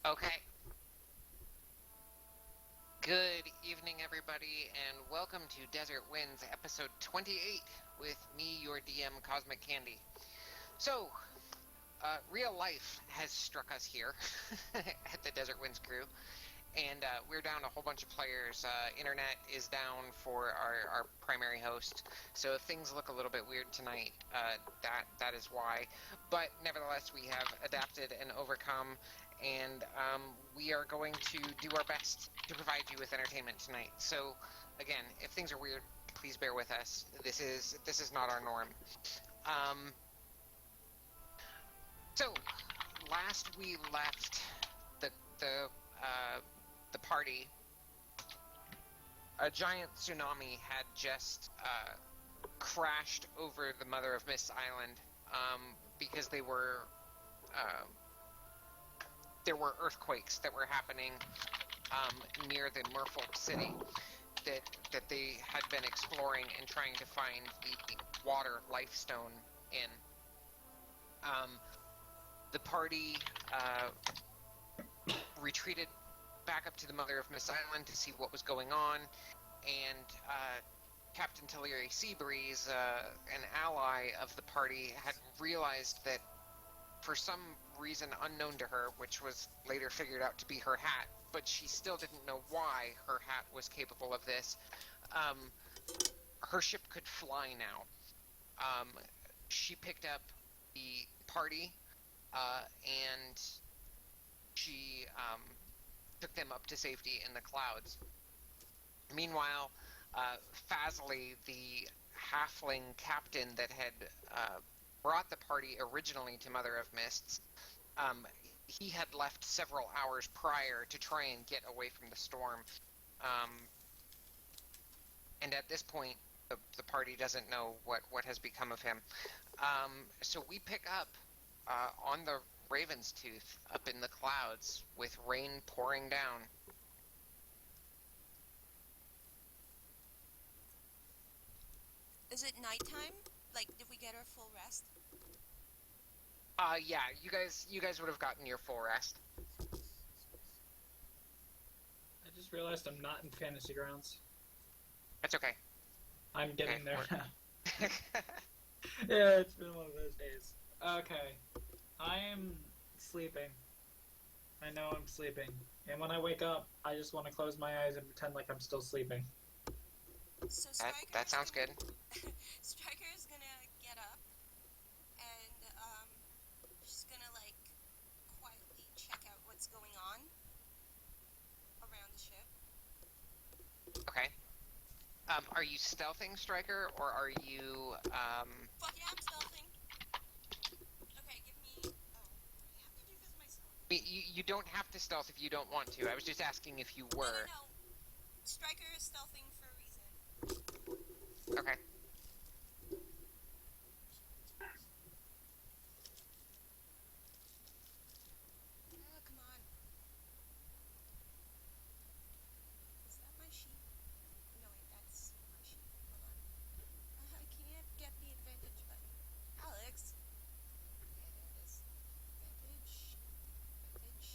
Okay. Good evening, everybody, and welcome to Desert Winds, episode 28, with me, your DM, CosmicCandi. So, real life has struck us here at the Desert Winds crew, and we're down a whole bunch of players. Internet is down for our primary host, so if things look a little bit weird tonight, that is why. But nevertheless, we have adapted and overcome, and we are going to do our best to provide you with entertainment tonight. So, again, if things are weird, please bear with us. This is not our norm. Um, so, last we left the the uh, the party, a giant tsunami had just crashed over the Mother of Mist Island because uh, there were earthquakes that were happening near the Merfolk city that they had been exploring and trying to find the water lifestone in. Um, the party retreated back up to the Mother of Mist Island to see what was going on, and Captain Tilliri Seabreeze, an ally of the party, had realized that for some reason unknown to her, which was later figured out to be her hat, but she still didn't know why her hat was capable of this. Her ship could fly now. She picked up the party and she took them up to safety in the clouds. Meanwhile, Fazli, the halfling captain that had brought the party originally to Mother of Mists, he had left several hours prior to try and get away from the storm. And at this point, the party doesn't know what has become of him. So we pick up on the Raven's Tooth up in the clouds with rain pouring down. Is it nighttime? Like, did we get our full rest? Yeah, you guys would have gotten your full rest. I just realized I'm not in Fantasy Grounds. That's okay. I'm getting Okay, there now. Yeah, it's been one of those days. Okay. I am sleeping. I know I'm sleeping. And when I wake up, I just want to close my eyes and pretend like I'm still sleeping. So That sounds good. Striker is gonna get up and she's gonna like quietly check out what's going on around the ship. Okay. Are you stealthing, Striker, or are you Fuck yeah, I'm stealthing. Okay, give me. Oh, I have to do this myself. You don't have to stealth if you don't want to. I was just asking if you were. No. Striker is stealthing for a reason. Okay. Oh, come on. Is that my sheep? No, wait, that's my sheep. Hold on. I can't get the advantage button. Alex. Okay, there it is. Advantage. Advantage.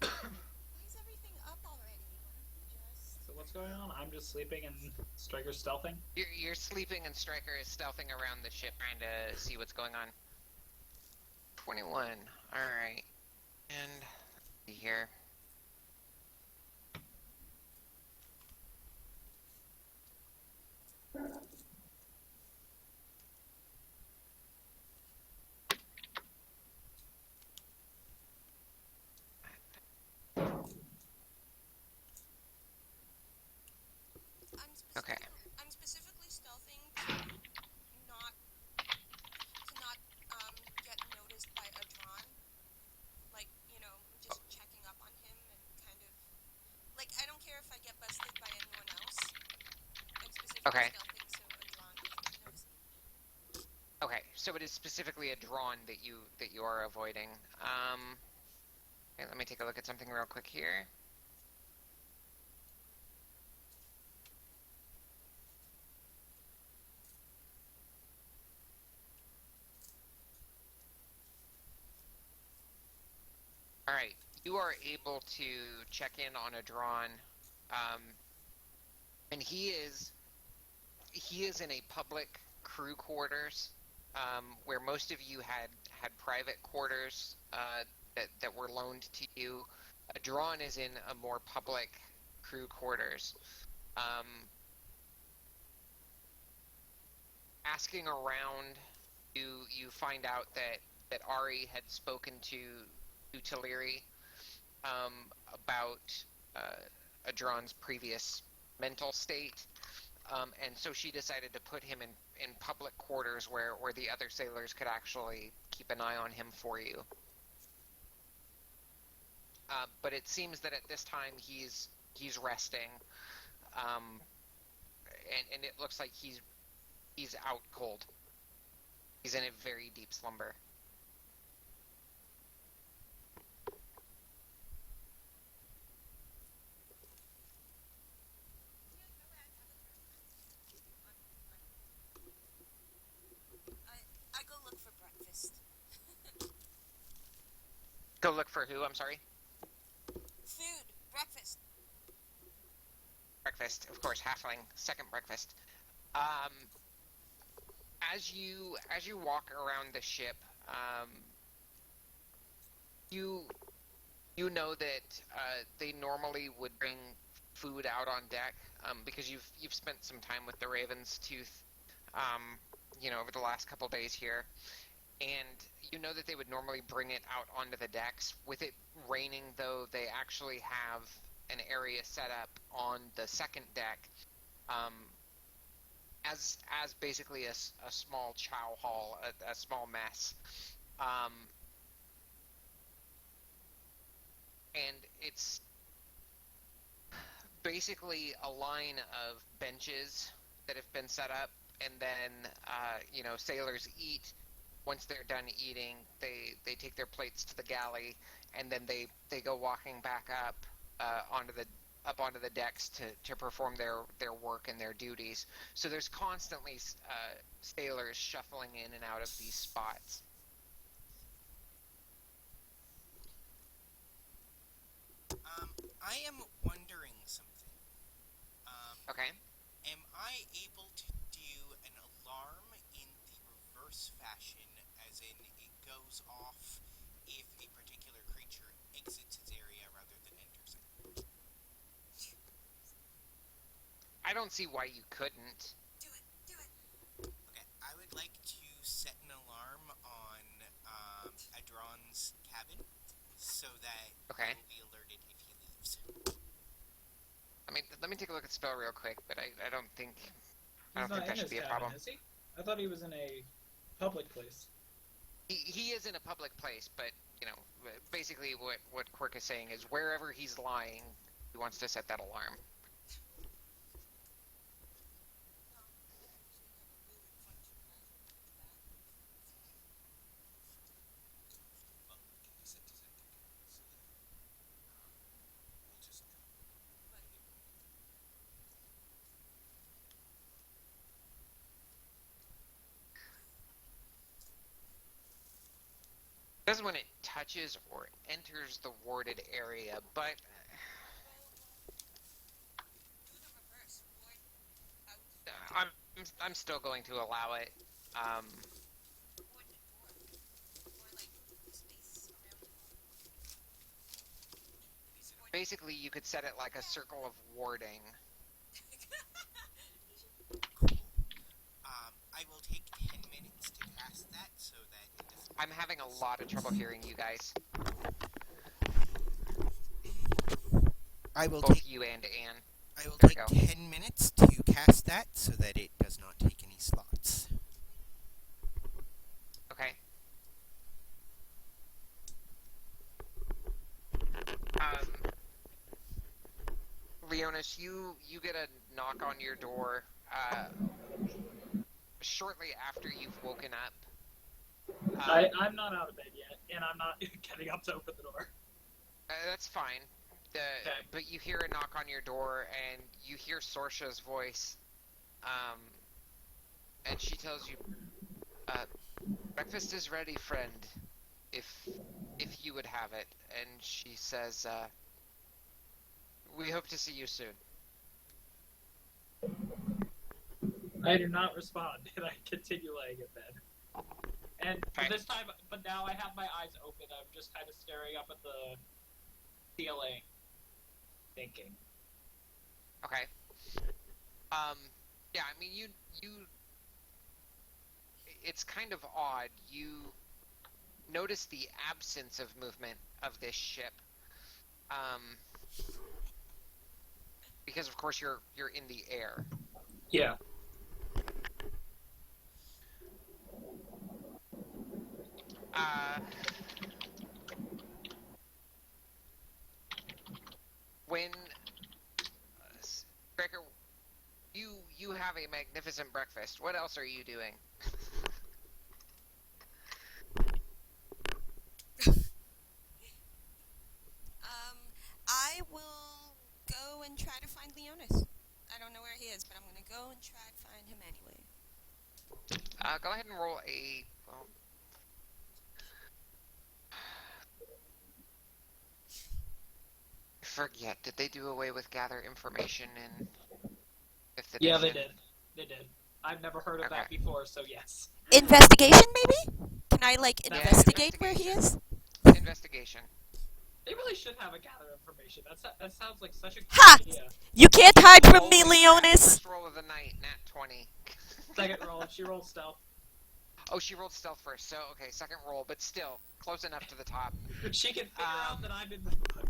Why is everything up already? Why don't we just... So what's going on? I'm just sleeping and Striker's stealthing? You're sleeping and Striker is stealthing around the ship trying to see what's going on. 21. Alright. And let's see here. Okay. I'm specifically stealthing to not get noticed by Adron. Like, just checking up on him and kind of like I don't care if I get busted by anyone else. I'm specifically Okay. stealthing so Adron doesn't notice me. Okay, so it is specifically a drawn that you are avoiding. Okay, let me take a look at something real quick here. All right, you are able to check in on Adron, um, and he is in a public crew quarters, where most of you had private quarters that were loaned to you. Adron is in a more public crew quarters. Um, Asking around, you find out that Ari had spoken to Taliri, about Adron's previous mental state, and so she decided to put him in public quarters where the other sailors could actually keep an eye on him for you. But it seems that at this time he's resting, um, and it looks like he's out cold. He's in a very deep slumber. Yeah, go ahead, have a turn. I go look for breakfast. Go look for who? I'm sorry. Food, breakfast. Breakfast, of course. Halfling second breakfast. Um, as you walk around the ship, you you know that they normally would bring food out on deck, because you've spent some time with the Raven's Tooth, um, over the last couple days here, and you know that they would normally bring it out onto the decks. With it raining, though, they actually have an area set up on the second deck, um, as basically a small chow hall, a small mess. Um, and it's basically a line of benches that have been set up, and then sailors eat. Once they're done eating, they take their plates to the galley, and then they go walking back up, onto the decks to perform their work and their duties. So there's constantly sailors shuffling in and out of these spots. I am wondering something. Okay. Am I able to do an alarm in the reverse fashion, as in it goes off if a particular creature exits its area rather than enters it? I don't see why you couldn't. Do it, do it. Okay, I would like to set an alarm on Adron's cabin so that Okay. he will be alerted if he leaves. Let me take a look at the spell real quick, but I don't think He's not in that should his be a cabin, problem. is he? I thought he was in a public place. He is in a public place, but basically what Quirk is saying is wherever he's lying, he wants to set that alarm. Well, I usually have a really functional bathroom in the back. Well, can we set to second so that we'll just know? But It does when it touches or enters the warded area, but do the reverse. Ward out. I'm still going to allow it. Ward the door. Or like space around the door. Basically, you could set it like a circle of warding. Cool. I will take 10 minutes to cast that so that it doesn't... I'm having a lot of trouble hearing you guys, I will both take you and Anne. I will There we take go. 10 minutes to cast that so that it does not take any slots. Okay. Leonis, you get a knock on your door shortly after you've woken up. I'm not out of bed yet, and I'm not getting up to open the door. That's fine. Okay. But you hear a knock on your door, and you hear Sorsha's voice, and she tells you, "Breakfast is ready, friend. if you would have it, and she says, "We hope to see you soon." I do not respond, and I continue laying in bed. And Okay. this time, but now I have my eyes open. I'm just kind of staring up at the ceiling, thinking. Okay. Yeah, I mean, you. It's kind of odd. You notice the absence of movement of this ship. Because of course you're in the air. Yeah. When Breaker, you have a magnificent breakfast. What else are you doing? I will go and try to find Leonis. I don't know where he is, but I'm gonna go and try to find him anyway. Go ahead and roll a. Well, I forget. Did they do away with gather information in fifth edition? Yeah, they did. They did. I've never heard of that Okay. before, so yes. Investigation, maybe? Can I like Yeah, investigate where he is? Investigation. They really should have a gather information. That sounds like such a Ha! good idea. You can't hide from me, Holy crap, Leonis. First roll of the night, nat 20. Second roll, she rolled stealth. Oh, she rolled stealth first, so okay, second roll, but still close enough to the top. She can figure out that I'm in the book.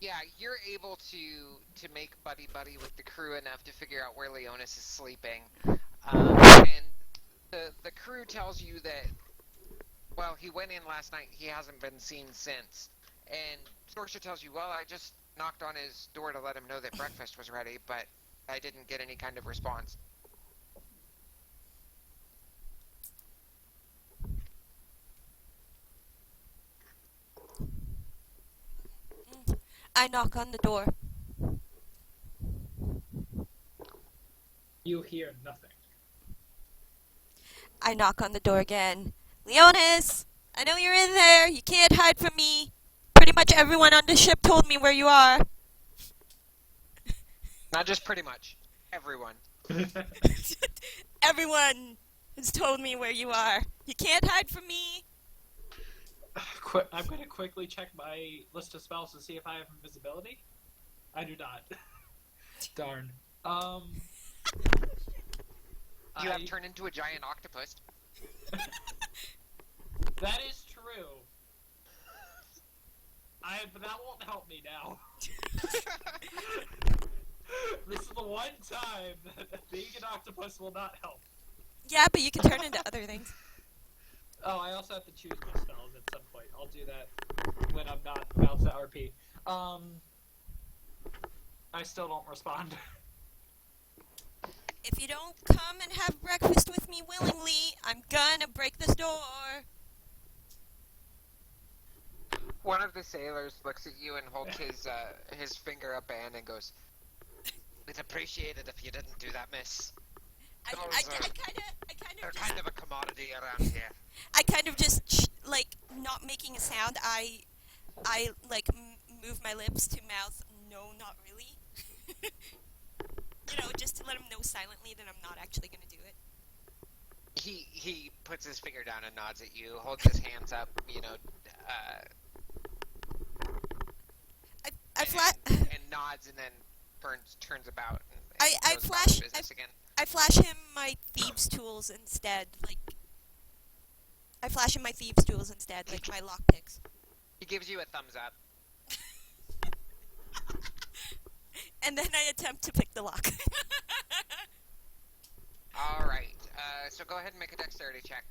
Yeah, you're able to make buddy with the crew enough to figure out where Leonis is sleeping, and the crew tells you that, well, he went in last night. He hasn't been seen since, and Sorsha tells you, well, I just knocked on his door to let him know that breakfast was ready, but I didn't get any kind of response. I knock on the door. You hear nothing. I knock on the door again. Leonis! I know you're in there. You can't hide from me. Pretty much everyone on the ship told me where you are. Not just pretty much. Everyone. Everyone has told me where you are. You can't hide from me. I'm going to quickly check my list of spells to see if I have invisibility. I do not. Darn. You have turned into a giant octopus. That is true. But that won't help me now. This is the one time that being an octopus will not help. Yeah, but you can turn into other things. Oh, I also have to choose my spells at some point. I'll do that when I'm not about to RP. I still don't respond. If you don't come and have breakfast with me willingly, I'm gonna break this door. One of the sailors looks at you and holds his finger up band and goes, "We'd appreciate it if you didn't do that, miss. They're kind of a commodity around here." I kind of just like not making a sound. I like move my lips to mouth. No, not really. You know, just to let him know silently that I'm not actually gonna do it. He puts his finger down and nods at you, holds his hands up, you know, and nods, and then turns about. And I goes about flash his business again. I flash him my thieves' tools instead. Like I flash him my thieves' tools instead, like my lockpicks. He gives you a thumbs up. And then I attempt to pick the lock. All right. So go ahead and make a dexterity check.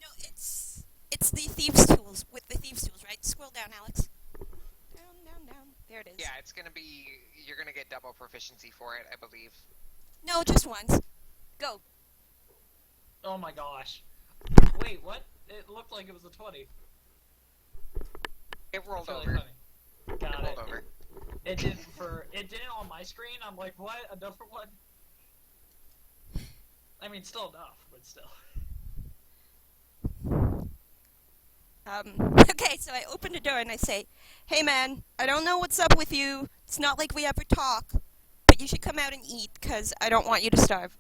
No, it's the thieves' tools with the thieves' tools, right? Scroll down, Alex. Down. There it is. Yeah, it's gonna be. You're gonna get double proficiency for it, I believe. No, just once. Go. Oh my gosh. Wait, what? It looked like it was a 20. It rolled That's over. really funny. Got It rolled it. over. It didn't on my screen. I'm like, what? Another one? I mean, still enough, but still. Okay, so I open the door and I say, "Hey man, I don't know what's up with you. It's not like we ever talk, but you should come out and eat, 'cause I don't want you to starve."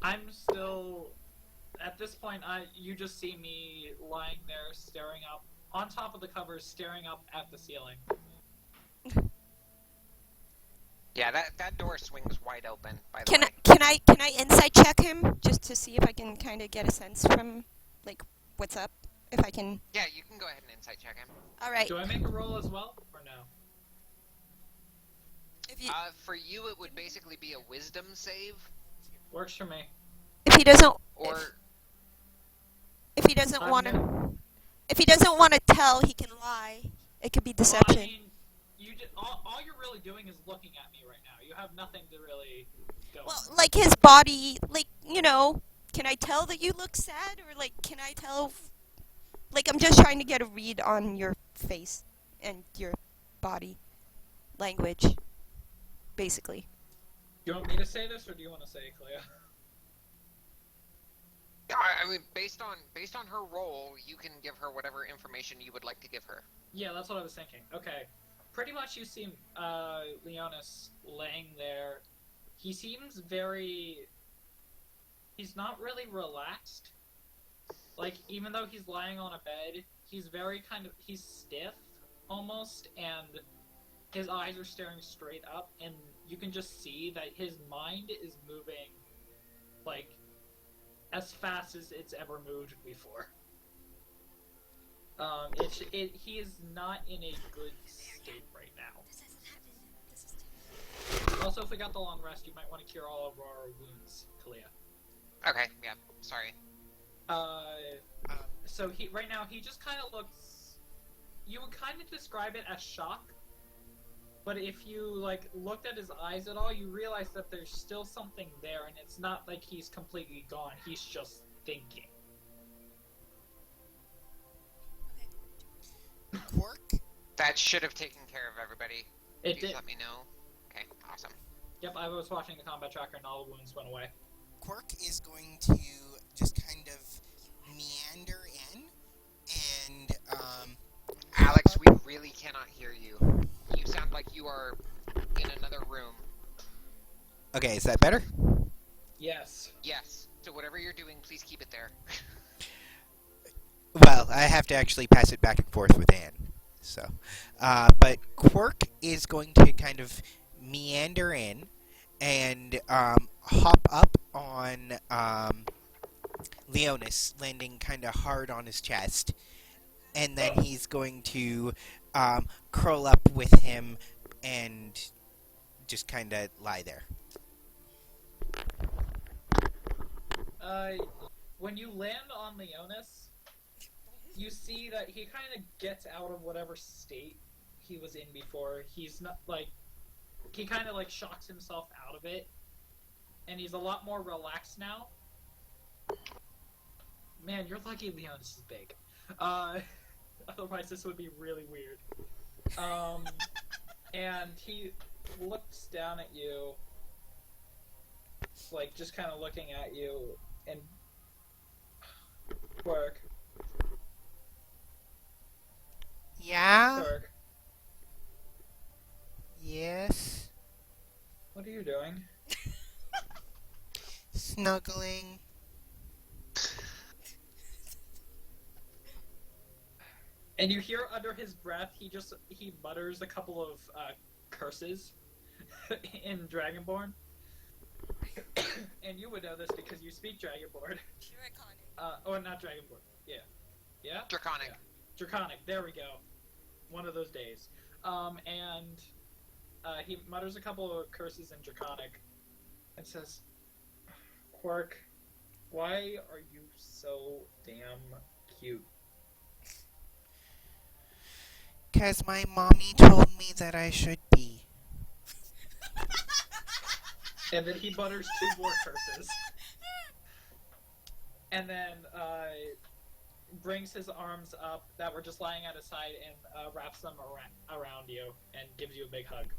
I'm still at this point. You just see me lying there, staring up on top of the covers, staring up at the ceiling. Yeah, that door swings wide open. By the Can way. can I insight check him just to see if I can kind of get a sense from like what's up? If I can. Yeah, you can go ahead and insight check him. All right. Do I make a roll as well, or no? If you, For you, it would basically be a wisdom save, Works for me. if he doesn't or if he doesn't I'm want to gonna- if he doesn't want to tell, he can lie. It could be deception. Well, I mean, all you're really doing is looking at me right now. You have nothing to really go. Well, like his body, like, can I tell that you look sad, or like can I tell like I'm just trying to get a read on your face and your body language basically. Do you want me to say this, or do you want to say it, Clea? I mean, based on her role, you can give her whatever information you would like to give her. Yeah, that's what I was thinking. Okay. Pretty much you see Leonis laying there. He seems very... He's not really relaxed. Like, even though he's lying on a bed, he's very he's stiff, almost, and his eyes are staring straight up, and you can just see that his mind is moving, like, as fast as it's ever moved before. He is not in a good state right now. Also, if we got the long rest, you might want to cure all of our wounds, Kalia. Okay, yeah, sorry. So right now he just kind of looks. You would kind of describe it as shock, but if you looked at his eyes at all, you realize that there's still something there, and it's not like he's completely gone. He's just thinking. Quark? That should have taken care of everybody. It Please did. let me know. Okay, awesome. Yep, I was watching the combat tracker, and all the wounds went away. Quark is going to just kind of meander in and Alex, we really cannot hear you. You sound like you are in another room. Okay, is that better? Yes. Yes. So whatever you're doing, please keep it there. Well, I have to actually pass it back and forth with Anne. So, but Quark is going to kind of meander in and hop up on Leonis, landing kind of hard on his chest, and then he's going to curl up with him and just kind of lie there. When you land on Leonis, you see that he kind of gets out of whatever state he was in before. He's not he kind of shocks himself out of it, and he's a lot more relaxed now. Man, you're lucky Leonis is big. Otherwise this would be really weird. And he looks down at you, just kind of looking at you, and Quark. Yeah? Quark, Yes? what are you doing? Snuggling. And you hear under his breath, he mutters a couple of curses in Dragonborn. And you would know this because you speak Dragonborn. Or not Dragonborn. Yeah. Yeah? Draconic. Yeah. Draconic, there we go. One of those days. And he mutters a couple of curses in Draconic and says, Quark, why are you so damn cute? 'Cause my mommy told me that I should be. And then he mutters two more curses. And then brings his arms up that were just lying at his side and wraps them around you and gives you a big hug.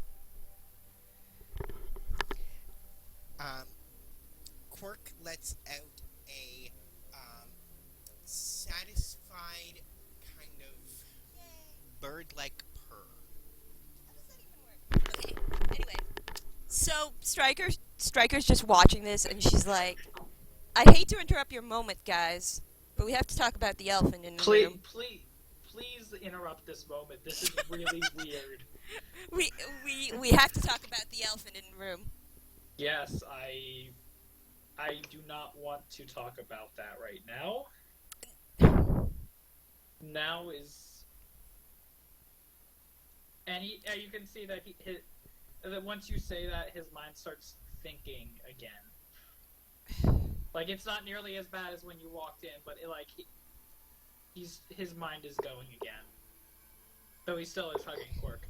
Quark lets out a satisfied word like purr. How does that even work? Okay. Anyway, so Striker's just watching this, and she's like, "I hate to interrupt your moment, guys, but we have to talk about the elephant in the Please, room." please interrupt this moment. This is really weird. We have to talk about the elephant in the room. Yes, I do not want to talk about that right now. Now is, and you can see that that once you say that, his mind starts thinking again. Like, it's not nearly as bad as when you walked in, but his mind is going again. Though he still is hugging Quirk.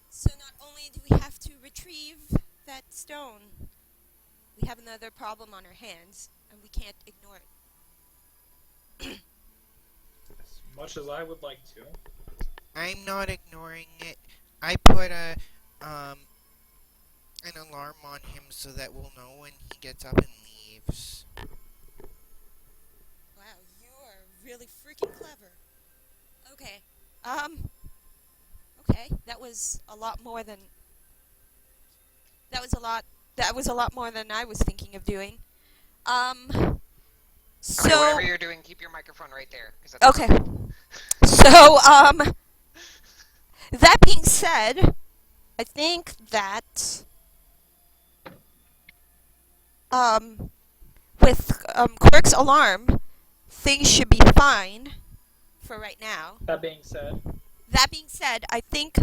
So not only do we have to retrieve that stone, we have another problem on our hands, and we can't ignore it. As much as I would like to. I'm not ignoring it. I put an alarm on him so that we'll know when he gets up and leaves. Wow, you are really freaking clever. Okay. Okay, that was a lot more than I was thinking of doing. Okay, whatever So you're doing, keep your microphone right there. 'Cause that's okay. So that being said, I think that with Quirk's alarm, things should be fine for right now. That being said, That being said, I think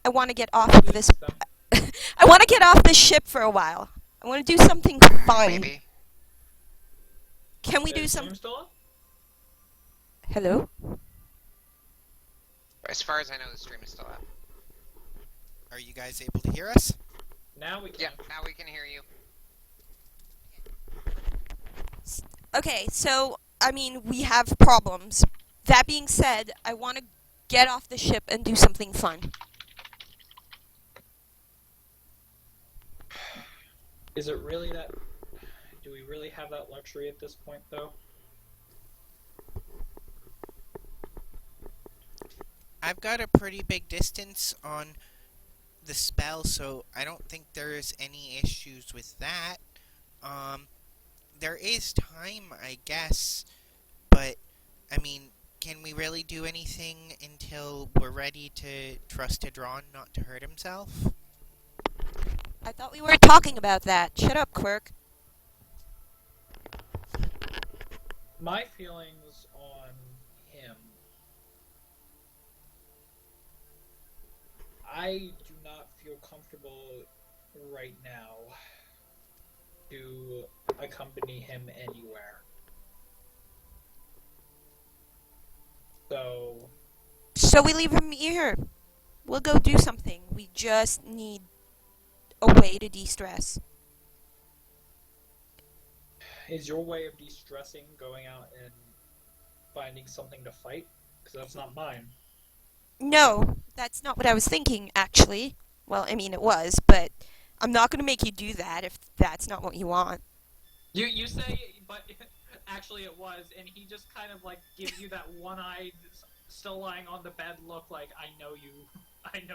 I want to get off of this. them. I want to get off this ship for a while. I want to do something fun. maybe. Can we Is do the some? stream still up? Hello? As far as I know, the stream is still up. Are you guys able to hear us? Now we can. Yeah, now we can hear you. Okay, so I mean, we have problems. That being said, I want to get off the ship and do something fun. Is it really that? Do we really have that luxury at this point, though? I've got a pretty big distance on the spell, so I don't think there's any issues with that. There is time, I guess, but, I mean, can we really do anything until we're ready to trust Hadron not to hurt himself? I thought we weren't talking about that. Shut up, Quirk. My feelings on him. I do not feel comfortable right now to accompany him anywhere. So we leave him here. We'll go do something. We just need a way to de-stress. Is your way of de-stressing going out and finding something to fight? Because that's not mine. No, that's not what I was thinking, actually. Well, I mean, it was, but I'm not going to make you do that if that's not what you want. You say, but actually it was, and he just kind of like gives you that one-eyed, still lying on the bed look like, I know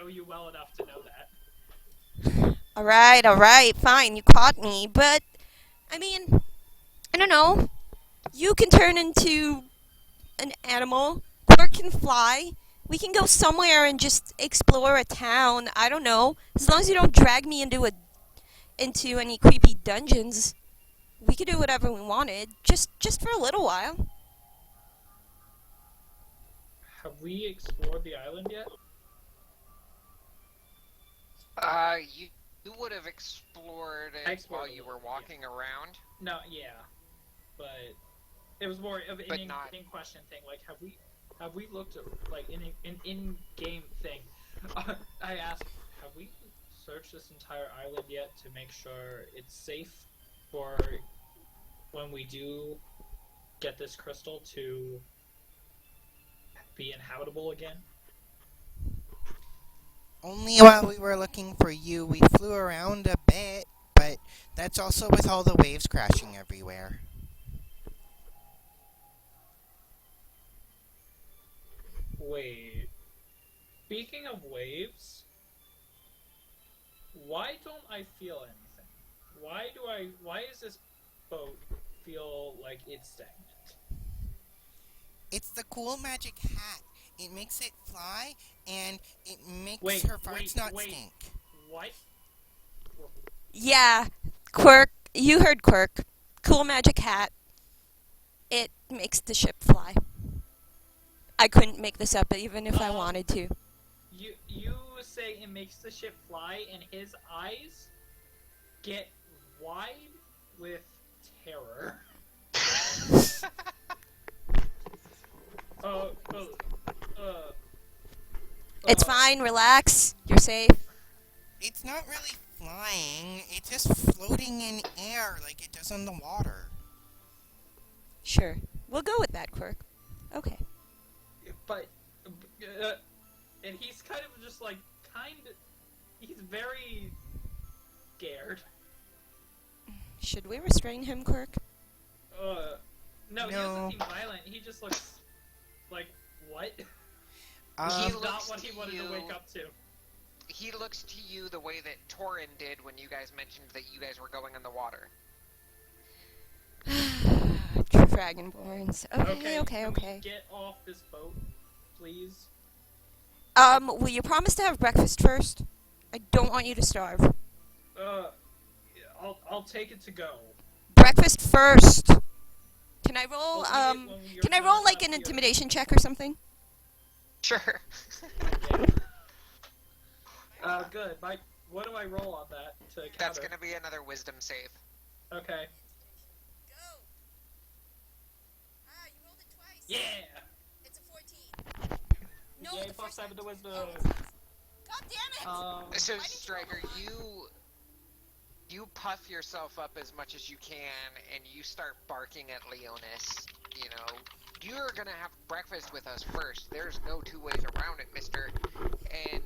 you well enough to know that. Alright, fine, you caught me, but, I mean, I don't know. You can turn into an animal, Quirk can fly, we can go somewhere and just explore a town, I don't know. As long as you don't drag me into any creepy dungeons, we could do whatever we wanted, just for a little while. Have we explored the island yet? You would have explored I it explored while a you little, were walking around. No, yeah, but it was more of an But not- in-question thing. Like, have we looked at, like, in-game thing? I asked, have we searched this entire island yet to make sure it's safe for when we do get this crystal to be inhabitable again? Only while we were looking for you, we flew around a bit, but but that's also with all the waves crashing everywhere. Wait. Speaking of waves, why don't I feel anything? Why is this boat feel like it's stagnant? It's the cool magic hat. It makes it fly, and it makes Wait, her farts not wait. stink. What? Yeah, Quirk. You heard Quirk. Cool magic hat. It makes the ship fly. I couldn't make this up even if I wanted to. You say it makes the ship fly, and his eyes get wide with terror. It's fine, relax. You're safe. It's not really flying. It's just floating in air like it does on the water. Sure. We'll go with that, Quirk. Okay. But, and he's kind of just like, he's very scared. Should we restrain him, Quirk? No, he doesn't seem violent. He just looks like, what? He Not looks what he to wanted you- to wake up to. He looks to you the way that Torin did when you guys mentioned that you guys were going in the water. Dragonborns. Okay. Can we get off this boat, please? Will you promise to have breakfast first? I don't want you to starve. I'll take it to go. Breakfast first. Can I roll, We'll eat it when you're can I not roll like up an here. intimidation check or something? Sure. Good. What do I roll on that to counter? That's gonna be another wisdom save. Okay. Go. You rolled it twice. Yeah! It's a 14. No, Yay, the plus first 7 to wisdom. God damn it! So, Why did you Striker, roll you puff yourself up as much as you can, and you start barking at Leonis. You know, you're gonna have breakfast with us first. There's no two ways around it, mister. And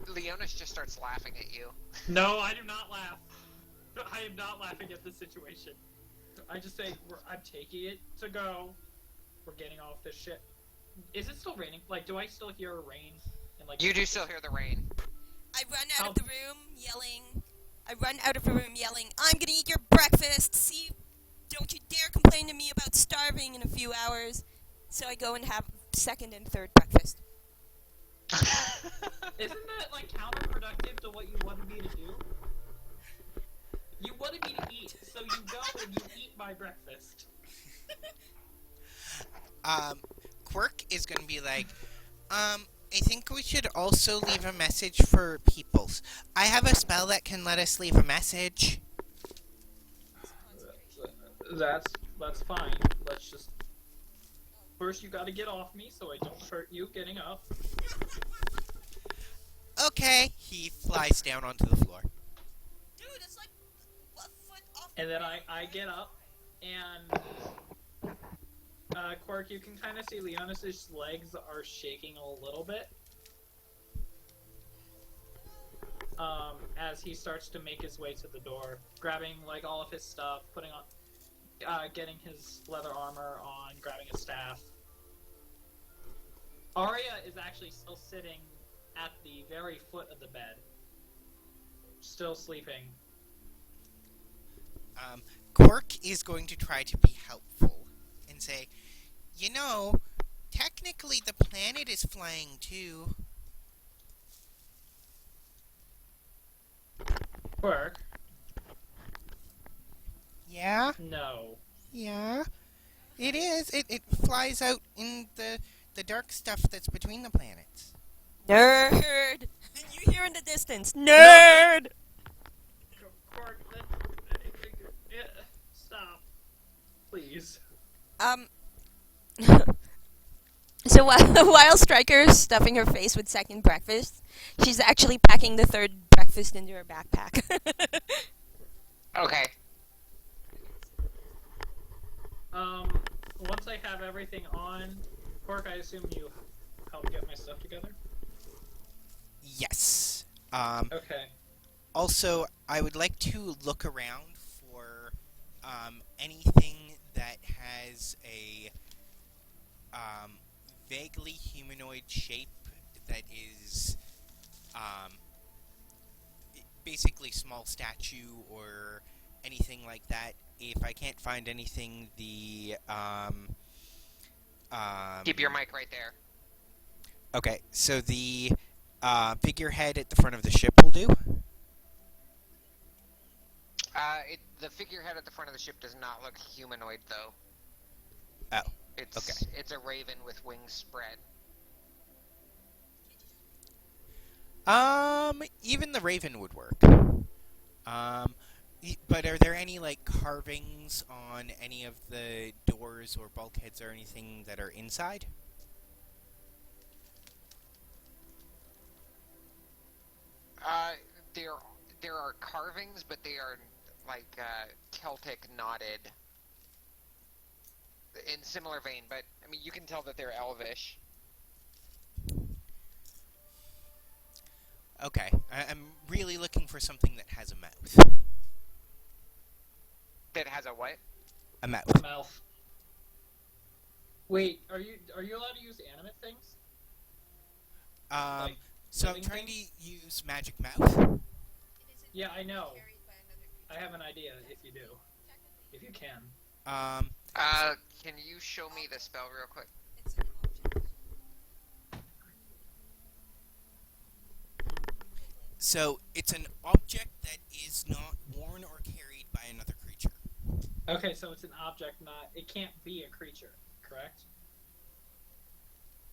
Leonis just starts laughing at you. No, I do not laugh. I am not laughing at this situation. I just say, I'm taking it to go. We're getting off this ship. Is it still raining? Like, do I still hear rain? And like, You do still hear the rain. I run out of the room yelling, I'm gonna eat your breakfast! See? Don't you dare complain to me about starving in a few hours. So I go and have second and third breakfast. Isn't that, like, counterproductive to what you wanted me to do? You wanted me to eat, so you go and you eat my breakfast. Quirk is gonna be like, I think we should also leave a message for peoples. I have a spell that can let us leave a message. That's fine. Let's just... First, you gotta get off me so I don't hurt you getting up. Okay. He flies down onto the floor. Dude, it's like a foot off. And then I get up, and... Quark, you can kind of see Leonis' legs are shaking a little bit. As he starts to make his way to the door, grabbing, like, all of his stuff, putting on... getting his leather armor on, grabbing his staff. Arya is actually still sitting at the very foot of the bed. Still sleeping. Quirk is going to try to be helpful and say, you know, technically the planet is flying too. Quirk? Yeah? No. Yeah? It is. It flies out in the dark stuff that's between the planets. Nerd! You hear in the distance, nerd! Quirk, stop. Please. So while Striker's stuffing her face with second breakfast, she's actually packing the third breakfast into her backpack. Okay. Once I have everything on, Quirk, I assume you help get my stuff together? Yes. Okay. Also, I would like to look around for anything that has a um, vaguely humanoid shape that is um, basically small statue or anything like that. If I can't find anything, Keep your mic right there. okay, so the figurehead at the front of the ship will do. The figurehead at the front of the ship does not look humanoid, though. Oh, It's a raven with wings spread. even the raven would work. But are there any like carvings on any of the doors or bulkheads or anything that are inside? Uh, there there are carvings, but they are like Celtic knotted in similar vein. But I mean, you can tell that they're elvish. Okay, I'm really looking for something that has a mouth. That has a what? A mouth. Mouth. Wait, are you allowed to use animate things? Like So I'm living trying things? to use magic mouth. Yeah, I know. I have an idea if you do. If you can. Um, Can you show me the spell real quick? It's an object. so it's an object that is not worn or carried by another creature. Okay, so it's an object, not. It can't be a creature, correct?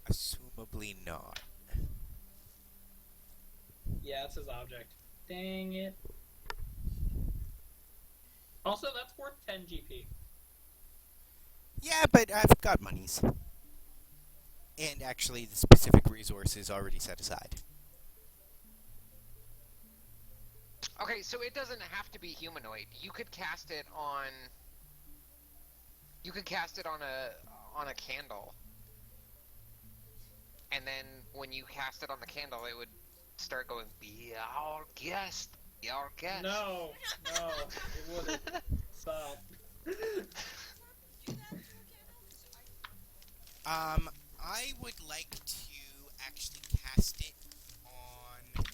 Assumably not. Yeah, it says object. Dang it. Also, that's worth 10 GP. Yeah, but I've got monies. And actually, the specific resource is already set aside. Okay, so it doesn't have to be humanoid. You could cast it on. You could cast it on a candle, and then when you cast it on the candle, it would start going, "Be our guest, be our guest." No, it wouldn't. Stop. Do that with your candle? I would like to actually cast it on.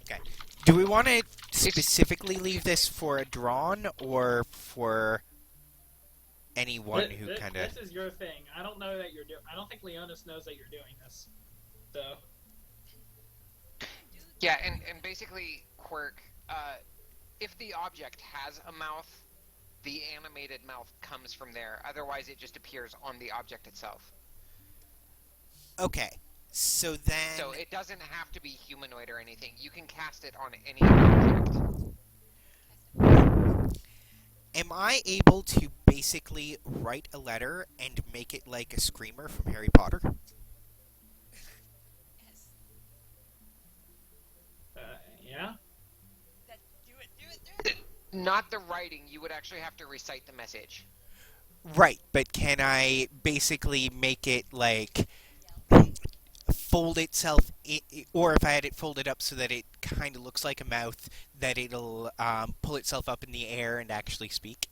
Okay. Do we want to specifically leave this for a drawn or for anyone who kind of? This is your thing. I don't know that you're doing. I don't think Leonis knows that you're doing this. So. Yeah, and basically, Quirk, if the object has a mouth, the animated mouth comes from there. Otherwise, it just appears on the object itself. Okay. So then. So it doesn't have to be humanoid or anything. You can cast it on any object. Am I able to basically write a letter and make it like a screamer from Harry Potter? Yes. Yeah. Do it. Not the writing. You would actually have to recite the message. Right, but can I basically make it like fold itself, or if I had it folded up so that it kind of looks like a mouth, that it'll pull itself up in the air and actually speak?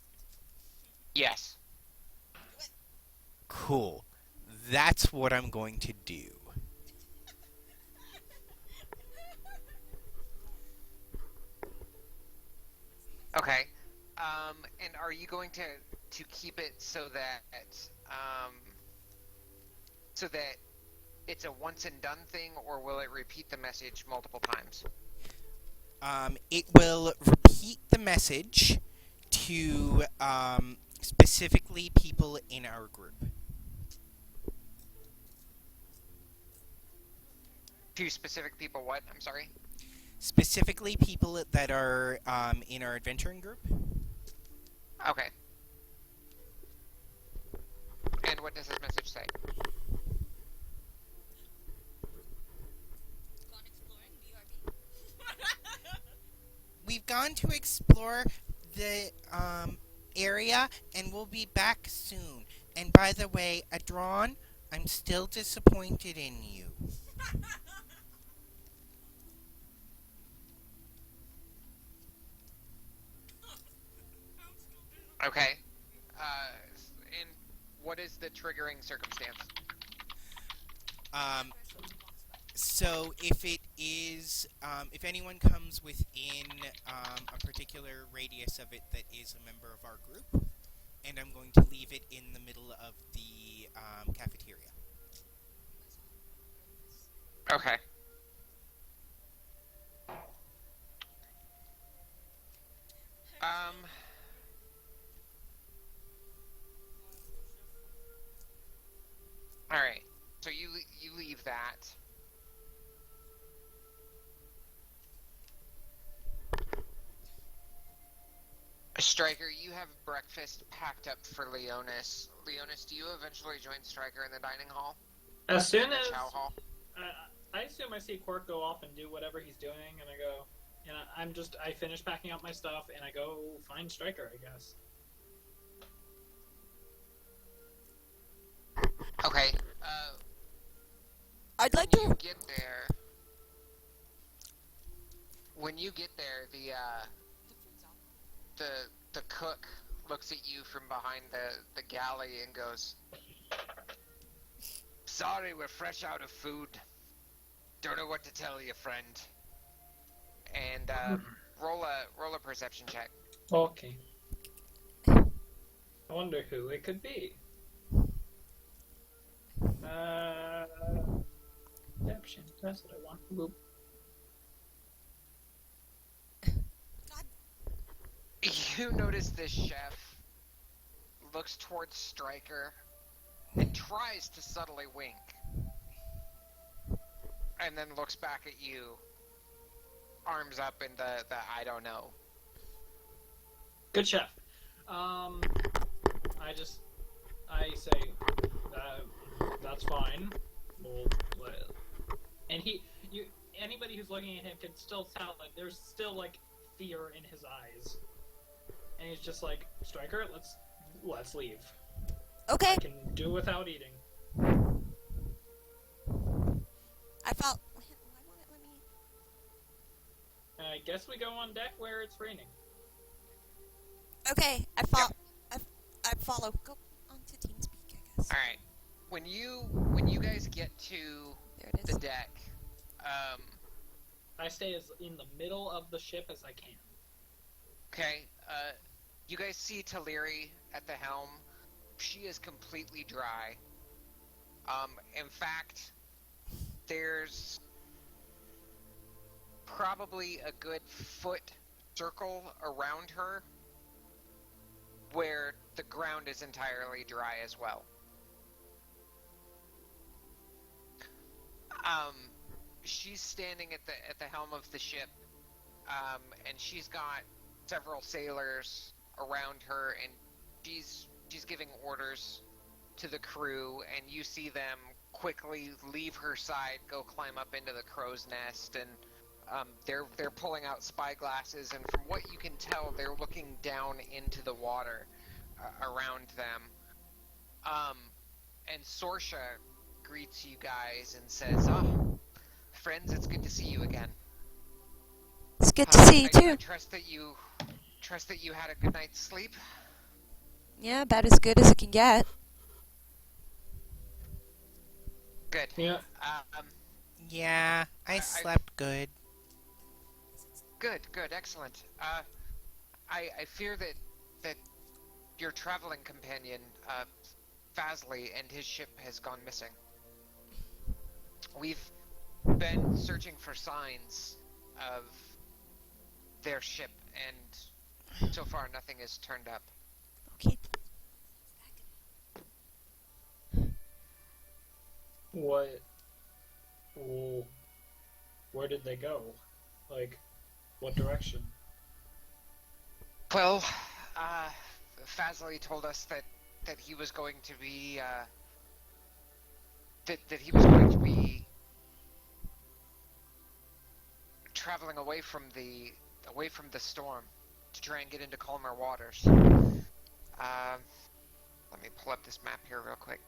Yes. Cool. That's what I'm going to do. Okay. And are you going to keep it so that so that it's a once and done thing, or will it repeat the message multiple times? It will repeat the message to specifically people in our group. To specific people, what? I'm sorry? Specifically people that are in our adventuring group. Okay. And what does this message say? Gone exploring, BRB. We've gone to explore the area, and we'll be back soon. And by the way, Adron, I'm still disappointed in you. Okay. And what is the triggering circumstance? Um, Where someone walks by. so if it is, if anyone comes within a particular radius of it that is a member of our group, and I'm going to leave it in the middle of the cafeteria. Okay. Um. All right. So you leave that. Striker, you have breakfast packed up for Leonis. Leonis, do you eventually join Striker in the dining hall? As soon In the as chow hall? I assume I see Quark go off and do whatever he's doing, and I go, and I finish packing up my stuff, and I go find Stryker, I guess. Okay. I'd like When you to. get there, the cook looks at you from behind the galley and goes, "Sorry, we're fresh out of food. Don't know what to tell you, friend." And roll a perception check. Okay. I wonder who it could be. Perception. That's what I want. Boop. God. You notice this chef looks towards Stryker and tries to subtly wink, and then looks back at you, arms up in the I don't know. Good chef. I say, that's fine. And anybody who's looking at him can still tell that there's still like fear in his eyes, and he's just like, Stryker, let's leave. Okay. I can do without eating. I felt. Why won't it let me? I guess we go on deck where it's raining. Okay. I follow. Go on to TeamSpeak, I guess. All right. When you guys get to There it the is. deck, I stay as in the middle of the ship as I can. okay, you guys see Taliri at the helm. She is completely dry. In fact, there's probably a good foot circle around her where the ground is entirely dry as well. She's standing at the helm of the ship, and she's got several sailors around her, and she's giving orders to the crew, and you see them quickly leave her side, go climb up into the crow's nest, and they're pulling out spy glasses, and from what you can tell, they're looking down into the water around them. And Sorsha greets you guys and says, "Oh, friends, it's good to see you again. It's good to see you I too. trust that you had a good night's sleep." Yeah, about as good as it can get. Good. Yeah. Yeah, I I- slept good. Good, excellent. I fear that your traveling companion, Fazley, and his ship has gone missing. We've been searching for signs of their ship, and so far nothing has turned up. Okay. What? Well, where did they go? Like, what direction? Well, Fazley told us that he was going to be that he was going to be traveling away from the storm to try and get into calmer waters. Let me pull up this map here real quick.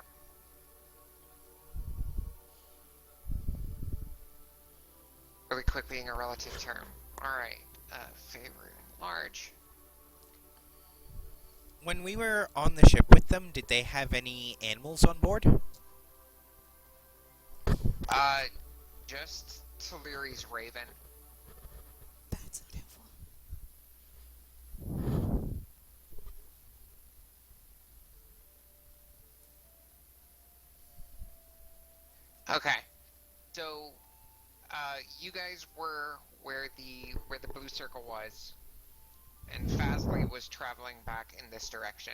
Really quick being a relative term. Alright, favorite and large. When we were on the ship with them, did they have any animals on board? Uh, just Taliri's raven. That's not helpful. Okay. So, you guys were where the blue circle was, and Fazley was traveling back in this direction.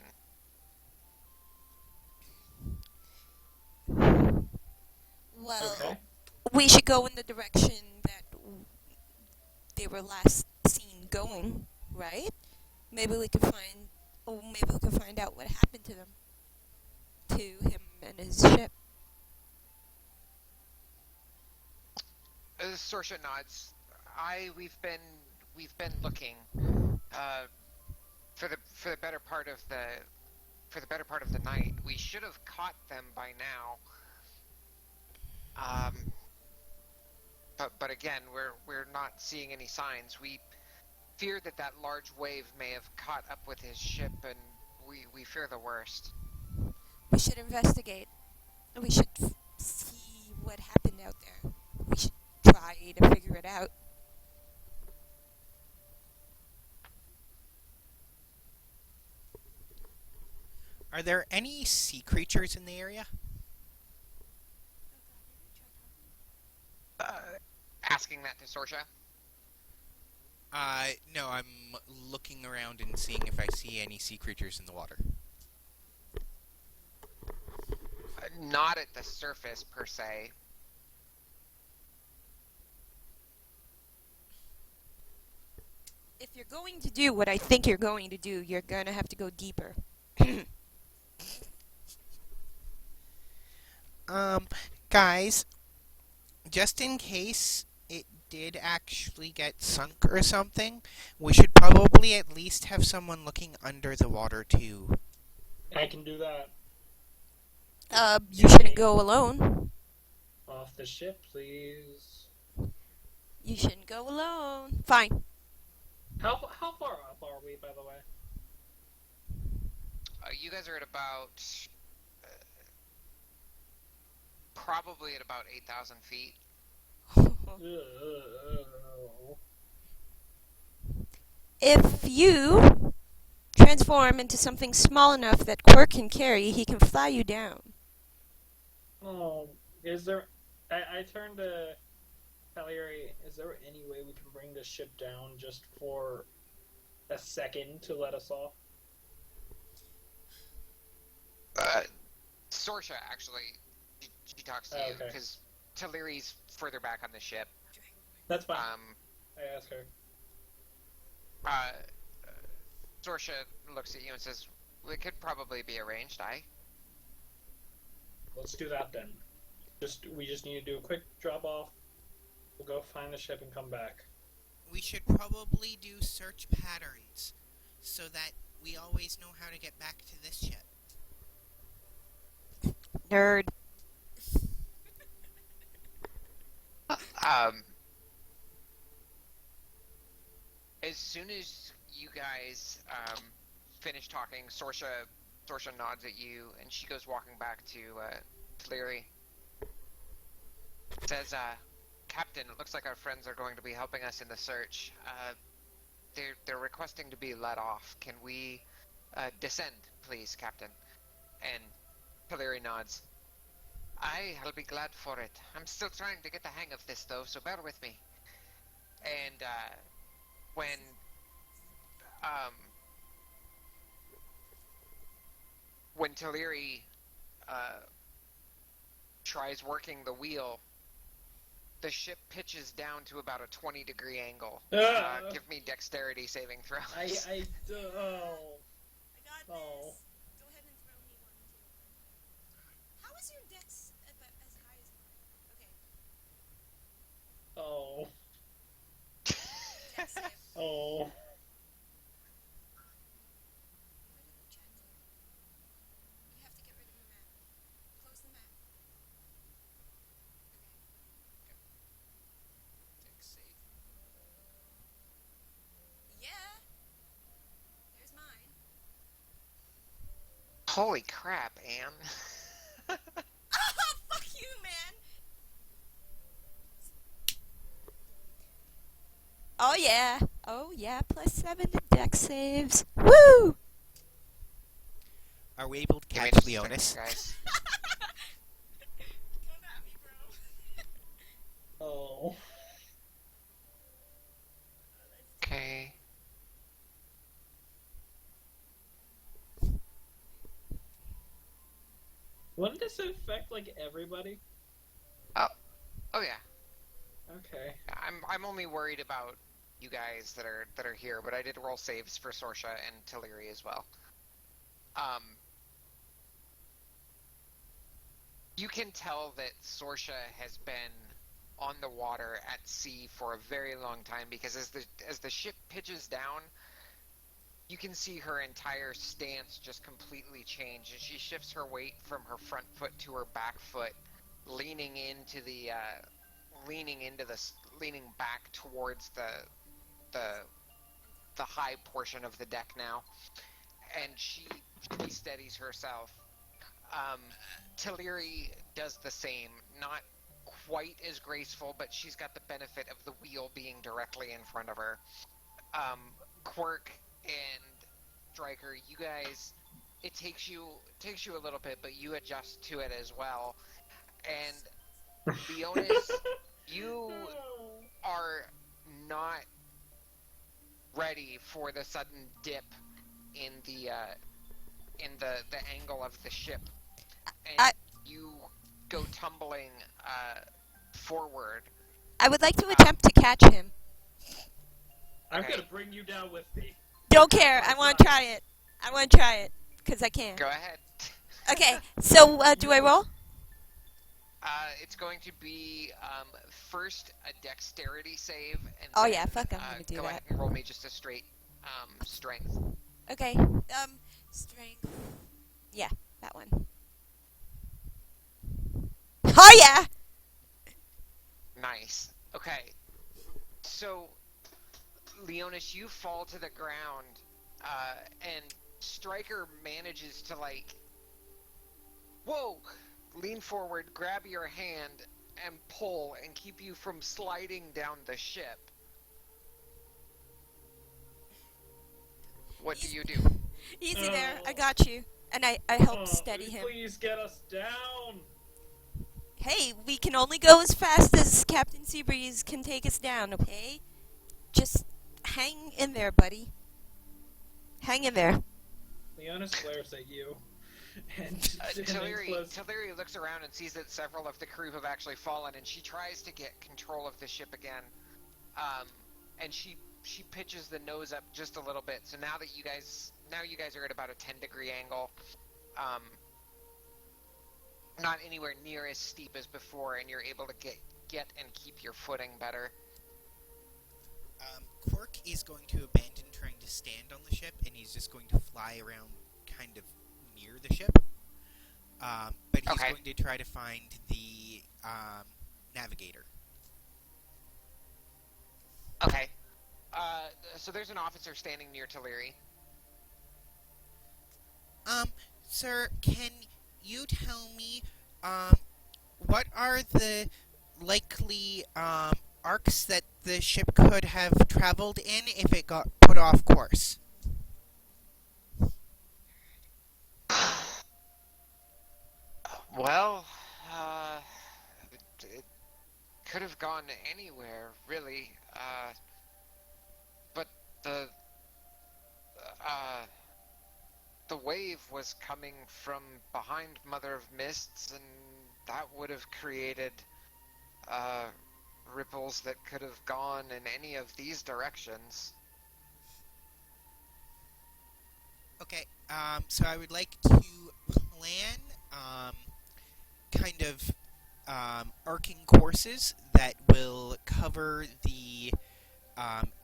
Well, Okay. we should go in the direction that they were last seen going, right? Maybe we could find, oh, maybe we could find out what happened to them, to him and his ship. Sorsha nods. We've been looking, uh, for the better part of the night. We should have caught them by now. Um, but again, we're not seeing any signs. We fear that that large wave may have caught up with his ship, and we fear the worst. We should investigate. We should see what happened out there. We should try to figure it out. Are there any sea creatures in the area? Uh, Asking that to Sorsha. No, I'm looking around and seeing if I see any sea creatures in the water. Not at the surface per se. If you're going to do what I think you're going to do, you're going to have to go deeper. Guys, just in case it did actually get sunk or something, we should probably at least have someone looking under the water too. I can do that. You shouldn't go alone. Off the ship, please. You shouldn't go alone. Fine. How far up are we, by the way? You guys are at about probably at about 8,000 feet. If you transform into something small enough that Quirk can carry, he can fly you down. Oh, is there... I turned to Cagliari. Is there any way we can bring the ship down just for a second to let us off? Sorsha, actually, she talks to you, okay. because Taliri's further back on the ship. That's fine. Um, I asked her. Sorsha looks at you and says, "It could probably be arranged, aye?" Let's do that then. We just need to do a quick drop off. We'll go find the ship and come back. We should probably do search patterns so that we always know how to get back to this ship. Nerd. As soon as you guys finish talking, Sorsha nods at you, and she goes walking back to Taliri. Says, "Captain, it looks like our friends are going to be helping us in the search. They're requesting to be let off. Can we descend, please, Captain?" And Taliri nods. I'll be glad for it. I'm still trying to get the hang of this, though, so bear with me. And when Taliri tries working the wheel, the ship pitches down to about a 20-degree angle. Give me dexterity saving throws. Oh. I got this. Oh. Go ahead and throw me one, too. How is your dex as high as mine? Okay. Oh. Dex save. Oh. Where did the chat go? You have to get rid of the map. Close the map. Yeah. There's mine. Holy crap, Anne. Oh, fuck you, man. Oh yeah. Oh yeah. +7 to deck saves. Woo! Are we able to Give me catch just a second, Leonis? guys. Come at me, bro. Oh. Okay. Wouldn't this affect like everybody? Oh, oh yeah. Okay. I'm only worried about you guys that are here, but I did roll saves for Sorsha and Tilliri as well. You can tell that Sorsha has been on the water at sea for a very long time because as the ship pitches down, you can see her entire stance just completely change, and she shifts her weight from her front foot to her back foot, leaning into the leaning back towards the the high portion of the deck now, and she steadies herself. Um, Tilliri does the same, not quite as graceful, but she's got the benefit of the wheel being directly in front of her. Quirk and Striker, you guys, it takes you a little bit, but you adjust to it as well. And Leonis, you are not ready for the sudden dip in the angle of the ship, and you go tumbling forward. I would like to attempt to catch him. I'm Okay. gonna bring you down with me. Don't care. I want to try it. I want to try it because I can. Go ahead. Okay. So do I roll? It's going to be first a dexterity save, and Oh then, yeah, fuck, I'm gonna do go that. ahead and roll me just a straight strength. Okay. Strength. Yeah, that one. Oh yeah. Nice. Okay. So, Leonis, you fall to the ground, and Striker manages to whoa, lean forward, grab your hand, and pull, and keep you from sliding down the ship. What do you do? Easy there. I got you. And I helped Oh, steady him. Please get us down. Hey, we can only go as fast as Captain Seabreeze can take us down, okay? Just hang in there, buddy. Hang in there. Leonis glares at you. And Tilliri looks around and sees that several of the crew have actually fallen, and she tries to get control of the ship again. And she pitches the nose up just a little bit. So now you guys are at about a 10-degree angle. Not anywhere near as steep as before, and you're able to get and keep your footing better. Quirk is going to abandon trying to stand on the ship, and he's just going to fly around kind of near the ship. But he's Okay. going to try to find the navigator. Okay. So there's an officer standing near Tilliri. Sir, can you tell me, what are the likely, arcs that the ship could have traveled in if it got put off course? Well, it could have gone anywhere, really. But the wave was coming from behind Mother of Mists, and that would have created ripples that could have gone in any of these directions. Okay, so I would like to plan, kind of, arcing courses that will cover the,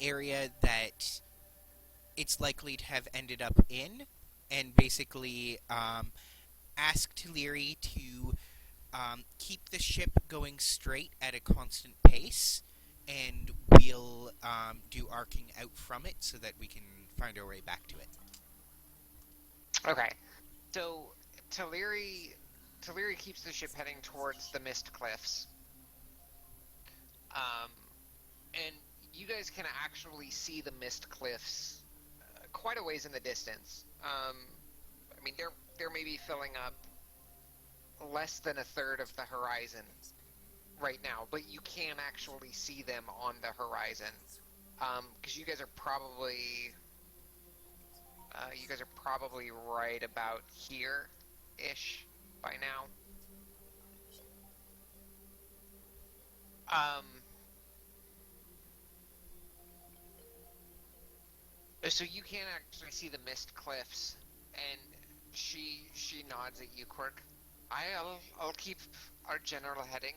area that it's likely to have ended up in, and basically, ask Tilliri to, keep the ship going straight at a constant pace, and we'll, do arcing out from it so that we can find our way back to it. Okay. So Teleri Teleri keeps the ship heading towards the Mist Cliffs. Um, and you guys can actually see the Mist Cliffs quite a ways in the distance. I mean, they're maybe filling up less than a third of the horizon right now, but you can actually see them on the horizon. Because you guys are probably right about here ish by now. Um, so you can actually see the Mist Cliffs, and she nods at you, Quirk. I'll keep our general heading.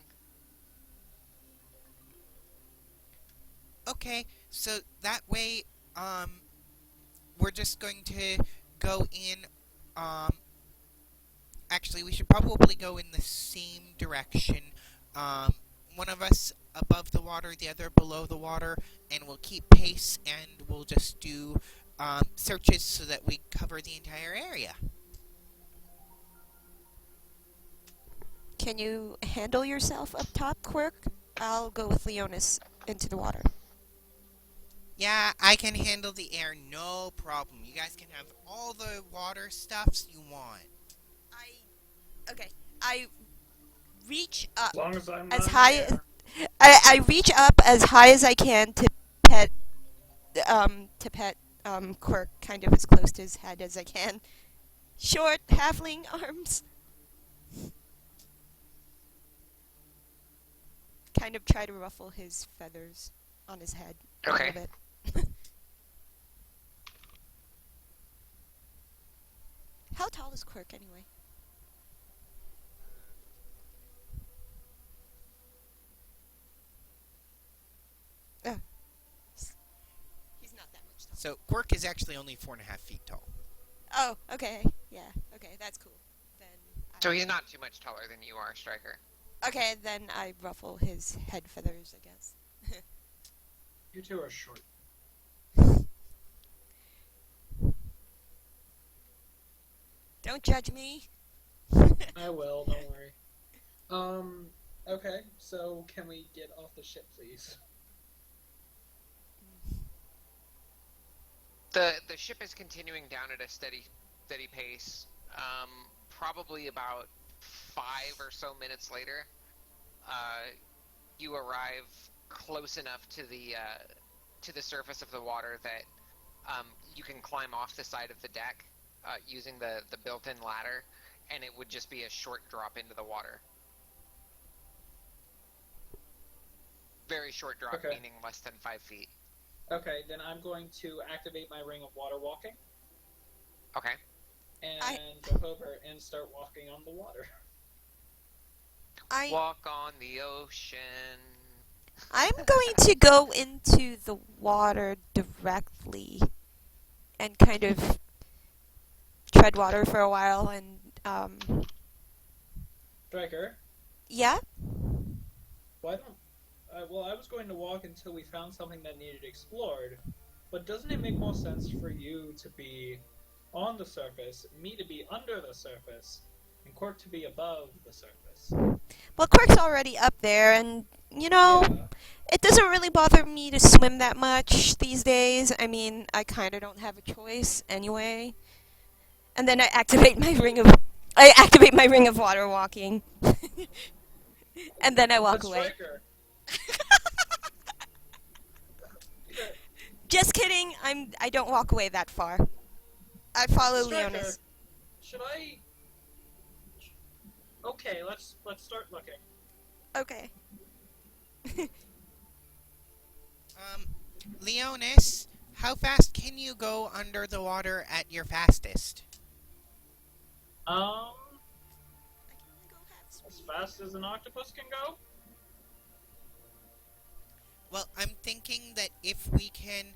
Okay, so that way, we're just going to go in. Um, Actually, we should probably go in the same direction. Um, One of us above the water, the other below the water, and we'll keep pace and we'll just do searches so that we cover the entire area. Can you handle yourself up top, Quirk? I'll go with Leonis into the water. Yeah, I can handle the air, no problem. You guys can have all the water stuffs you want. Okay. I reach up As long as I'm as not in high. the air. I reach up as high as I can pet to pet Quirk kind of as close to his head as I can. Short halfling arms. Kind of try to ruffle his feathers on his head a Okay. little bit. How tall is Quirk anyway? Oh, he's not that much taller. So, Quirk is actually only 4.5 feet tall. Oh, okay. Yeah. Okay, that's cool. Then. So he's not too much taller than you are, Striker. Okay, then I ruffle his head feathers, I guess. You two are short. Don't judge me. I will, don't worry. Okay, so can we get off the ship, please? The ship is continuing down at a steady pace. Probably about 5 or so minutes later, you arrive close enough to the surface of the water that you can climb off the side of the deck using the built-in ladder, and it would just be a short drop into the water. Very short drop, Okay. meaning less than 5 feet. Okay, then I'm going to activate my ring of water walking Okay. and jump over and start walking on the water. Walk on the ocean. I'm going to go into the water directly and kind of tread water for a while and Striker, yeah. why don't... well, I was going to walk until we found something that needed explored, but doesn't it make more sense for you to be on the surface, me to be under the surface, and Quirk to be above the surface? Well, Quirk's already up there, and you know, Yeah. it doesn't really bother me to swim that much these days. I mean, I kind of don't have a choice anyway. And then I activate my ring of water walking, and then I walk But away. Striker, Just kidding. I don't walk away that far. I follow Striker, Leonis. should I... Okay, let's start looking. Okay. Leonis, how fast can you go under the water at your fastest? As fast as an octopus can go? Well, I'm thinking that if we can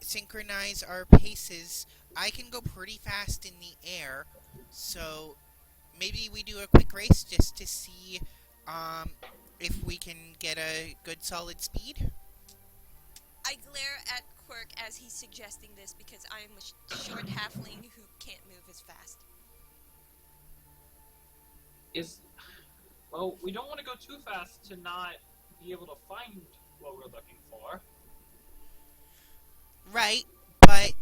synchronize our paces, I can go pretty fast in the air. So maybe we do a quick race just to see if we can get a good solid speed. I glare at Quirk as he's suggesting this because I am a short halfling who can't move as fast. Well, we don't want to go too fast to not be able to find what we're looking for. Right, but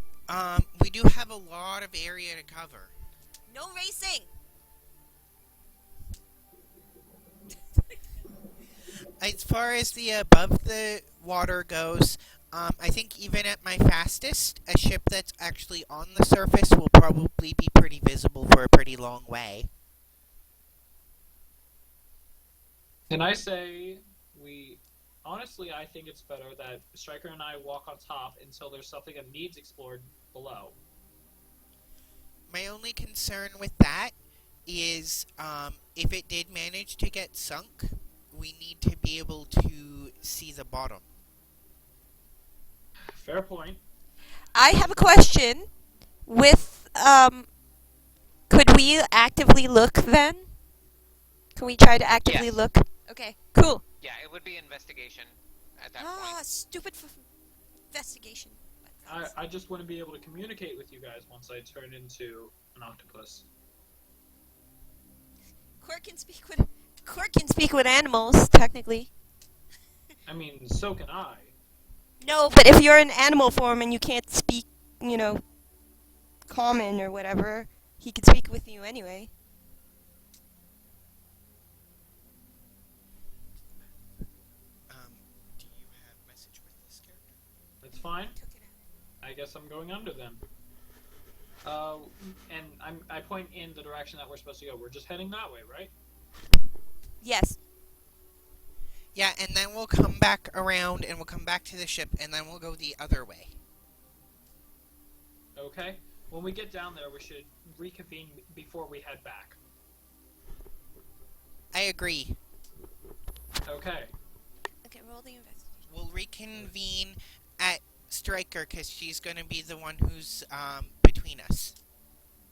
we do have a lot of area to cover. No racing! As far as the above the water goes, I think even at my fastest, a ship that's actually on the surface will probably be pretty visible for a pretty long way. Can I say honestly, I think it's better that Striker and I walk on top until there's something that needs explored below. My only concern with that is if it did manage to get sunk, we need to be able to see the bottom. Fair point. I have a question. With, could we actively look then? Can we try to actively Yes. look? Okay, cool. Yeah, it would be investigation at that Ah, point. stupid investigation. I just want to be able to communicate with you guys once I turn into an octopus. Quirk can speak with animals, technically. I mean, so can I. No, but if you're in animal form and you can't speak, common or whatever, he could speak with you anyway. Do you have message with this character? That's fine. I guess I'm going under then. And I point in the direction that we're supposed to go. We're just heading that way, right? Yes. Yeah, and then we'll come back around and we'll come back to the ship and then we'll go the other way. Okay. When we get down there, we should reconvene before we head back. I agree. Okay. Okay, roll the investigation. We'll reconvene at Striker because she's going to be the one who's between us.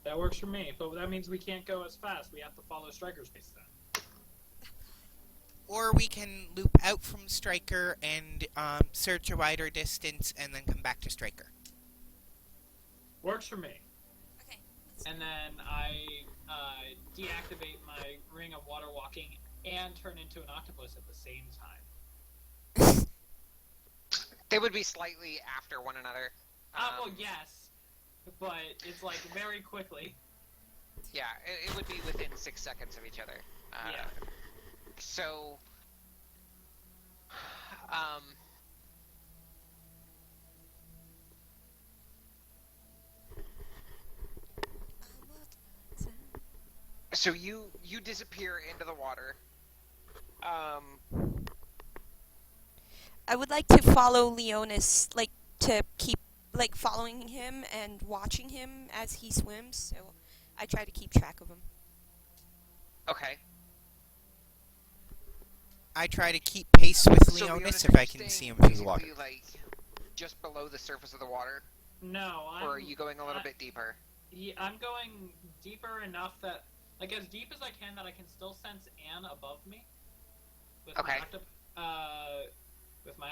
That works for me, but that means we can't go as fast. We have to follow Striker's pace then. Or we can loop out from Striker and search a wider distance and then come back to Striker. Works for me. Okay. And then I deactivate my ring of water walking and turn into an octopus at the same time. They would be slightly after one another. Well, yes, but it's like very quickly. Yeah, it would be within 6 seconds of each other. Yeah. So, so you disappear into the water. I would like to follow Leonis, to keep, following him and watching him as he swims, so I try to keep track of him. Okay. I try to keep pace with So Leonis Leonis, if are I you can see staying him through the water. basically, like, just below the surface of the water? No, Or are you going a little bit deeper? Yeah, I'm going deeper enough that, as deep as I can, that I can still sense Anne above me. With Okay. my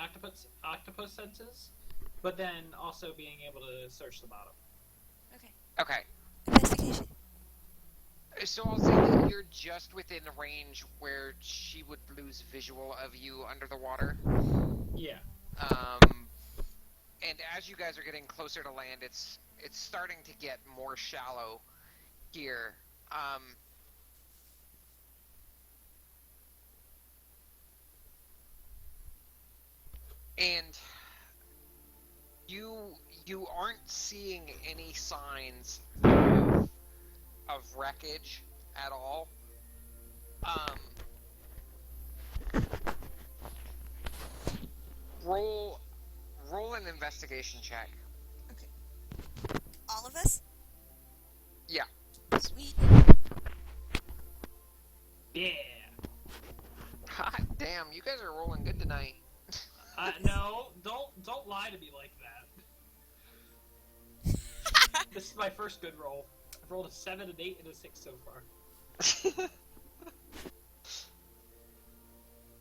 octopus senses, but then also being able to search the bottom. Okay. Investigation. So I'll say that you're just within range where she would lose visual of you under the water. Yeah. And as you guys are getting closer to land, it's starting to get more shallow here. And you aren't seeing any signs of wreckage at all. Roll an investigation check. All of us? Yeah. Sweet. Yeah. God damn, you guys are rolling good tonight. No, don't lie to me like that. This is my first good roll. I've rolled a 7, an 8, and a 6 so far.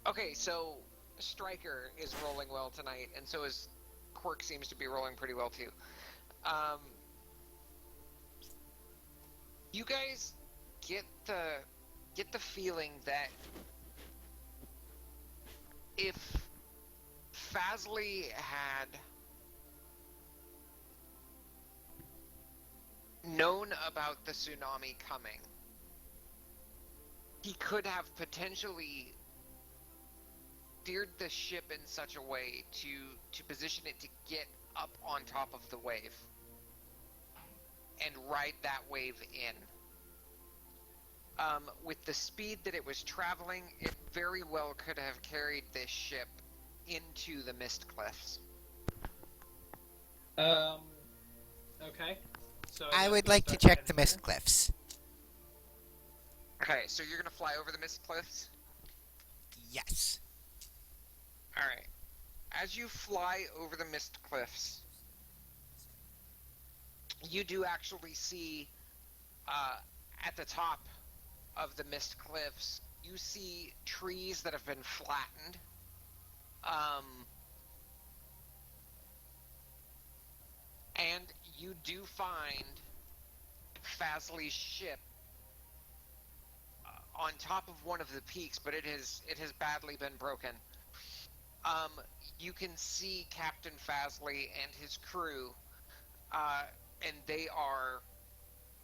Okay, so Striker is rolling well tonight, and so is Quirk seems to be rolling pretty well too. Um, you guys get the feeling that if Fazley had known about the tsunami coming, he could have potentially steered the ship in such a way to position it to get up on top of the wave and ride that wave in. With the speed that it was traveling, it very well could have carried this ship into the mist cliffs. Okay. So I guess would we like to start check the heading mist there. cliffs. Okay, so you're gonna fly over the mist cliffs? Yes. Alright. As you fly over the mist cliffs, you do actually see at the top of the mist cliffs, you see trees that have been flattened. And you do find Fazley's ship on top of one of the peaks, but it has badly been broken. You can see Captain Fazley and his crew, and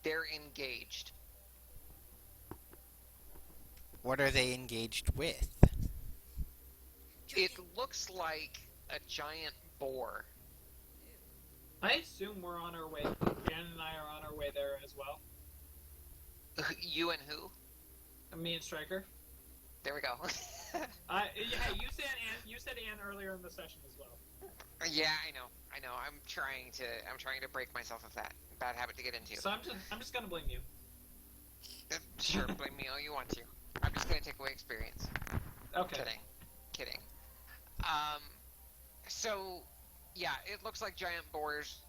they're engaged. What are they engaged with? It looks like a giant boar. I assume we're on our way. Jan and I are on our way there as well. You and who? Me and Stryker. There we go. Yeah, you said Ann earlier in the session as well. Yeah, I know. I'm trying to break myself of that bad habit to get into. So I'm just gonna blame you. Sure, blame me all you want to. I'm just gonna take away experience. Okay. Kidding. So, yeah, it looks like giant boars.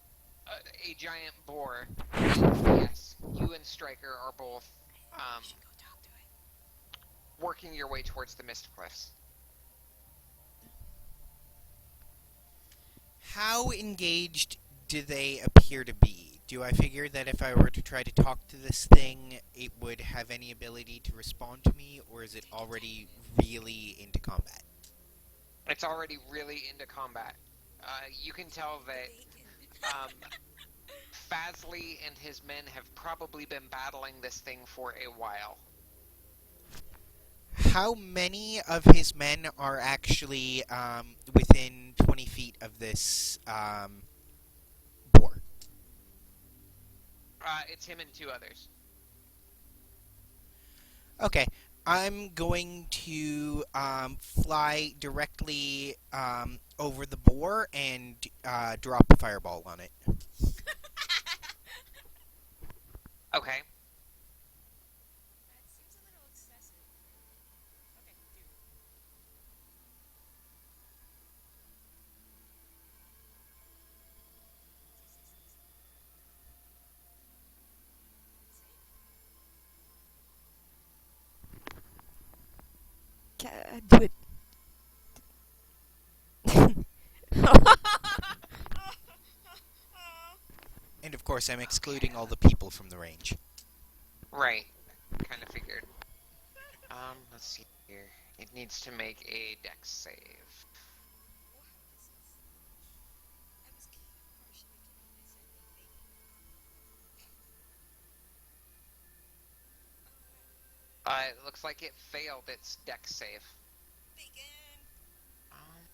A giant boar. Yes, you and Stryker are both working your way towards the mist cliffs. How engaged do they appear to be? Do I figure that if I were to try to talk to this thing, it would have any ability to respond to me, or is it already really into combat? It's already really into combat. You can tell that Fazley and his men have probably been battling this thing for a while. How many of his men are actually within 20 feet of this boar? It's him and two others. Okay, I'm going to fly directly over the boar and drop a fireball on it. Okay. That seems a little excessive. Okay, do. Do it. And of course, I'm excluding all the people from the range. Right. Kind of figured. Let's see here. It needs to make a dex save. I was partially kidding. I said bacon. It looks like it failed its dex save. Bacon. Um,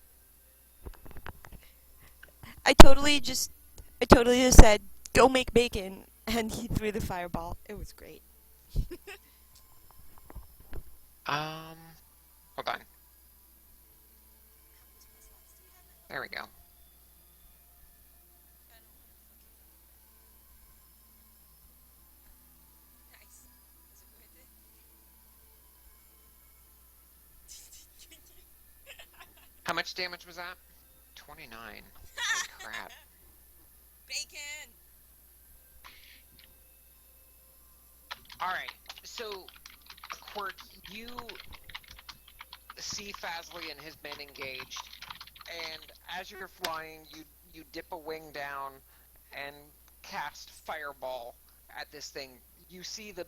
I totally just said, go make bacon, and he threw the fireball. It was great. Hold on. There we go. Nice. Was it worth it? How much damage was that? 29. Holy crap. Bacon! Alright, so, Quirk, you see Fazley and his men engaged, and as you're flying, you dip a wing down and cast fireball at this thing. You see the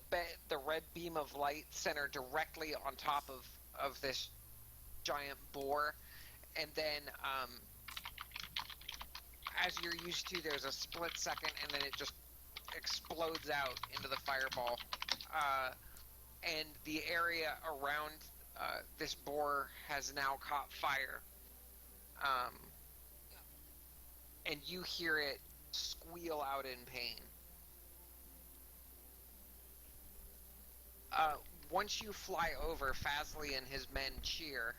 red beam of light center directly on top of this giant boar, and then as you're used to, there's a split second, and then it just explodes out into the fireball. And the area around this boar has now caught fire. Um, and you hear it squeal out in pain. Uh, Once you fly over, Fazli and his men cheer.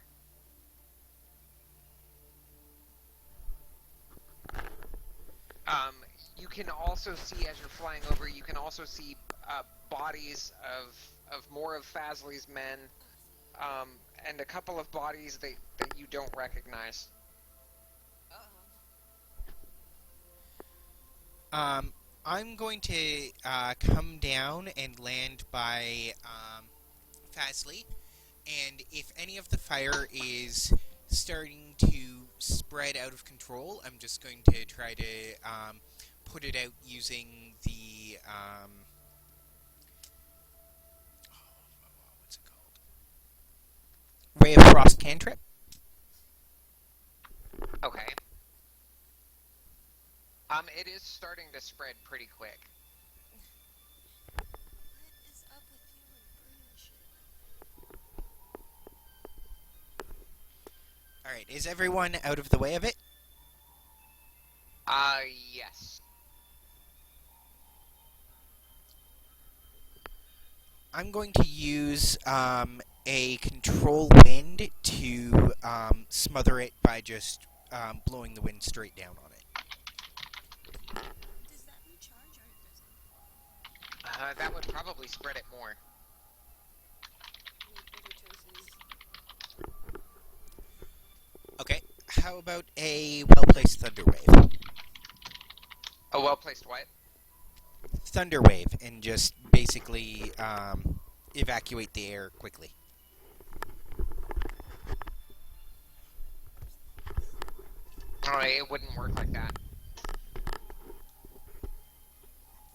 Um, you can also see, as you're flying over, you can also see bodies of more of Fazli's men, um, and a couple of bodies that you don't recognize. I'm going to come down and land by Fazli, and if any of the fire is starting to spread out of control, I'm just going to try to put it out using the what's it called? Ray of Frost cantrip. Okay. It is starting to spread pretty quick. What is up with you and burning shit? All right, is everyone out of the way of it? Yes. I'm going to use a control wind to smother it by just blowing the wind straight down on it. Does that recharge or does it? That would probably spread it more. Make better choices. Okay, how about a well-placed thunder wave? A well-placed what? Thunder wave, and just basically evacuate the air quickly. Alright, it wouldn't work like that.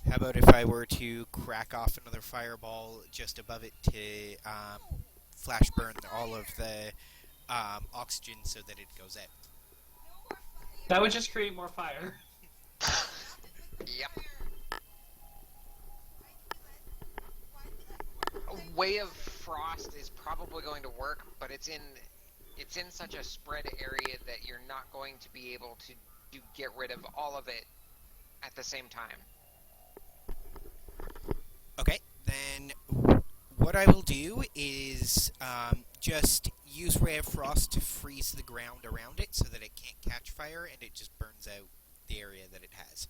How about if I were to crack off another fireball just above it to flash burn all of the oxygen so that it goes out? That would just create more fire. Yep. A Way of Frost is probably going to work, but it's in such a spread area that you're not going to be able to get rid of all of it at the same time. Okay, then what I will do is just use Ray of Frost to freeze the ground around it so that it can't catch fire and it just burns out the area that it has.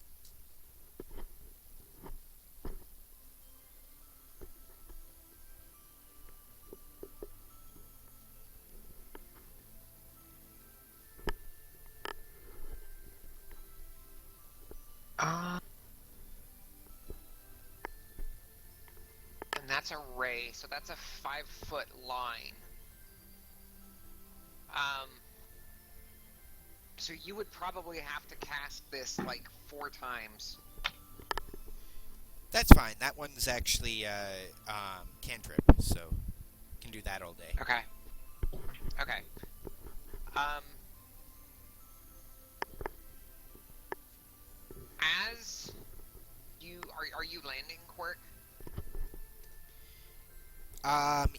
And that's a ray, so that's a 5-foot line. So you would probably have to cast this like 4 times. That's fine. That one's actually cantrip, so can do that all day. Okay. Okay. As you are you landing, Quirk?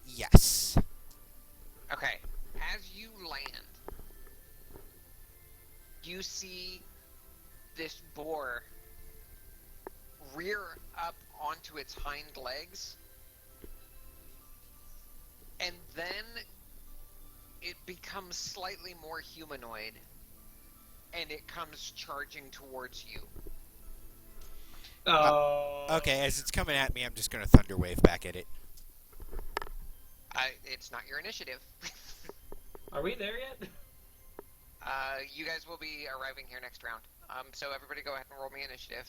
Yes. Okay. As you land, you see this boar rear up onto its hind legs, and then it becomes slightly more humanoid, and it comes charging towards you. Oh. Okay, as it's coming at me, I'm just going to thunder wave back at it. It's not your initiative. Are we there yet? You guys will be arriving here next round. So everybody go ahead and roll me initiative.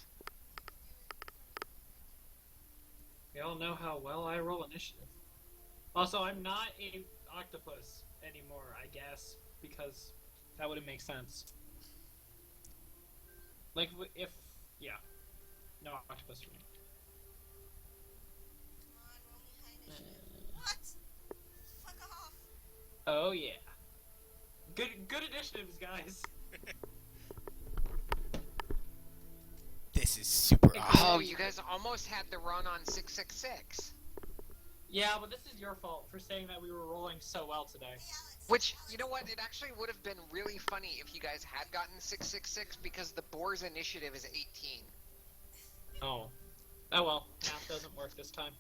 We all know how well I roll initiative. Also, I'm not a octopus anymore, I guess, because that wouldn't make sense. Like, if... Yeah. No octopus for me. Come on, roll me high initiative. What? Fuck off. Oh, yeah. Good initiatives, guys. This is super Hey, awesome. Oh, you guys almost had the run on 666. Yeah, but this is your fault for saying that we were rolling so well today. Hey, Alex. Which, you know what, it actually would have been really funny if you guys had gotten 666 because the boar's initiative is 18. Oh. Oh well, math doesn't work this time.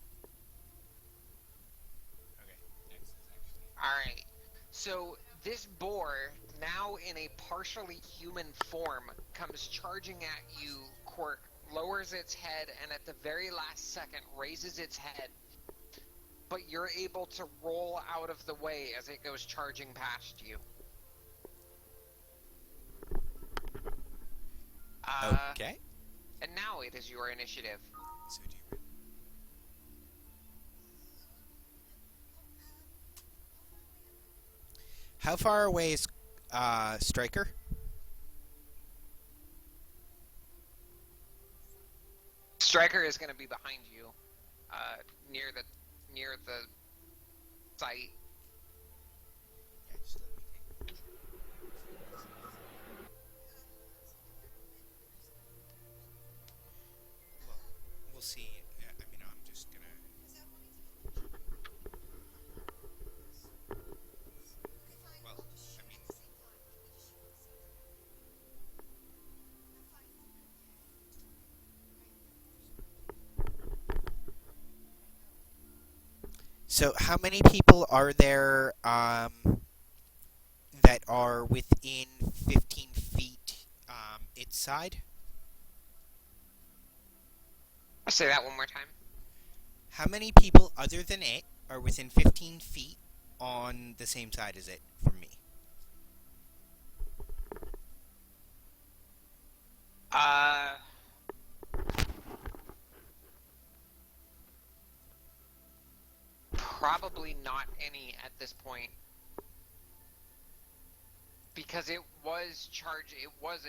Okay, next is actually. Alright, so this boar, now in a partially human form, comes charging at you, Quirk, lowers its head, and at the very last second raises its head. But you're able to roll out of the way as it goes charging past you. Okay. And now it is your initiative. So do you... How far away is Striker? Striker is going to be behind you, near the site. Yeah, just let me take... Well, we'll see. I mean, I'm just gonna... Well, I mean... So, how many people are there that are within 15 feet its side? I'll say that one more time. How many people other than it are within 15 feet on the same side as it from me? Probably not any at this point. Because it was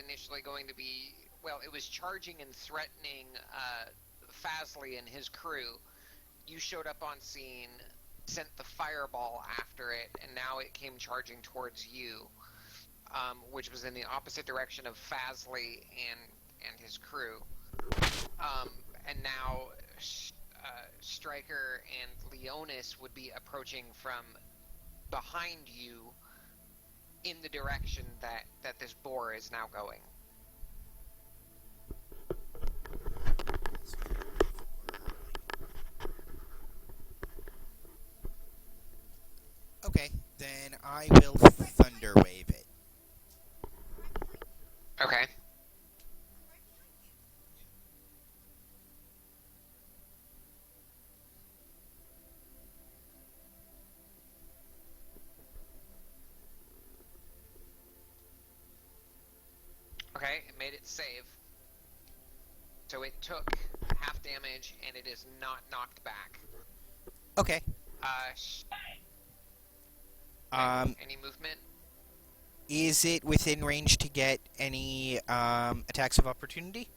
initially going to be, well, it was charging and threatening Fazley and his crew. You showed up on scene, sent the fireball after it, and now it came charging towards you, which was in the opposite direction of Fazley and his crew. And now Stryker and Leonis would be approaching from behind you in the direction that this boar is now going. Okay, then I will thunder wave it. Okay. Okay, it made it save. So it took half damage, and it is not knocked back. Okay. Any movement? Is it within range to get any attacks of opportunity?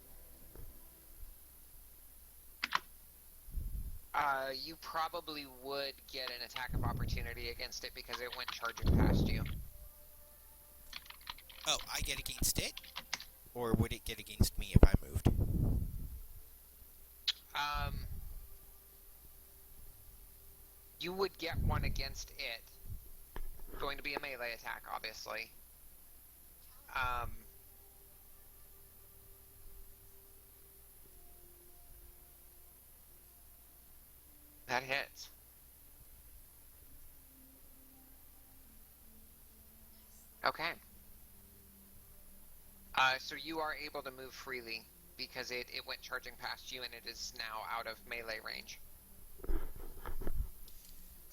You probably would get an attack of opportunity against it because it went charging past you. Oh, I get against it? Or would it get against me if I moved? You would get one against it. Going to be a melee attack, obviously. That hits. Okay. So you are able to move freely because it went charging past you and it is now out of melee range.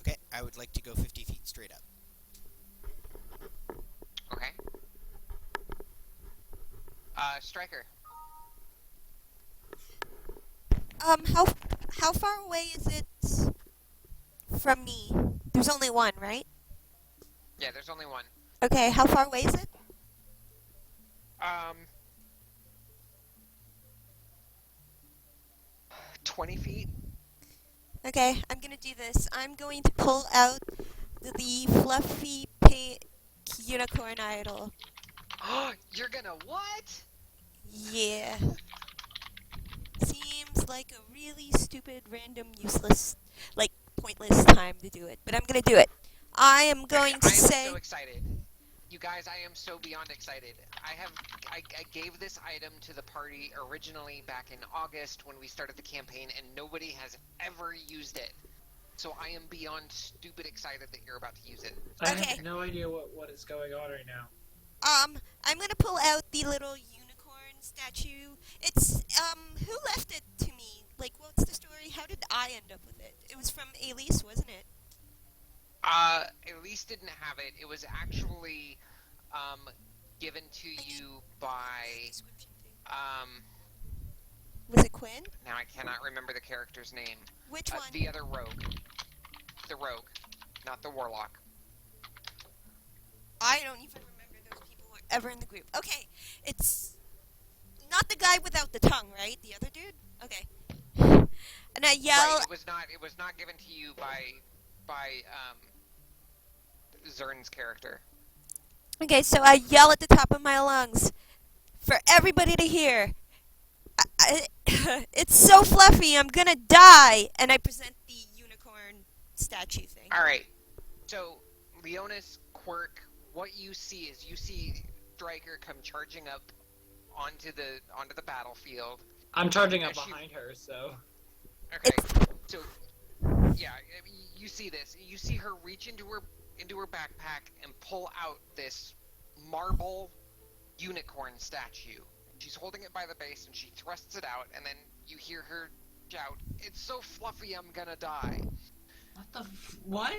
Okay, I would like to go 50 feet straight up. Okay. Striker. How far away is it from me? There's only one, right? Yeah, there's only one. Okay, how far away is it? 20 feet. Okay, I'm gonna do this. I'm going to pull out the fluffy pink unicorn idol. You're gonna what? Yeah. Seems like a really stupid, random, useless, like, pointless time to do it. But I'm gonna do it. I am going to I am say... so excited. You guys, I am so beyond excited. I gave this item to the party originally back in August when we started the campaign, and nobody has ever used it. So I am beyond stupid excited that you're about to use it. I Okay. have no idea what is going on right now. I'm gonna pull out the little unicorn statue. It's, who left it to me? Like, what's the story? How did I end up with it? It was from Elise, wasn't it? Elise didn't have it. It was actually, given to you by, Description thing. um, Was it Quinn? now I cannot remember the character's name. Which one? The other rogue. The rogue, not the warlock. I don't even remember those people were ever in the group. Okay, it's not the guy without the tongue, right? The other dude? Okay. And I yell... Right, it was not given to you by Zern's character. Okay, so I yell at the top of my lungs for everybody to hear. It's so fluffy, I'm gonna die! And I present the unicorn statue thing. Alright, so, Leonis, Quirk, what you see is you see Stryker come charging up onto the battlefield. I'm charging up As she- behind her, so... Okay, so, yeah, you see this. You see her reach into her backpack and pull out this marble unicorn statue. She's holding it by the base and she thrusts it out, and then you hear her shout, "It's so fluffy, I'm gonna die." What?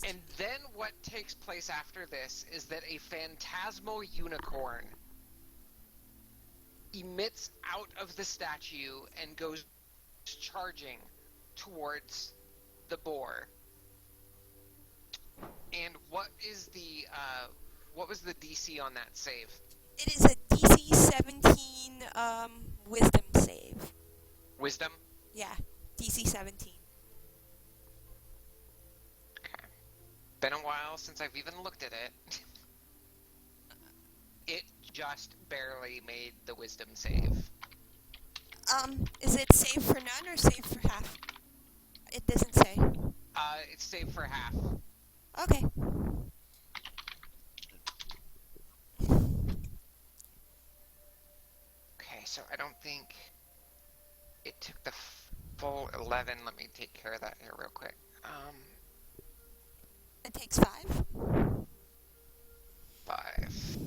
And then what takes place after this is that a phantasmal unicorn emits out of the statue and goes charging towards the boar. And what was the DC on that save? It is a DC 17 wisdom save. Wisdom? Yeah, DC 17. Okay. Been a while since I've even looked at it. It just barely made the wisdom save. Is it save for none or save for half? It doesn't say. It's saved for half. Okay. Okay, so I don't think it took the full 11. Let me take care of that here real quick. It takes 5. 5.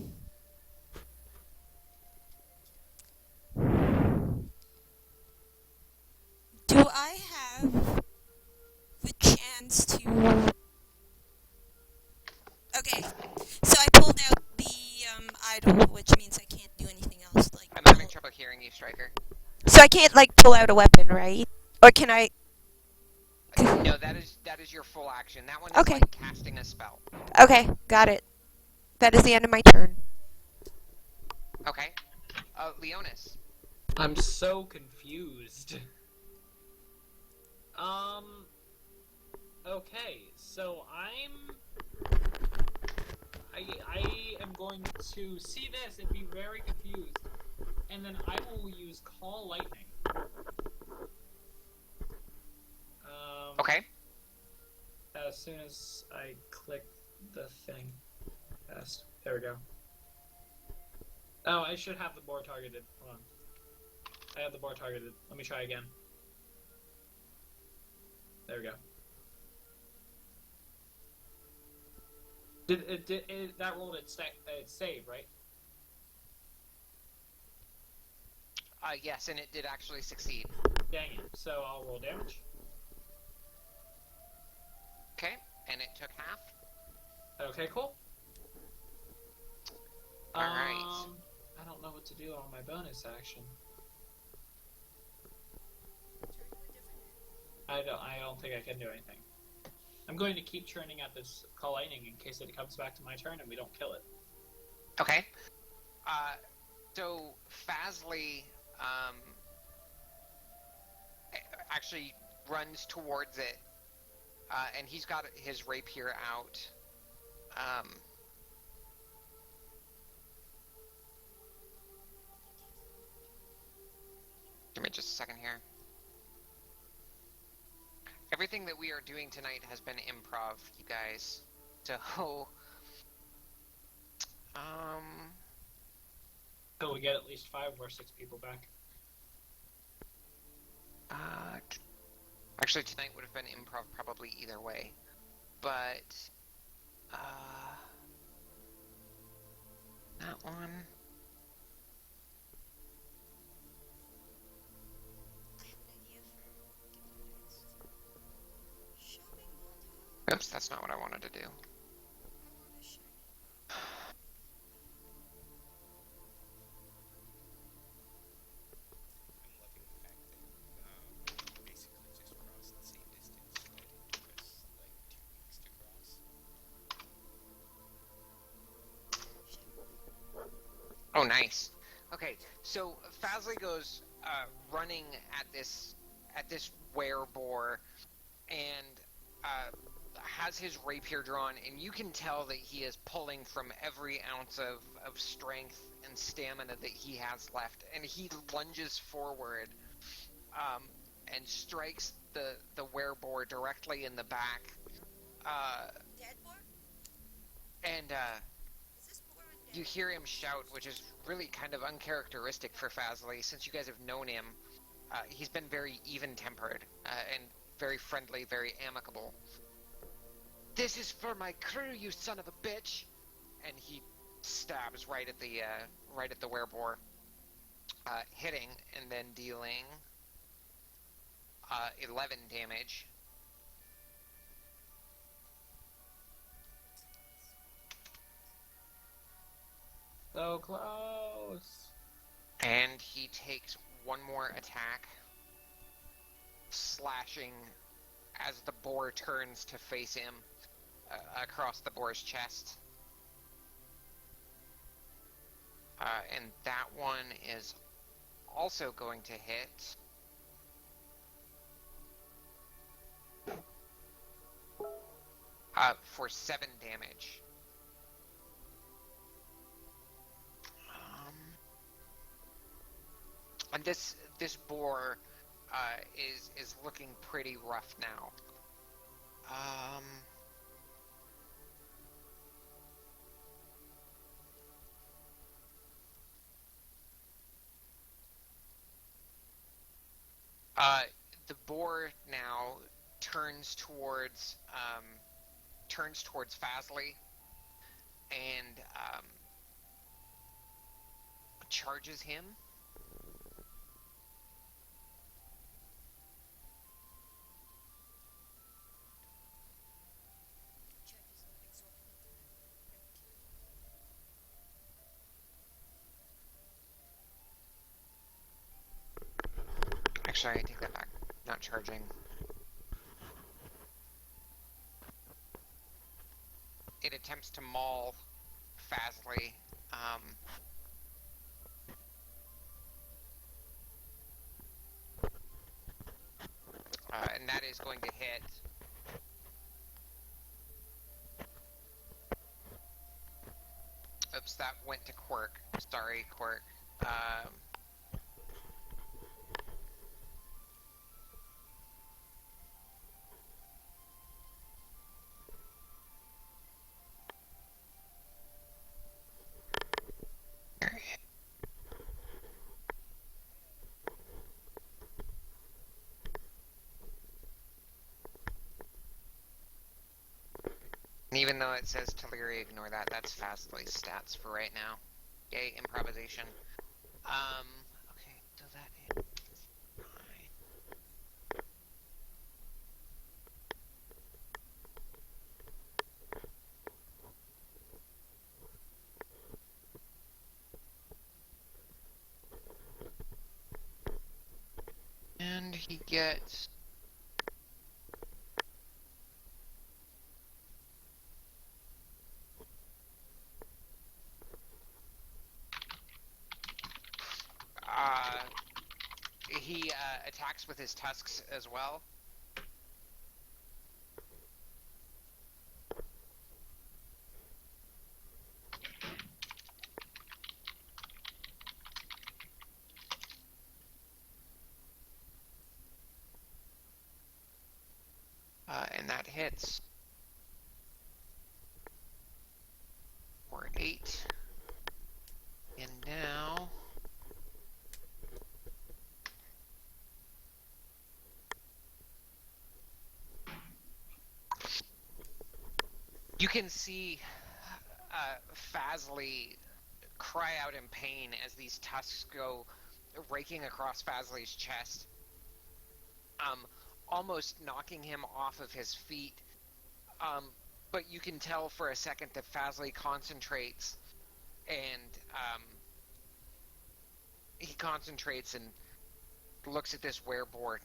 Do I have the chance to... Okay, so I pulled out the idol, which means I can't do anything else. Like, I'm having trouble hearing you, Stryker. so I can't, like, pull out a weapon, right? Or can I... No, that is your full action. That one is Okay. like casting a spell. Okay, got it. That is the end of my turn. Okay. Leonis. I'm so confused. Okay, so I am going to see this and be very confused, and then I will use Call Lightning. Okay. As soon as I click the thing. There we go. Oh, I should have the boar targeted. Hold on. I have the boar targeted. Let me try again. There we go. That rolled its save, right? Yes, and it did actually succeed. Dang it. So I'll roll damage. Okay, and it took half. Okay, cool. Alright. I don't know what to do on my bonus action. I don't think I can do anything. I'm going to keep churning out this Call Lightning in case it comes back to my turn and we don't kill it. Okay. So Fazly, actually runs towards it, and he's got his rapier out. Give me just a second here. Everything that we are doing tonight has been improv, you guys. So, So we get at least 5 or 6 people back. Actually, tonight would have been improv probably either way. But, that one. I have an idea for getting next. Shopping mall. Oops, that's not what I wanted to do. I want a shiny I'm loving the fact that basically just crossed the same distance that it took us like 2 weeks to cross. Oh, nice. Okay, so Fazley goes running at this werebore, and has his rapier drawn, and you can tell that he is pulling from every ounce of strength and stamina that he has left, and he lunges forward and strikes the werebore directly in the back. dead boar? And Is this boar a you dead hear him shout, which is really kind of uncharacteristic for Fazley, since you guys have known him. He's been very even-tempered and very friendly, very amicable. This is for my crew, you son of a bitch! And he stabs right at the werebore, hitting and then dealing 11 damage. So close. And he takes one more attack, slashing as the boar turns to face him across the boar's chest. And that one is also going to hit. For 7 damage. And this boar is looking pretty rough now. The boar now turns towards Fazley and charges him. Charges an exorbitant Actually, I take that back. Not charging. It attempts to maul Fazley. And that is going to hit. Oops, that went to Quirk. Sorry, Quirk. And even though it says Teleri, ignore that. That's Fastly's stats for right now. Yay, improvisation. Okay, so that is 9. And he gets... he attacks with his tusks as well. And that hits for 8. And now you can see Fazley cry out in pain as these tusks go raking across Fazley's chest, almost knocking him off of his feet. But you can tell for a second that Fazley concentrates, and he concentrates and looks at this werebore.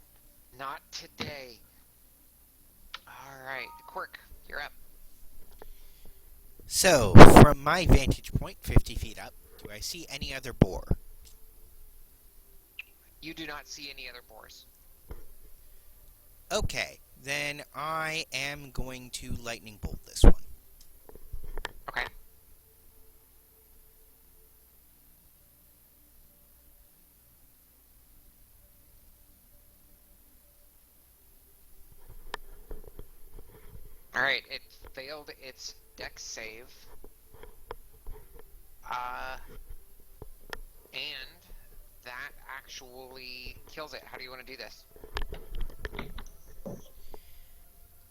Not today. All right, Quirk, you're up. So, from my vantage point, 50 feet up, do I see any other boar? You do not see any other boars. Okay, then I am going to lightning bolt this one. Okay. Alright, it failed its dex save. And that actually kills it. How do you want to do this?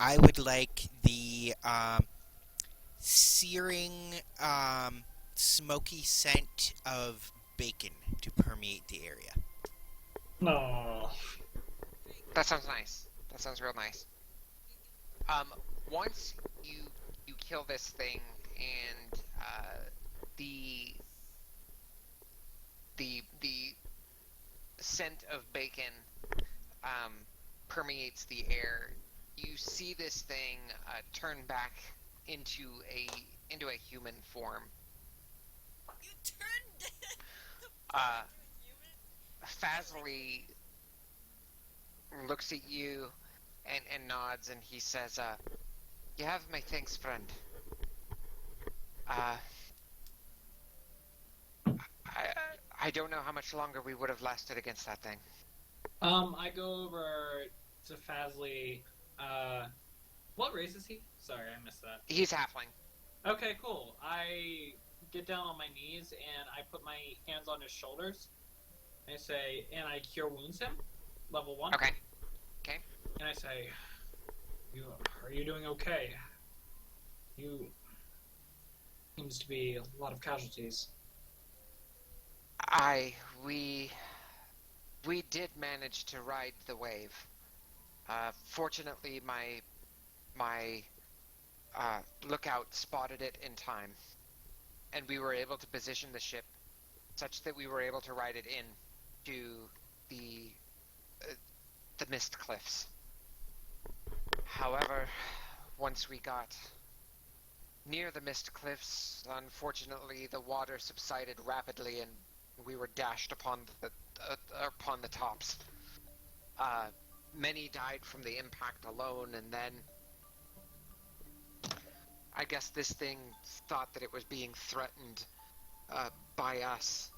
I would like the searing, smoky scent of bacon to permeate the area. No. That sounds nice. That sounds real nice. Once you kill this thing and the scent of bacon permeates the air, you see this thing turn back into a human form. You turned Fazley looks at you and nods, and he says, "You have my thanks, friend. I don't know how much longer we would have lasted against that thing." I go over to Fazley. What race is he? Sorry, I missed that. He's halfling. Okay, cool. I get down on my knees and I put my hands on his shoulders. And I say, and I cure wounds him, level 1. Okay. And I say, are you doing okay? Seems to be a lot of casualties. We did manage to ride the wave. Fortunately, my lookout spotted it in time, and we were able to position the ship such that we were able to ride it in to the mist cliffs. However, once we got near the mist cliffs, unfortunately, the water subsided rapidly, and we were dashed upon the tops. Many died from the impact alone, and then I guess this thing thought that it was being threatened by us,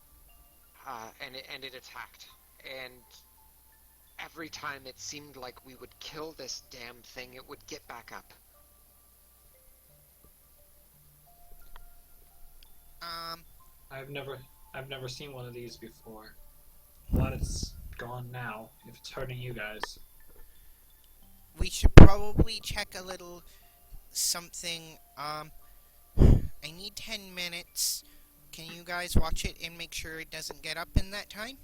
and it attacked. And every time it seemed like we would kill this damn thing, it would get back up. I've never seen one of these before. Glad it's gone now, if it's hurting you guys. We should probably check a little something. I need 10 minutes. Can you guys watch it and make sure it doesn't get up in that time?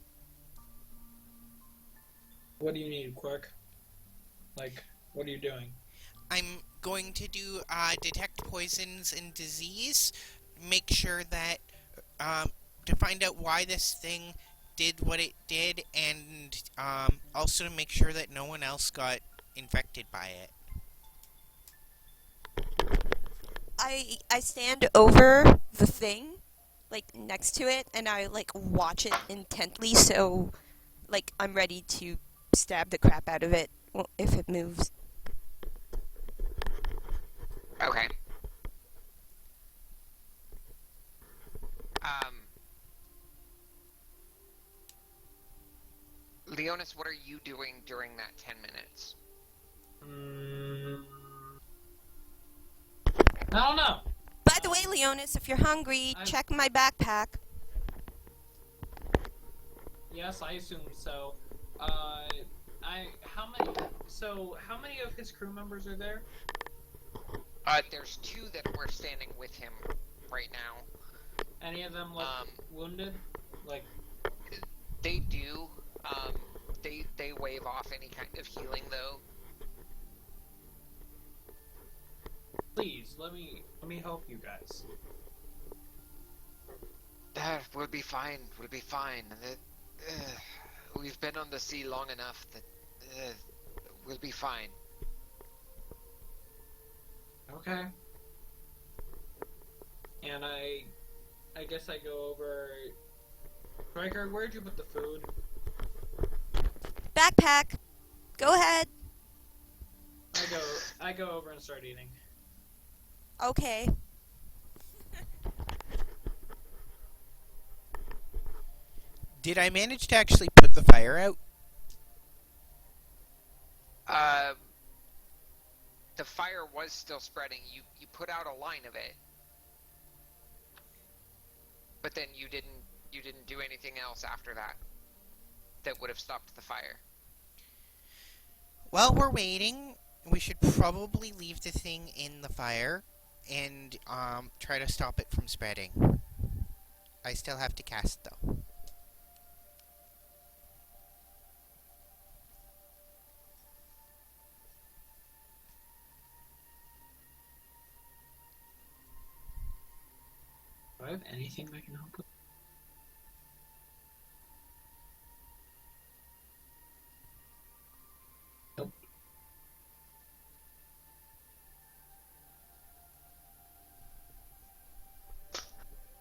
What do you need, Quirk? Like, what are you doing? I'm going to do detect poisons and disease. Make sure that to find out why this thing did what it did, and also to make sure that no one else got infected by it. I stand over the thing, like next to it, and I like watch it intently, so like I'm ready to stab the crap out of it if it moves. Okay. Um, Leonis, what are you doing during that 10 minutes? I don't know. By the way, Leonis, if you're hungry, check my backpack. Yes, I assume so. How many of his crew members are there? There's 2 that were standing with him right now. Any of them wounded? Like they do. They wave off any kind of healing though. Please let me help you guys. We'll be fine. We'll be fine. We've been on the sea long enough that we'll be fine. Okay. And I guess I go over. Riker, where'd you put the food? Backpack. Go ahead. I go over and start eating. Okay. Did I manage to actually put the fire out? The fire was still spreading. You put out a line of it, but then you didn't do anything else after that would have stopped the fire. While we're waiting, we should probably leave the thing in the fire and try to stop it from spreading. I still have to cast though. Do I have anything that can help with? Nope.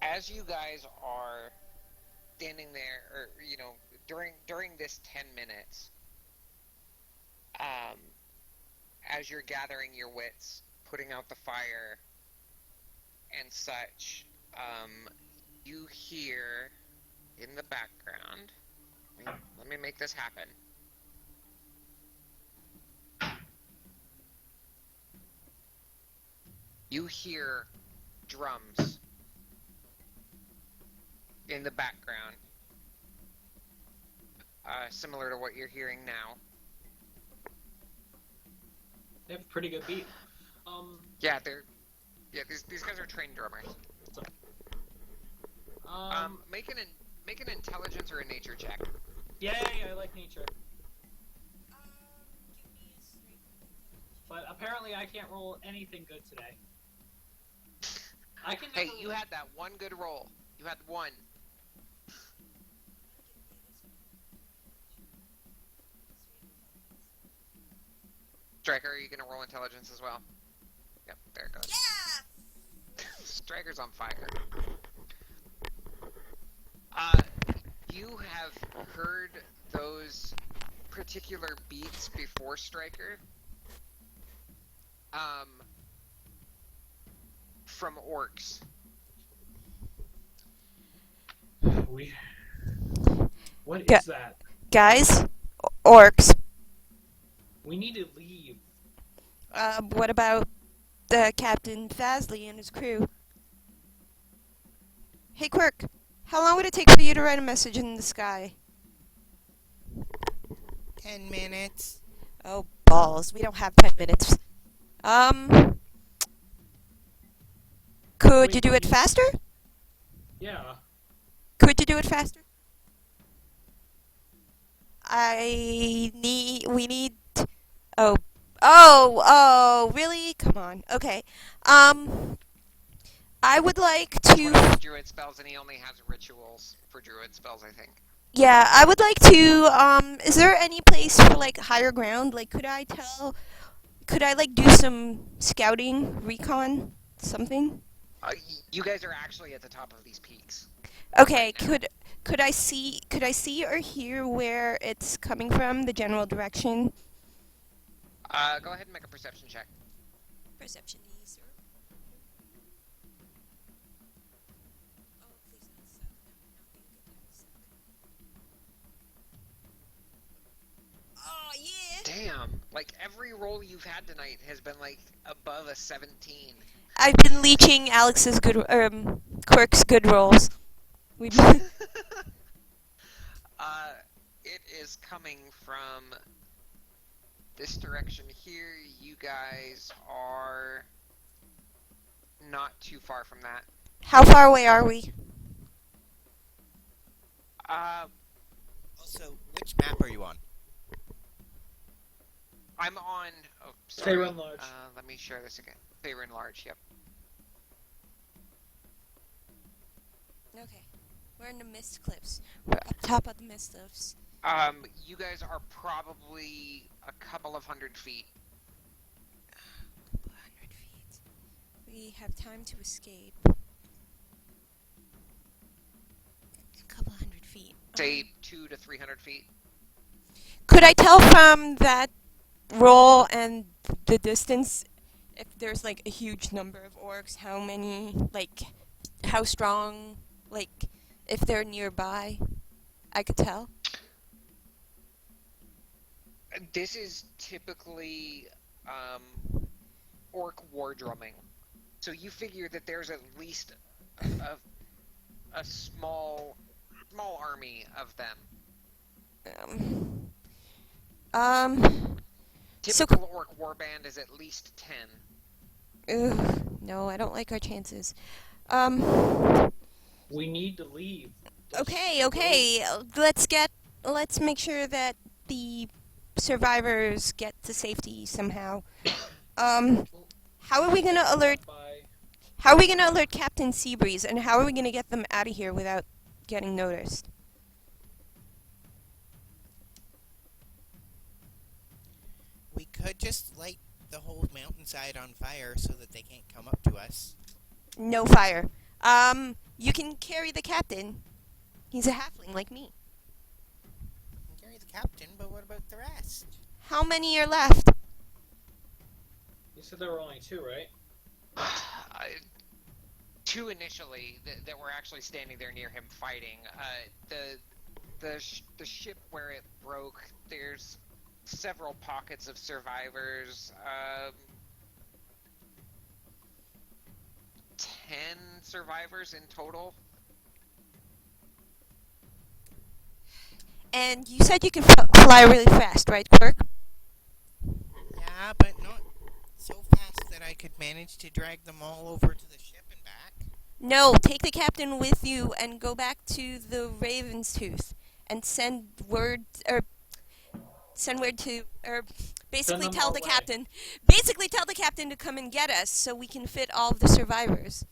As you guys are standing there, or during this 10 minutes, as you're gathering your wits, putting out the fire and such, you hear in the background. Let me make this happen. You hear drums in the background, similar to what you're hearing now. They have a pretty good beat. Yeah, these guys are trained drummers. So, make an intelligence or a nature check. Yeah, I like nature. Give me a straight. But apparently I can't roll anything good today. I can Hey, never you had that one good roll. You had one. Striker, are you gonna roll intelligence as well? Yep, there it goes. Yeah! Striker's on fire. You have heard those particular beats before, Striker. From orcs. What Ga- is that? Guys, orcs. We need to leave. What about Captain Fazley and his crew? Hey, Quirk. How long would it take for you to write a message in the sky? 10 minutes. Oh, balls. We don't have 10 minutes. Could you do it faster? Yeah. Could you do it faster? We need... Oh, really? Come on. Okay. I would like One to... of his druid spells, and he only has rituals for druid spells, I think. Yeah, I would like to, is there any place for, like, higher ground? Like, could I, like, do some scouting, recon, something? You guys are actually at the top of these peaks. Okay, Right now. Could I see or hear where it's coming from? The general direction. Go ahead and make a perception check. Perception, sir. Oh, please not suck. Nothing good have suck. Oh yeah. Damn. Like, every roll you've had tonight has been, like, above a 17. I've been leeching Alex's Quirk's good rolls. We've been. It is coming from this direction here. You guys are not too far from that. How far away are we? Also, which map are you on? I'm on. Oh, sorry. Faerun Large. Let me share this again. Faerun Large. Yep. Okay. We're in the mist cliffs. We're up top of the mist cliffs. You guys are probably a couple of 100 feet. A couple 100 feet. We have time to escape. A couple 100 feet. Say 200 to 300 feet. Could I tell from that roll and the distance if there's like a huge number of orcs? How many? Like, how strong? Like, if they're nearby, I could tell. This is typically orc war drumming. So you figure that there's at least a small army of them. Typical orc warband is at least 10. No, I don't like our chances. We need to leave. Okay. Let's make sure that the survivors get to safety somehow. How are we gonna alert? How are we gonna alert Captain Seabreeze, and how are we gonna get them out of here without getting noticed? We could just light the whole mountainside on fire so that they can't come up to us. No fire. You can carry the captain. He's a halfling like me. You can carry the captain, but what about the rest? How many are left? You said there were only 2, right? 2 initially that were actually standing there near him fighting. The ship where it broke, there's several pockets of survivors. 10 survivors in total. And you said you can fly really fast, right, Quirk? Yeah, but not so fast that I could manage to drag them all over to the ship and back. No, take the captain with you and go back to the Raven's Tooth and send word to, or basically tell the captain to come and get us so we can fit all of the survivors.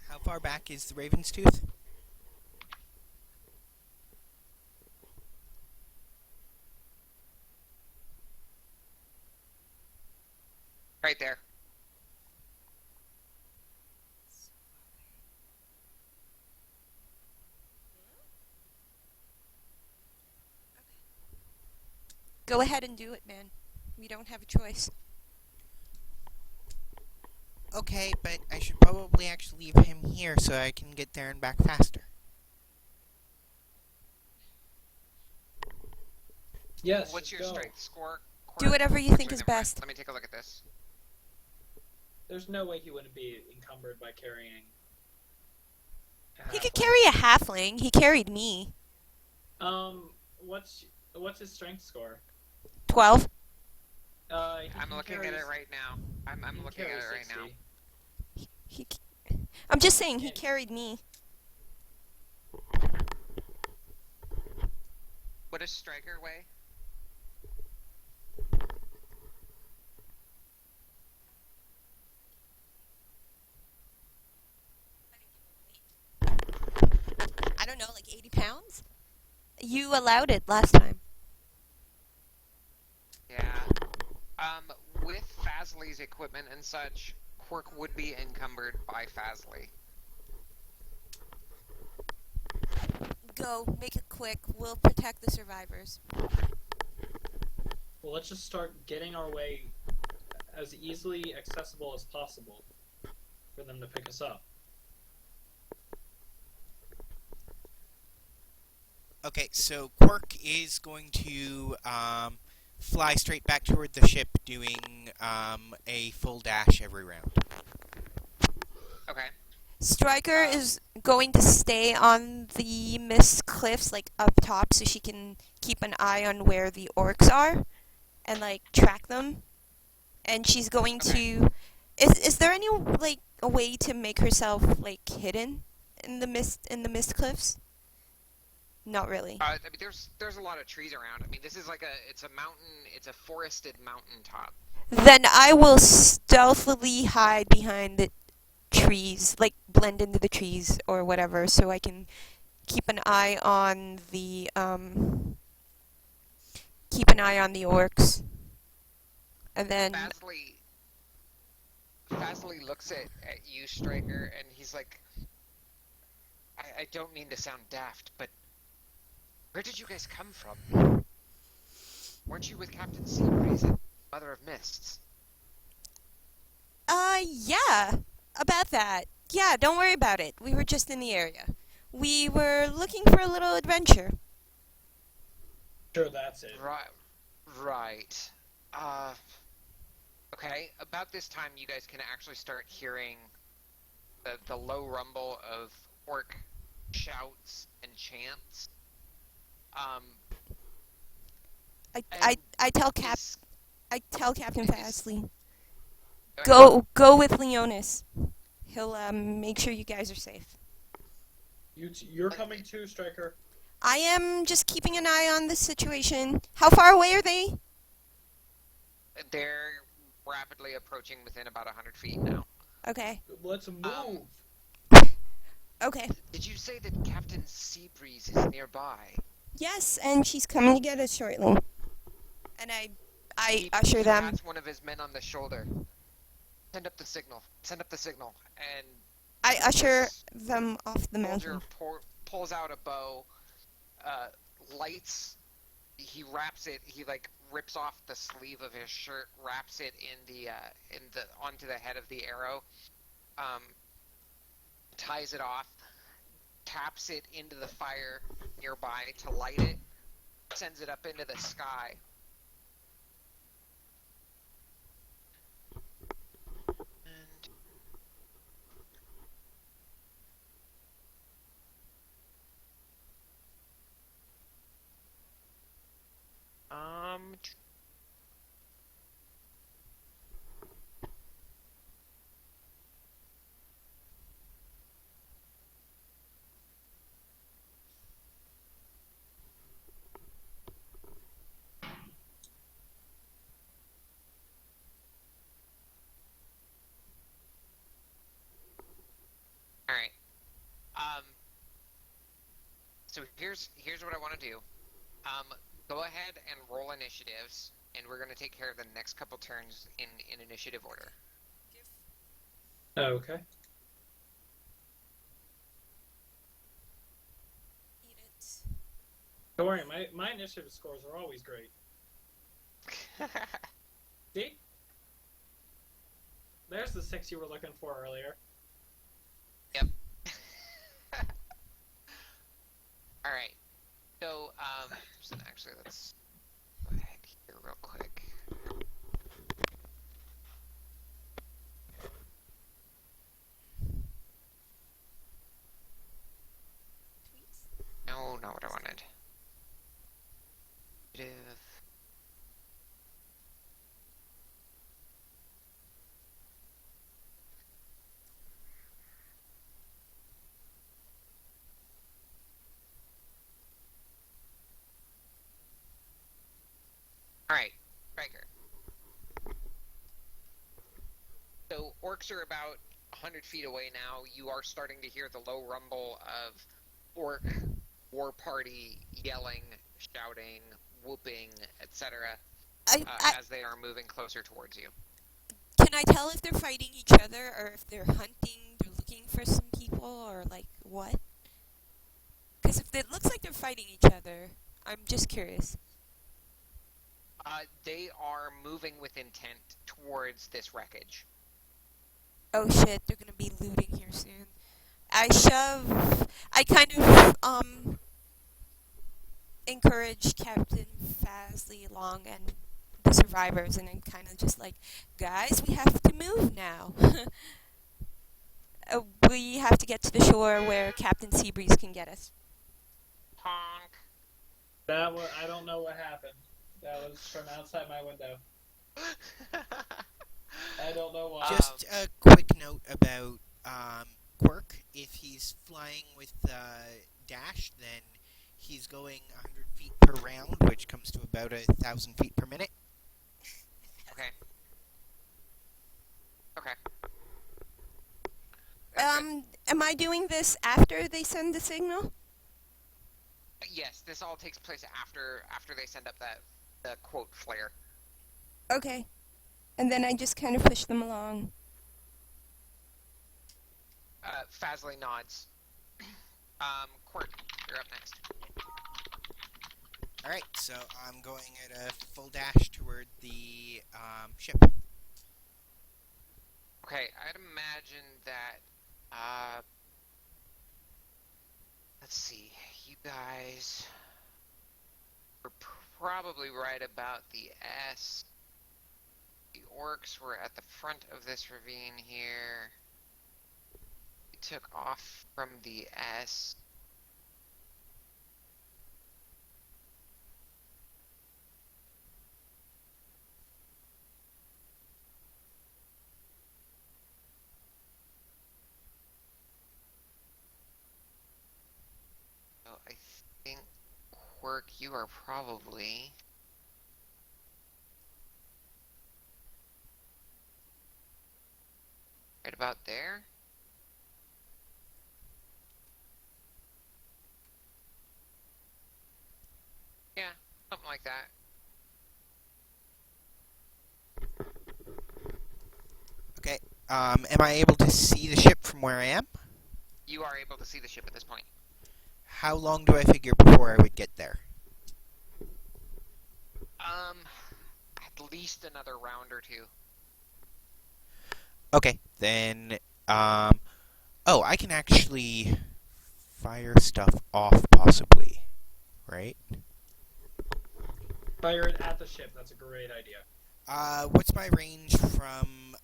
How far back is the Raven's Tooth? Right there. Go ahead and do it, man. We don't have a choice. Okay, but I should probably actually leave him here so I can get there and back faster. Yes. What's your strength score? Do whatever you think is Never mind. best. Let me take a look at this. There's no way he wouldn't be encumbered by carrying. He could carry a halfling. He carried me. What's his strength score? 12. I'm looking at it right now. I'm looking at it right now. I'm just saying he carried me. What does Striker weigh? I don't know, like 80 pounds? You allowed it last time. Yeah. With Fazly's equipment and such, Quirk would be encumbered by Fazly. go. Make it quick. We'll protect the survivors. Well, let's just start getting our way as easily accessible as possible for them to pick us up. Okay, so Quirk is going to fly straight back toward the ship, doing a full dash every round. Okay. Striker is going to stay on the mist cliffs, like up top, so she can keep an eye on where the orcs are and like track them. And she's going Okay. to. Is there any like a way to make herself like hidden in the mist cliffs? Not really. I mean, there's a lot of trees around. I mean, this is like it's a mountain, it's a forested mountaintop. Then I will stealthily hide behind the trees, like blend into the trees or whatever, so I can keep an eye on the orcs. And then Fastly looks at you, Striker, and he's like, I don't mean to sound daft, but where did you guys come from? Weren't you with Captain Seabreeze and Mother of Mists? Yeah, about that. Yeah, don't worry about it. We were just in the area. We were looking for a little adventure. Sure, that's it. Right. Okay. About this time, you guys can actually start hearing the low rumble of orc shouts and chants. I tell Is, Captain is, Fastly, go ahead. go with Leonis. He'll make sure you guys are safe. You're coming too, Striker. I am just keeping an eye on the situation. How far away are they? They're rapidly approaching within about 100 feet now. Okay. Let's move. Okay. Did you say that Captain Seabreeze is nearby? Yes, and she's coming to get us shortly. And I usher he them. pats one of his men on the shoulder. Send up the signal. Send up the signal. And I usher this them off the mountain. soldier pulls out a bow, lights. He wraps it. He like rips off the sleeve of his shirt, wraps it onto the head of the arrow, ties it off, taps it into the fire nearby to light it, sends it up into the sky. And all right. So here's what I want to do. Go ahead and roll initiatives, and we're going to take care of the next couple turns in initiative order. Okay. Eat it. Don't worry, my initiative scores are always great. See? There's the 6 you were looking for earlier. Yep. All right. So actually, let's go ahead here real quick. Tweets. No, not what I wanted. Initiative. Alright, Riker. So orcs are about 100 feet away now. You are starting to hear the low rumble of orc war party yelling, shouting, whooping, etc. As they are moving closer towards you. Can I tell if they're fighting each other or if they're hunting, they're looking for some people, or like what? Because if It looks like they're fighting each other. I'm just curious. They are moving with intent towards this wreckage. Oh shit, they're gonna be looting here soon. I kind of, encourage Captain Fazley along and the survivors, and I'm kind of just like, guys, we have to move now. We have to get to the shore where Captain Seabreeze can get us. Honk. I don't know what happened. That was from outside my window. I don't know why. Just a quick note about Quirk. If he's flying with Dash, then he's going 100 feet per round, which comes to about 1,000 feet per minute. Okay. Okay. Am I doing this after they send the signal? Yes, this all takes place after they send up the quote flare. Okay. And then I just kind of push them along. Fazley nods. Quirk, you're up next. Alright, so I'm going at a full dash toward the ship. Okay, I'd imagine that, let's see, you guys were probably right about the S. The orcs were at the front of this ravine here. We took off from the S. So I think, Quirk, you are probably right about there. Yeah, something like that. Okay, am I able to see the ship from where I am? You are able to see the ship at this point. How long do I figure before I would get there? At least another round or two. Okay, then, oh, I can actually fire stuff off, possibly, right? Fire it at the ship. That's a great idea. What's my range from,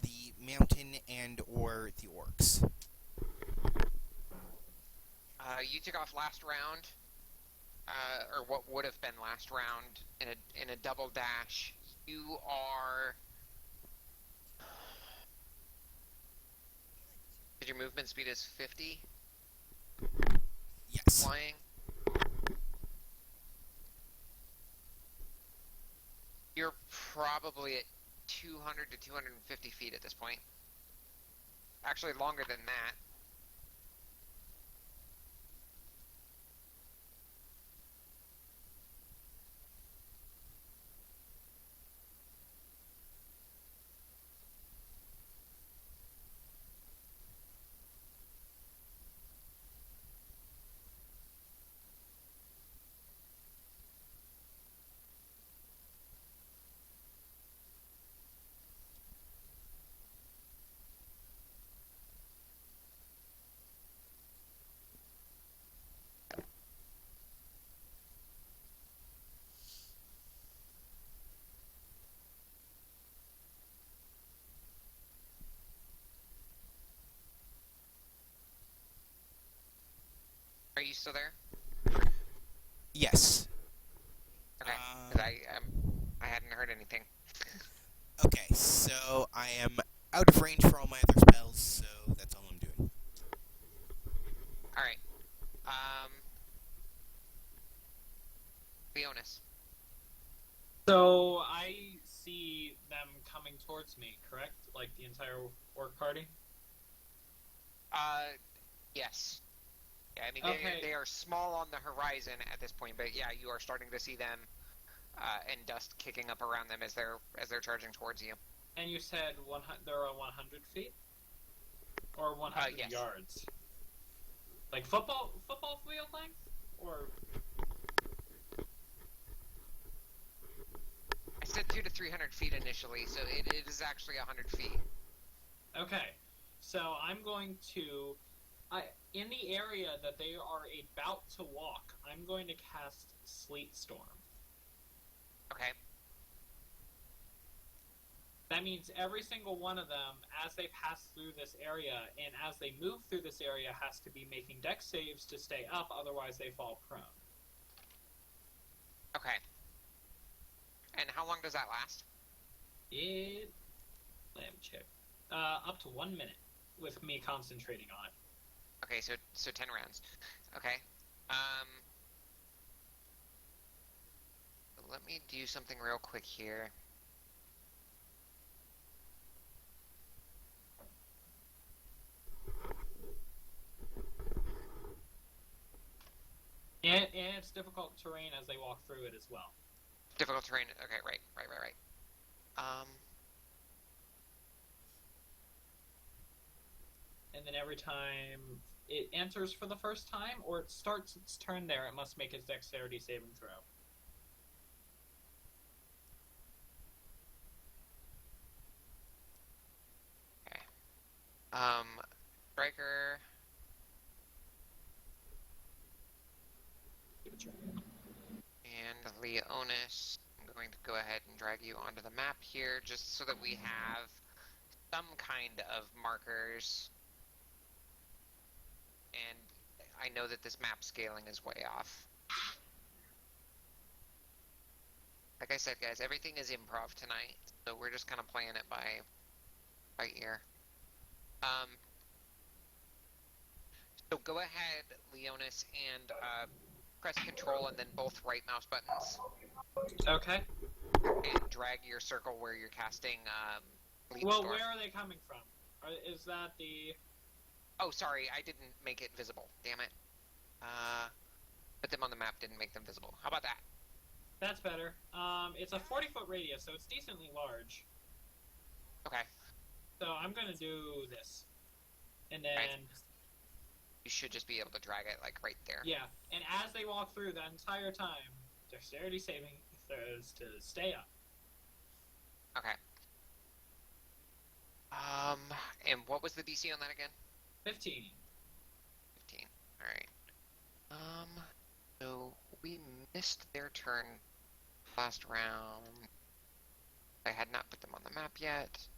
the mountain and or the orcs? You took off last round, or what would have been last round in a double dash. You are. Your movement speed is 50. Yes. Flying. You're probably at 200 to 250 feet at this point. Actually, longer than that. Are you still there? Yes. Okay, 'cause I hadn't heard anything. Okay, so I am out of range for all my other spells, so that's all I'm doing. Alright. Leonis. So I see them coming towards me, correct? Like the entire orc party? Yes. Yeah, I mean, Okay. they are small on the horizon at this point, but yeah, you are starting to see them, and dust kicking up around them as they're charging towards you. And you said they're on 100 feet? Or 100 yes. yards? Like football field length? 300 feet initially, so it is actually 100 feet. Okay, so I'm going to, in the area that they are about to walk, I'm going to cast Sleet Storm. Okay. That means every single one of them, as they pass through this area, and as they move through this area, has to be making dex saves to stay up, otherwise they fall prone. Okay. And how long does that last? Let me check. Up to 1 minute, with me concentrating on it. Okay, so 10 rounds. Okay. Let me do something real quick here. And it's difficult terrain as they walk through it as well. Difficult terrain. Okay, right. And then every time it enters for the first time, or it starts its turn there, it must make its dexterity saving throw. Okay. Striker. And Leonis. I'm going to go ahead and drag you onto the map here, just so that we have some kind of markers. And I know that this map scaling is way off. Like I said, guys, everything is improv tonight, so we're just kind of playing it by ear. So go ahead, Leonis, and press Control and then both right mouse buttons. Okay. And drag your circle where you're casting Sleet Storm. Where are they coming from? Is that the... Oh, sorry, I didn't make it visible. Damn it. Put them on the map, didn't make them visible. How about that? That's better. It's a 40-foot radius, so it's decently large. Okay. So I'm going to do this. And then... Right. You should just be able to drag it, like, right there. Yeah, and as they walk through the entire time, dexterity saving throws to stay up. Okay. And what was the DC on that again? 15. 15. Alright. So we missed their turn last round. I had not put them on the map yet.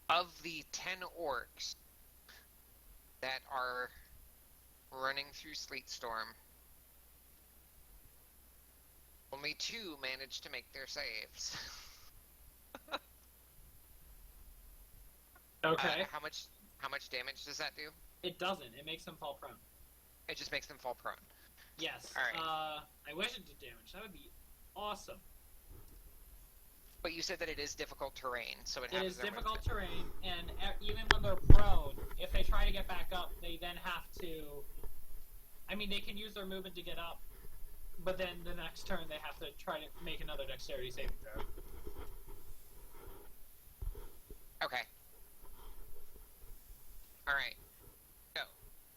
Of the 10 orcs that are running through Sleet Storm, only 2 managed to make their saves. Okay. How much damage does that do? It doesn't. It makes them fall prone. It just makes them fall prone. Yes. Alright. I wish it did damage. That would be awesome. But you said that it is difficult terrain, so it It happens is difficult movement. terrain, and even when they're prone, if they try to get back up, they then have to... I mean, they can use their movement to get up, but then the next turn they have to try to make another dexterity saving throw. Okay. Alright. Go.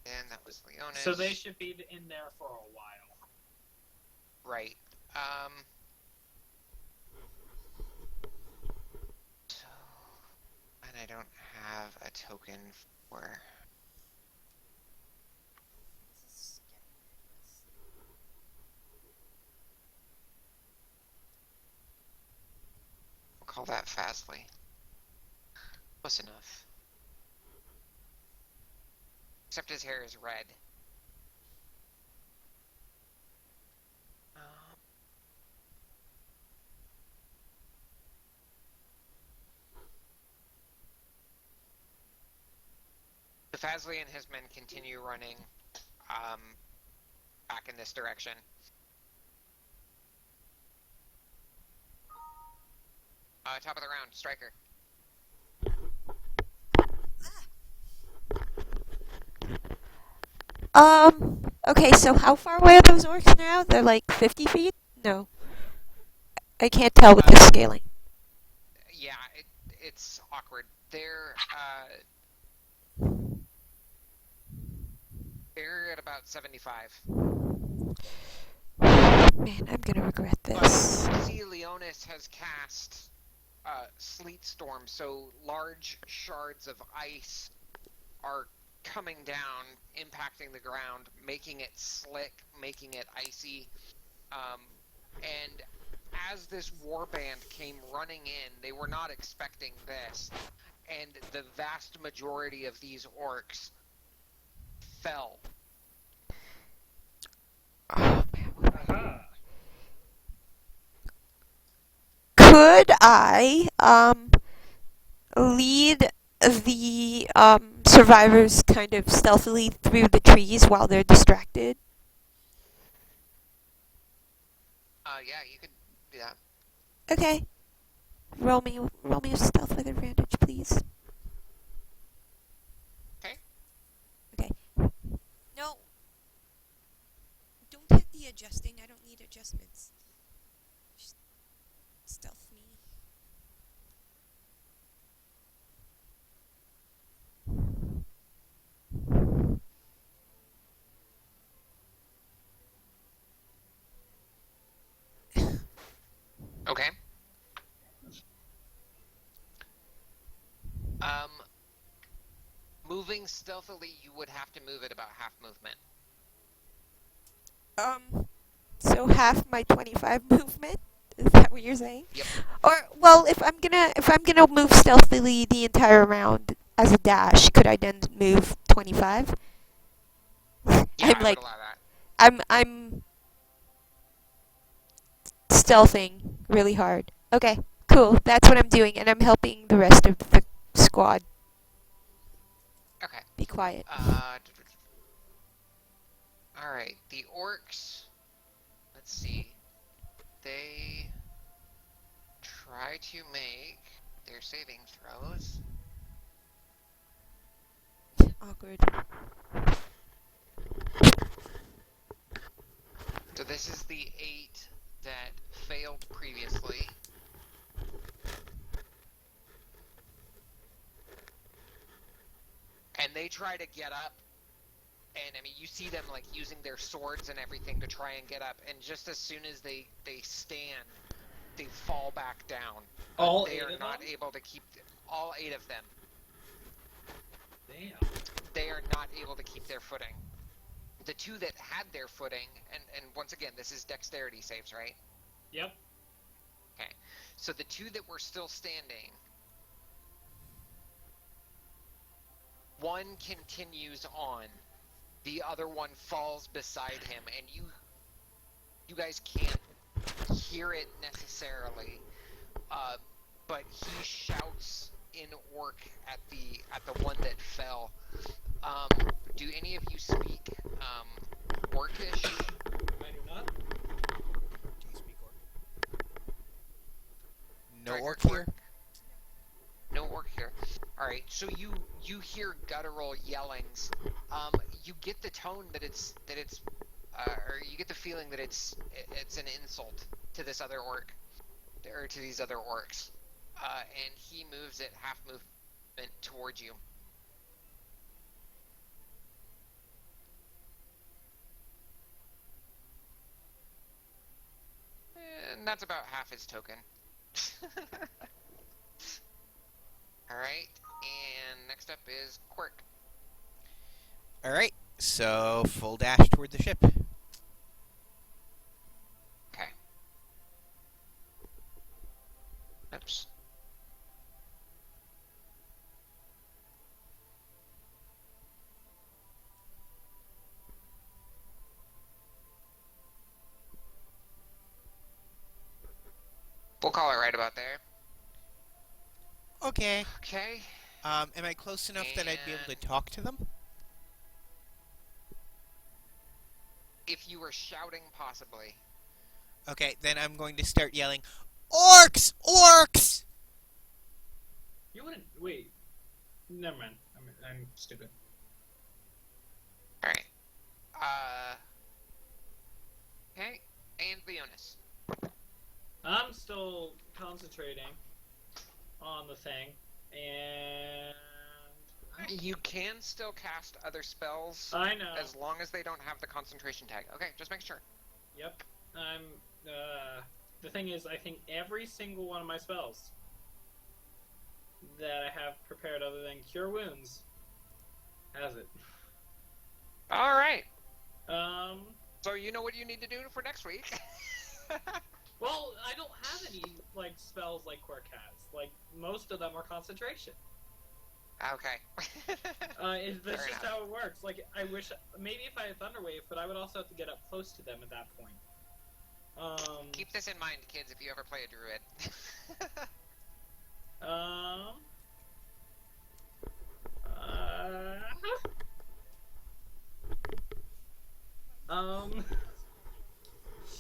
And that was Leonis. So they should be in there for a while. Right. So... And I don't have a token for... This is getting ridiculous. We'll call that Fastly. Close enough. Except his hair is red. The Fazli and his men continue running back in this direction. Top of the round, Striker. Okay, so how far away are those orcs now? They're like 50 feet? No. I can't tell with Uh, this scaling. yeah, it's awkward. They're at about 75. Man, I'm gonna regret But this. you see, Leonis has cast Sleet Storm, so large shards of ice are coming down, impacting the ground, making it slick, making it icy. Um, and as this warband came running in, they were not expecting this, and the vast majority of these orcs fell. Oh, man. Aha. Could I, lead the, survivors kind of stealthily through the trees while they're distracted? Yeah, you could do that. Okay. Roll me a stealth with advantage, please. Okay. Okay. No. Don't hit the adjusting. I don't need adjustments. Just stealth me. Okay. Um, moving stealthily, you would have to move at about half movement. So half my 25 movement? Is that what you're saying? Yep. Or well, if I'm gonna move stealthily the entire round as a dash, could I then move 25? Yeah, I'm I would like allow that. I'm stealthing really hard. Okay, cool. That's what I'm doing, and I'm helping the rest of the squad Okay. be quiet. All right. The orcs. Let's see. They try to make their saving throws. Awkward. So this is the 8 that failed previously. And they try to get up. And I mean, you see them like using their swords and everything to try and get up. And just as soon as they stand, they fall back down. All They eight are of not them? able to keep all 8 of them. Damn. They are not able to keep their footing. The 2 that had their footing, and once again, this is dexterity saves, right? Yep. Okay. So the 2 that were still standing, one continues on, the other one falls beside him, and you guys can't hear it necessarily, but he shouts in orc at the one that fell. Do any of you speak orcish? I do not. Do you speak orc? No Dragon orc here. No orc here. All right, so you hear guttural yellings. You get the tone that it's or you get the feeling that it's an insult to this other orc, or to these other orcs. And he moves at half movement towards you. And that's about half his token. Alright, and next up is Quirk. All right. So full dash toward the ship. Okay. Oops. We'll call it right about there. Okay. Okay. Am I close enough that I'd be able to talk to them? If you were shouting, possibly. Okay, then I'm going to start yelling, "Orcs! Orcs!" You wouldn't. Wait. Never mind. I'm stupid. Alright. concentrating on the thing, and You can still cast other spells I know. as long as they don't have the concentration tag. Okay, just make sure. Yep. I'm. The thing is, I think every single one of my spells that I have prepared, other than Cure Wounds, has it. All right. Um. So you know what you need to do for next week. Well, I don't have any like spells like Quirk has. Like most of them are concentration. Okay. That's just enough. how it works. Like I wish maybe if I had Thunderwave, but I would also have to get up close to them at that point. Keep this in mind, kids, if you ever play a druid. Um.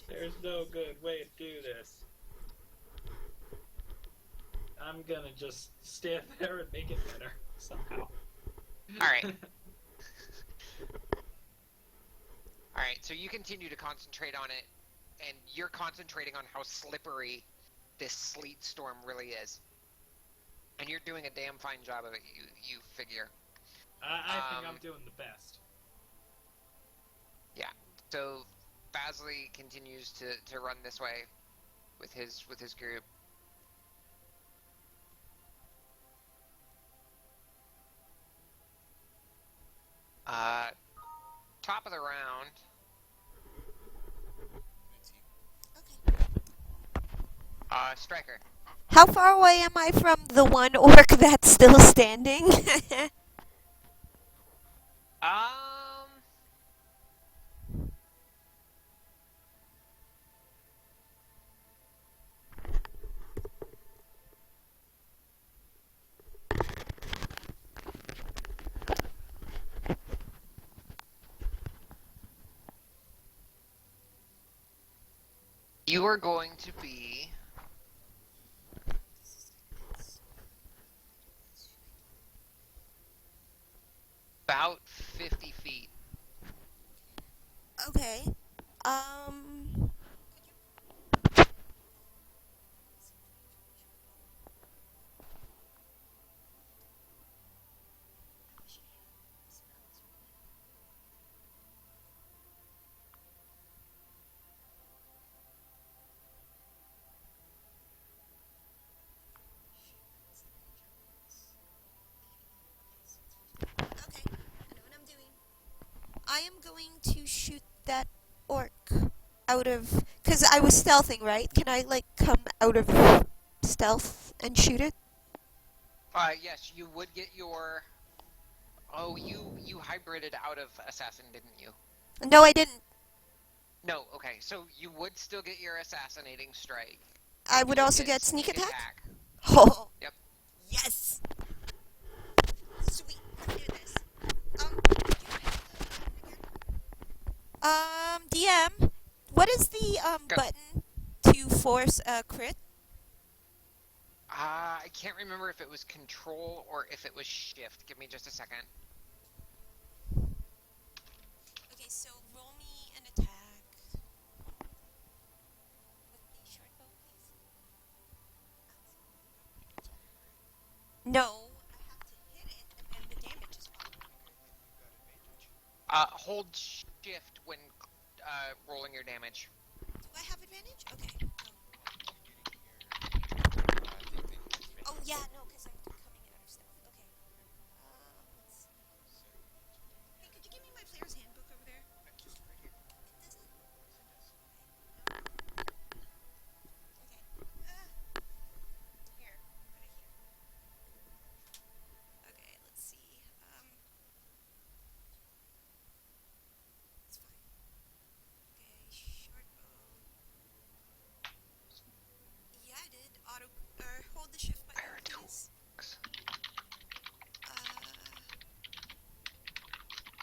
There's no good way to do this. I'm gonna just stand there and make it better somehow. Alright. Alright, so you continue to concentrate on it, and you're concentrating on how slippery this sleet storm really is. And you're doing a damn fine job of it, you figure. I think I'm doing the best. Yeah. So Basley continues to run this way with his group. Top of the round. Okay. Striker. How far away am I from the one orc that's still standing? You are going to be about 50 feet. Okay. Okay, I know what I'm doing. I am going to shoot that orc out of... Because I was stealthing, right? Can I, like, come out of stealth and shoot it? Yes, you would get your... Oh, you hybrided out of Assassin, didn't you? No, I didn't. No, okay, so you would still get your Assassinating Strike. I would You also get sneak attack? Oh. Yep. Yes! Sweet, let's do this. DM, what is the, Go. button to force a crit? I can't remember if it was Control or if it was Shift. Give me just a second. Okay, so roll me an attack. With the short bow, please. No, I have to hit it, and then the damage is off. Hold Shift when rolling your damage. Do I have advantage? Okay. Oh, yeah, no, because I'm coming out of stealth. Okay. Let's see. Hey, could you give me my player's handbook over there? It doesn't? Okay. Here. Put it here. Okay, let's see. It's fine. Okay, short bow. Yeah, I did. Hold the shift button, please.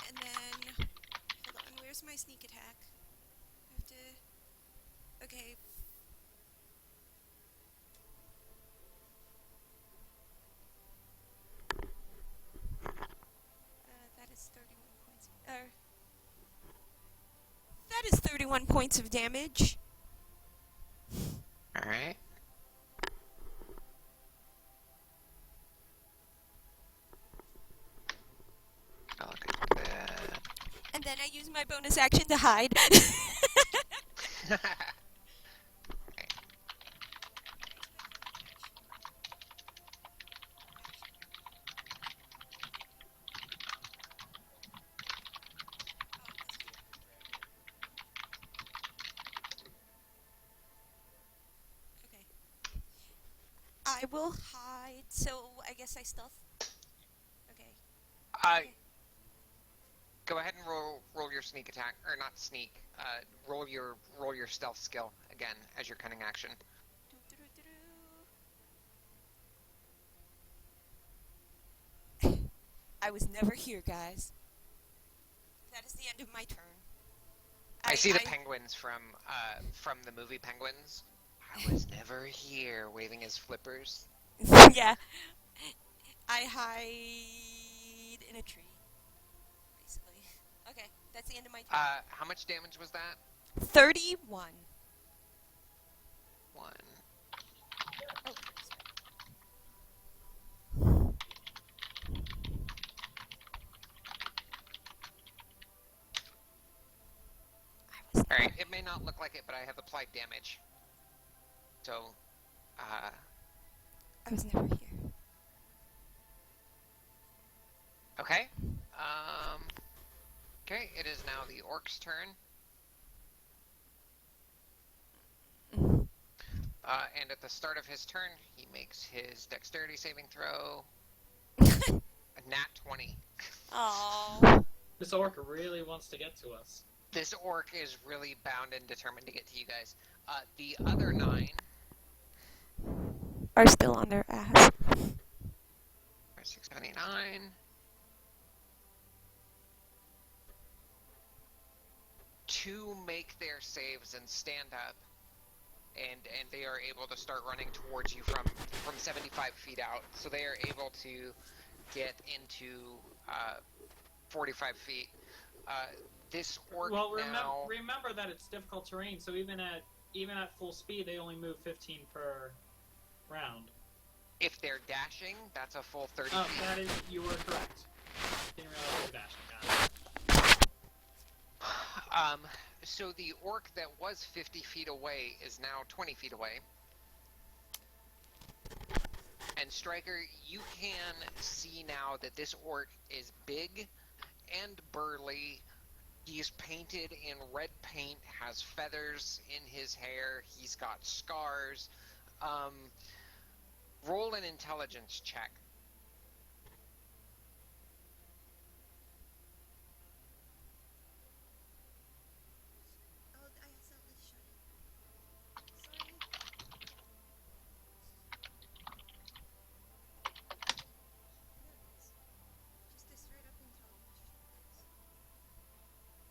And then, hold on, where's my sneak attack? I have to, okay. That is 31 points. That is 31 points of damage. Alright. then I use my bonus action to hide. Okay. I will hide, so I guess I stealth. Okay. uh, Okay. Go ahead and roll your sneak attack, or not sneak. Roll your stealth skill again as your cunning action. I was never here, guys. That is the end of my turn. I see the penguins from the movie Penguins. I was never here, waving his flippers. Yeah. I hide in a tree, basically. Okay, that's the end of my turn. How much damage was that? 31. 1. Oh, sorry. Alright, it may not look like it, but I have applied damage. So, I was never here. okay. Okay, it is now the orc's turn. And at the start of his turn, he makes his dexterity saving throw. A nat 20. Aww. This orc really wants to get to us. This orc is really bound and determined to get to you guys. The other 9 Are still on their ass. 679. To make their saves and stand up, and they are able to start running towards you from 75 feet out. So they are able to get into 45 feet. This orc now. Remember that it's difficult terrain, so even at full speed, they only move 15 per round. If they're dashing, that's a full 30 Oh, feet. you were correct. Didn't realize they were dashing. So the orc that was 50 feet away is now 20 feet away. And Striker, you can see now that this orc is big and burly. He's painted in red paint, has feathers in his hair, he's got scars. Roll an intelligence check. Oh, I accidentally shut it. Sorry. There it is. Just a straight up intelligence check, guys.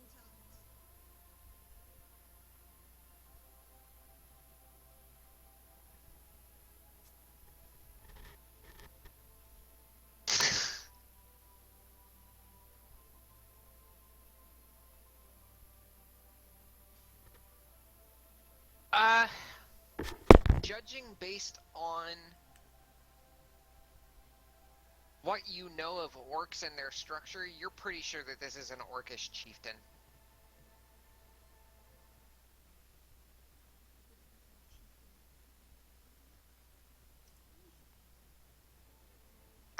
Intelligence. Judging based on what you know of orcs and their structure, you're pretty sure that this is an orcish chieftain.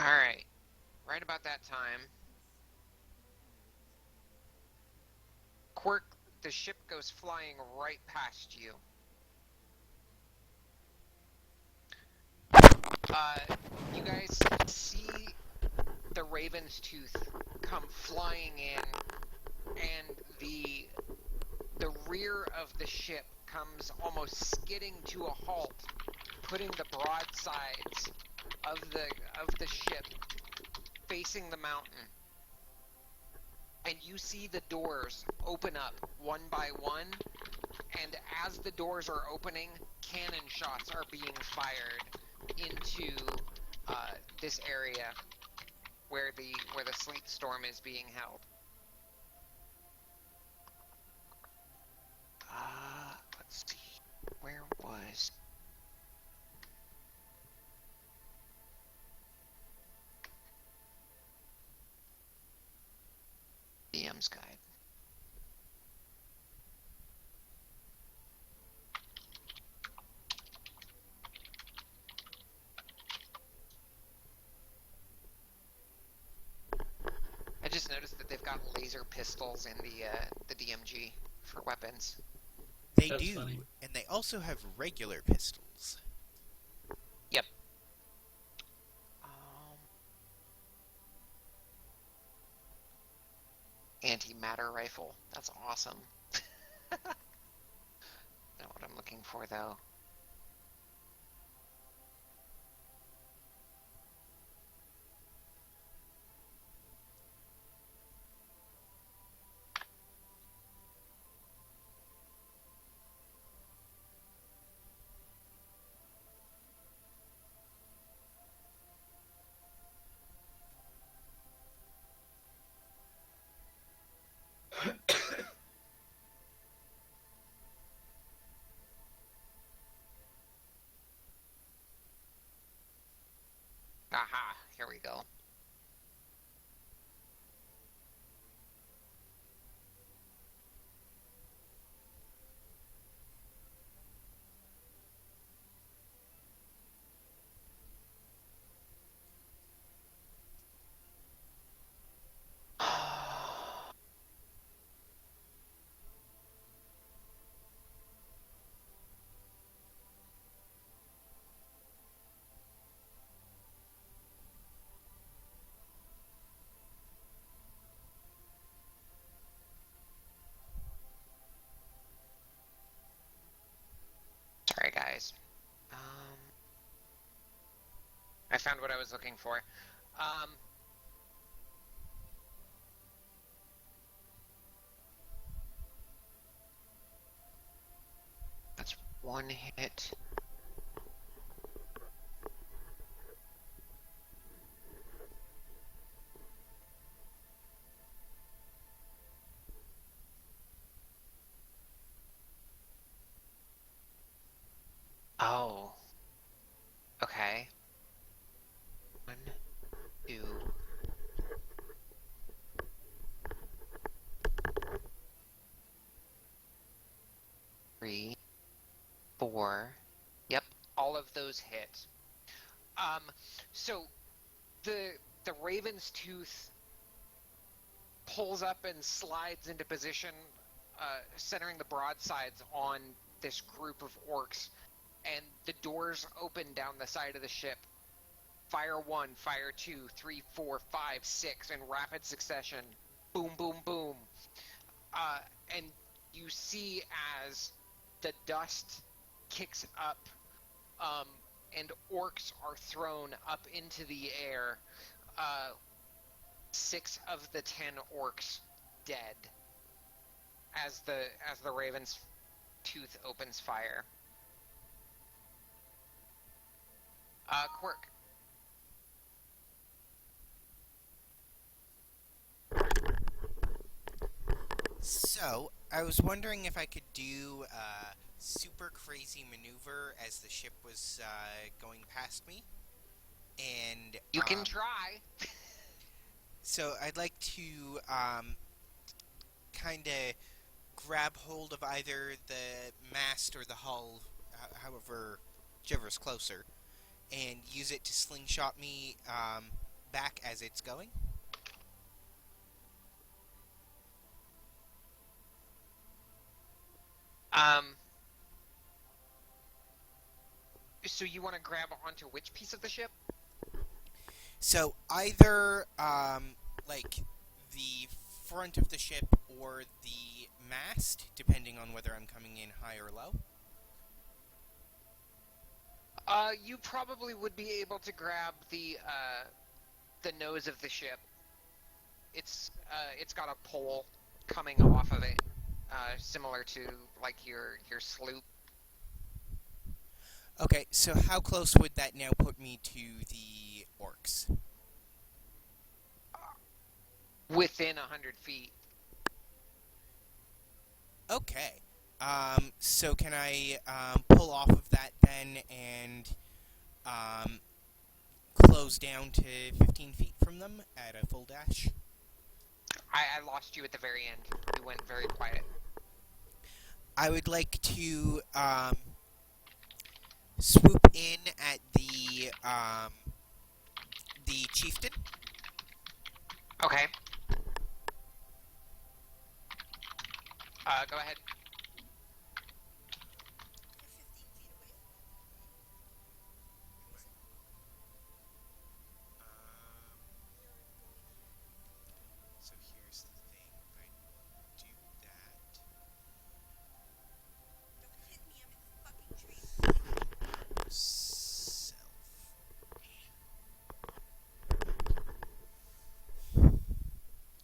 Alright. Right about that time, Quirk, the ship goes flying right past you. You guys see the Raven's Tooth come flying in, and the rear of the ship comes almost skidding to a halt, putting the broadsides of the ship facing the mountain. And you see the doors open up one by one, and as the doors are opening, cannon shots are being fired into this area where the sleet storm is being held. Let's see, where was DM's guide? just noticed that they've got laser pistols in the DMG for weapons. They That's do, funny. and they also have regular pistols. Yep. Um, Antimatter rifle. That's awesome. Not what I'm looking for, though. Aha, here we go. Sorry, guys. I found what I was looking for. That's one hit. Oh. Okay. 1, 2, 3, 4. Yep, all of those hit. Um, so the Raven's Tooth pulls up and slides into position, centering the broadsides on this group of orcs, and the doors open down the side of the ship. Fire 1, Fire 2, 3, 4, 5, 6 in rapid succession. Boom, boom, boom. And you see as the dust kicks up, and orcs are thrown up into the air. 6 of the 10 orcs dead as the Raven's Tooth opens fire. Quirk. So, I was wondering if I could do a super crazy maneuver as the ship was going past me. And You can try. so I'd like to kind of grab hold of either the mast or the hull, whichever's closer, and use it to slingshot me back as it's going. So you want to grab onto which piece of the ship? So either like the front of the ship or the mast, depending on whether I'm coming in high or low. You probably would be able to grab the nose of the ship. It's got a pole coming off of it, similar to like your sloop. Okay, so how close would that now put me to the orcs? Within 100 feet. Okay. So can I pull off of that then and close down to 15 feet from them at a full dash? I lost you at the very end. You went very quiet. I would like to swoop in at the chieftain. Okay. Go ahead. You're 15 feet away from me. Crazy. You're going here. So here's the thing. If I do that, Don't hit me. I'm in the fucking tree. self.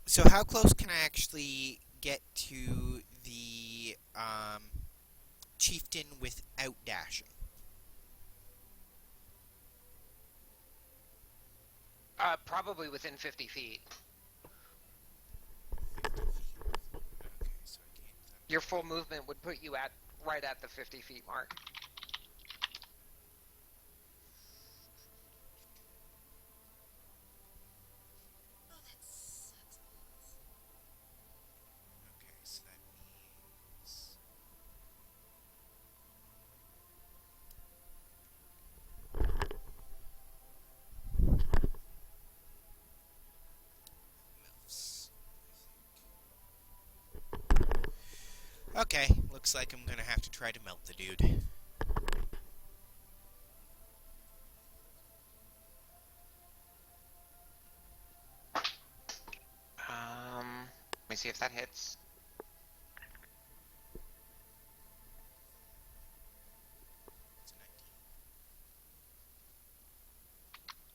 So how close can I actually get to the chieftain without dashing? Probably within 50 feet. 50 feet. Okay, so I can't. Your full movement would put you at right at the 50 feet mark. Oh, that sucks balls. Okay, so that means. Milfs, I think. Okay, looks like I'm gonna have to try to melt the dude. Let me see if that hits. It's a 19.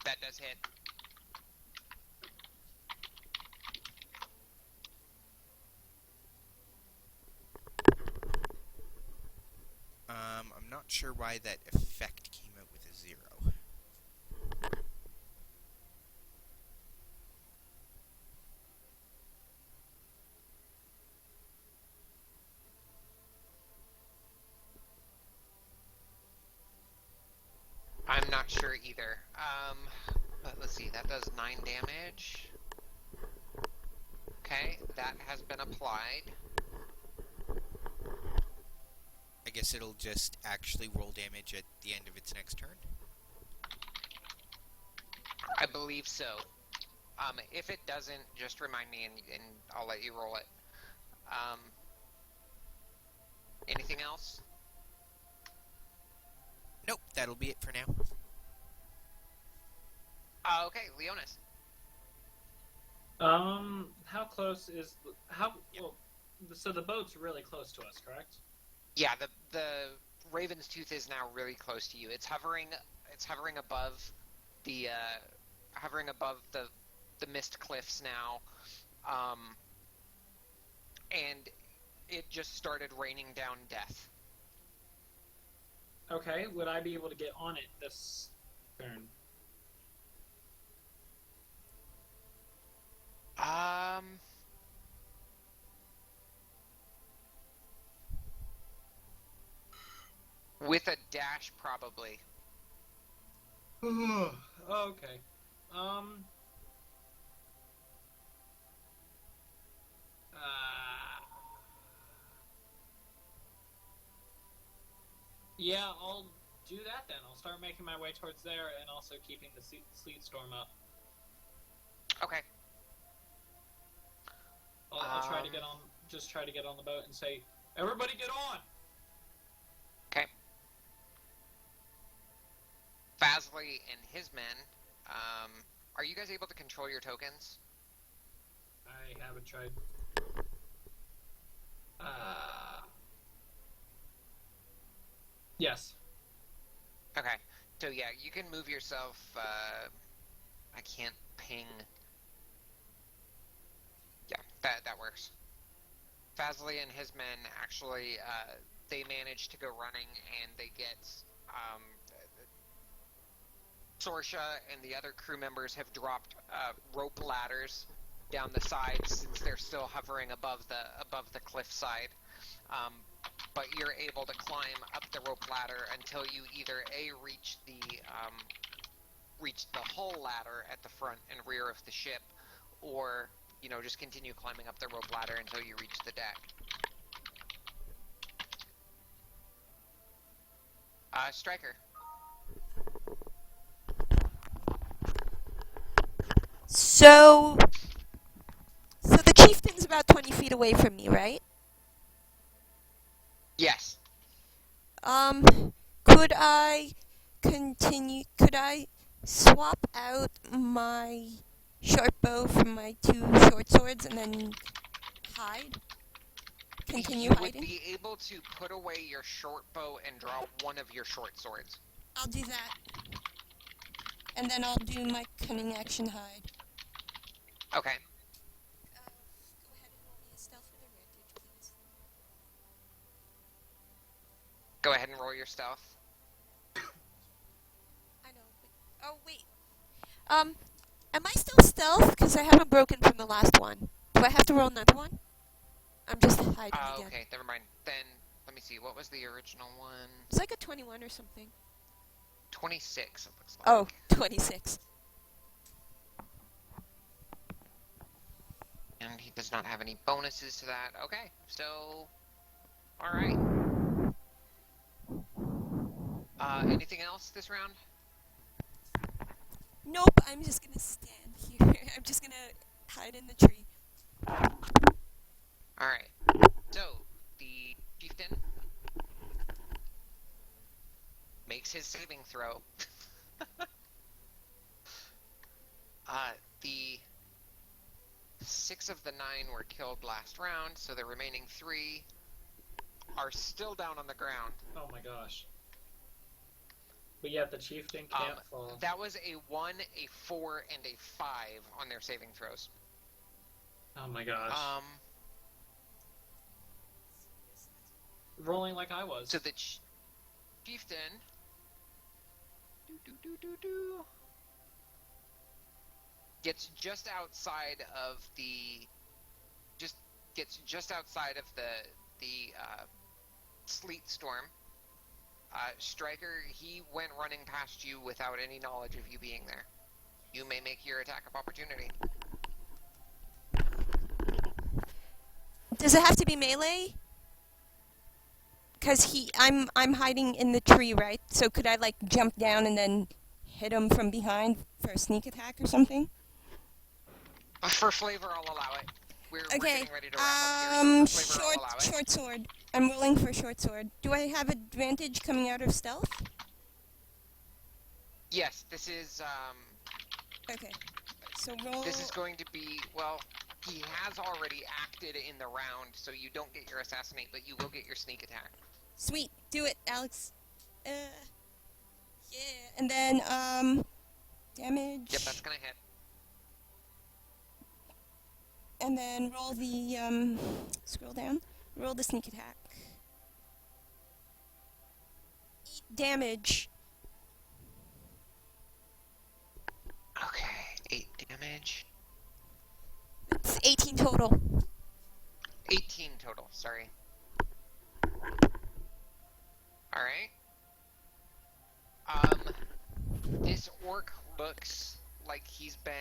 That does hit. I'm not sure why that effect came out with a 0. I'm not sure either. But let's see, that does 9 damage. Okay, that has been applied. I guess it'll just actually roll damage at the end of its next turn. I believe so. If it doesn't, just remind me and I'll let you roll it. Anything else? Nope, that'll be it for now. Okay, Leonis. How close is how? Well, so the boat's really close to us, correct? Yeah, the Raven's Tooth is now really close to you. It's hovering above the the mist cliffs now. And it just started raining down death. Okay, would I be able to get on it this turn? With a dash, probably. Okay. Yeah, I'll do that then. I'll start making my way towards there and also keeping the sleet storm up. Okay. I'll try to get on. Just try to get on the boat and say, "Everybody, get on!" Okay. Fazley and his men. Are you guys able to control your tokens? I haven't tried. Yes. Okay. So yeah, you can move yourself. I can't ping. Yeah, that works. Fazley and his men actually they manage to go running and they get Sorsha and the other crew members have dropped rope ladders down the sides since they're still hovering above the cliff side. But you're able to climb up the rope ladder until you either reach the hull ladder at the front and rear of the ship, or just continue climbing up the rope ladder until you reach the deck. Striker. So the chieftain's about 20 feet away from me, right? Could I continue? Could I swap out my short bow for my 2 short swords and then hide? Continue You would hiding? be able to put away your short bow and draw one of your short swords. I'll do that. And then I'll do my cunning action hide. Okay. Go ahead and roll me a stealth with advantage, please. Go ahead and roll your stealth. I know, but... Oh, wait. Am I still stealth? Because I haven't broken from the last one. Do I have to roll another one? I'm just hiding again. Okay, never mind. Then, let me see. What was the original one? It's like a 21 or something. 26, it looks like. Oh, 26. And he does not have any bonuses to that. Okay, so... Alright. Anything else this round? Nope, I'm just gonna stand here. I'm just gonna hide in the tree. Alright. So, the chieftain makes his saving throw. The 6 of the 9 were killed last round, so the remaining 3 are still down on the ground. Oh my gosh. But yet the chieftain can't fall. That was a 1, a 4, and a 5 on their saving throws. Oh my gosh. Rolling like I was. So the chieftain gets just outside of the sleet storm. Striker, he went running past you without any knowledge of you being there. You may make your attack of opportunity. Does it have to be melee? Because I'm hiding in the tree, right? So could I like jump down and then hit him from behind for a sneak attack or something? For flavor, I'll allow it. We're Okay. getting ready to wrap up here, so for flavor, I'll allow it. Short sword. I'm rolling for short sword. Do I have advantage coming out of stealth? Yes, this is Okay. So roll. This is going to be, well, he has already acted in the round, so you don't get your assassinate, but you will get your sneak attack. Sweet. Do it, Alex. Yeah. And then, damage. Yep, that's gonna hit. And then roll the, scroll down. Roll the sneak attack. 8 damage. Okay, 8 damage. It's 18 total. 18 total, sorry. Alright. This orc looks like he's been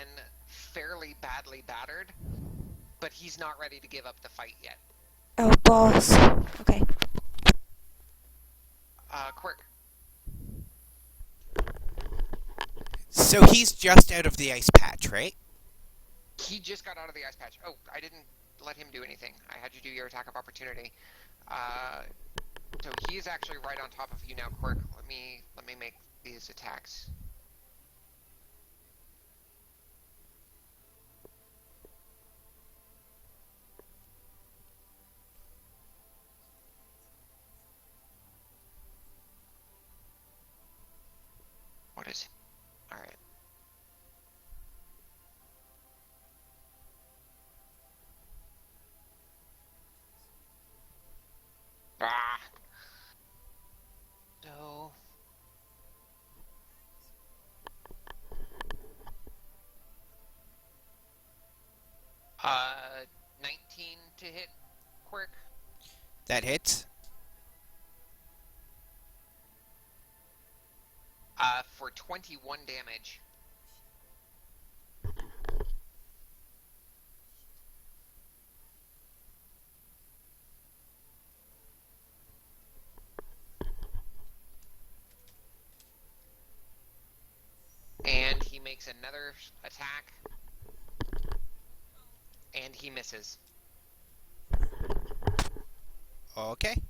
fairly badly battered, but he's not ready to give up the fight yet. Oh, balls. Okay. Quirk. So he's just out of the ice patch, right? He just got out of the ice patch. Oh, I didn't let him do anything. I had you do your attack of opportunity. So he's actually right on top of you now, Quirk. Let me make these attacks. What is it? Alright. Ah! So... 19 to hit, Quirk. That hits. For 21 damage. And he makes another attack. And he misses. Okay.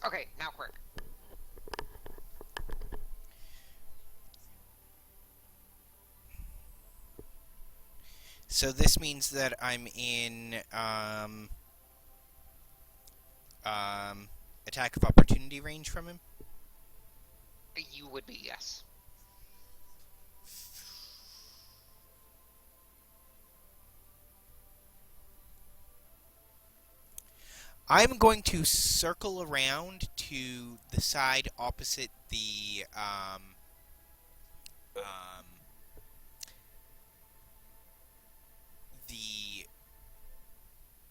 Okay, now quirk. So this means that I'm in attack of opportunity range from him. You would be, yes. I'm going to circle around to the side opposite the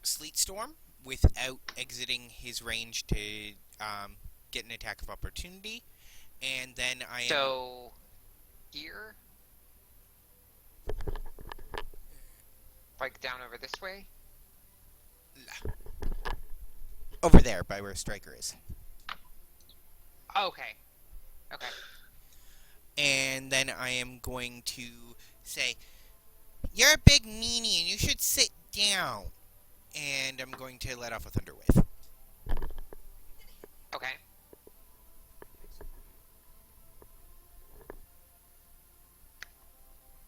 sleet storm without exiting his range to get an attack of opportunity, and then I am So, here? Like down over this way? over there by where Striker is. Okay. Okay. And then I am going to say, "You're a big meanie and you should sit down." And I'm going to let off a thunder wave. Okay.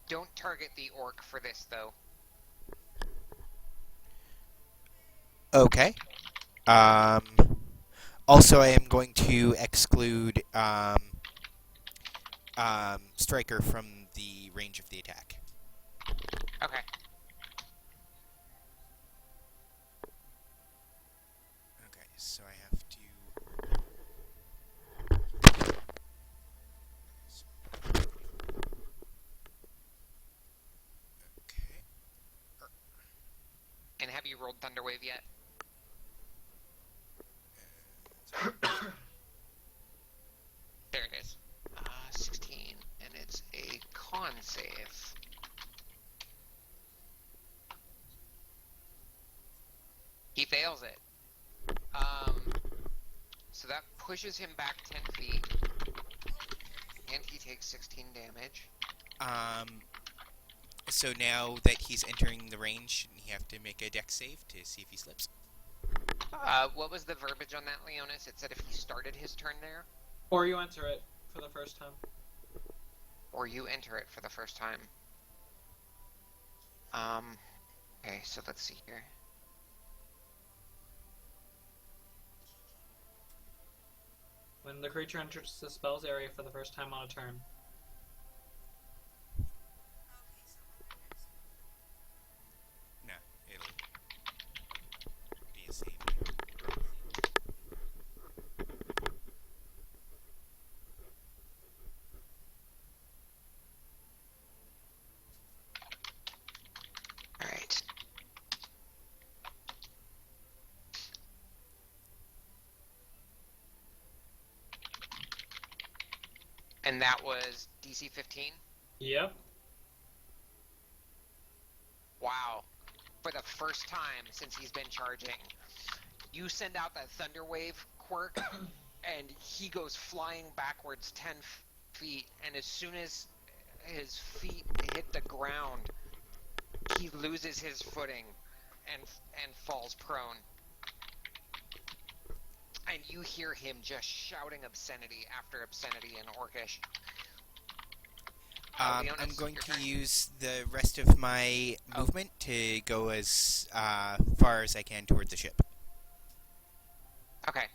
Don't target the orc for this, though. Okay. Also, I am going to exclude Striker from the range of the attack. Okay. Okay, so I have to. Okay. And have you rolled Thunderwave yet? There it is. 16, and it's a con save. He fails it. So that pushes him back 10 feet, and he takes 16 damage. So now that he's entering the range, shouldn't he have to make a dex save to see if he slips? What was the verbiage on that, Leonis? It said if he started his turn there? Or you enter it for the first time. Or you enter it for the first time. Okay, so let's see here. When the creature enters the spell's area for the first time on a turn. No, it'll be a save. Alright. And that was DC 15? Yep. Wow. For the first time since he's been charging, you send out that Thunderwave quirk, and he goes flying backwards 10 feet, and as soon as his feet hit the ground, he loses his footing and falls prone. And you hear him just shouting obscenity after obscenity in Orcish. I'm Leonis, going your to turn. use the rest of my movement to go as far as I can toward the ship. Okay.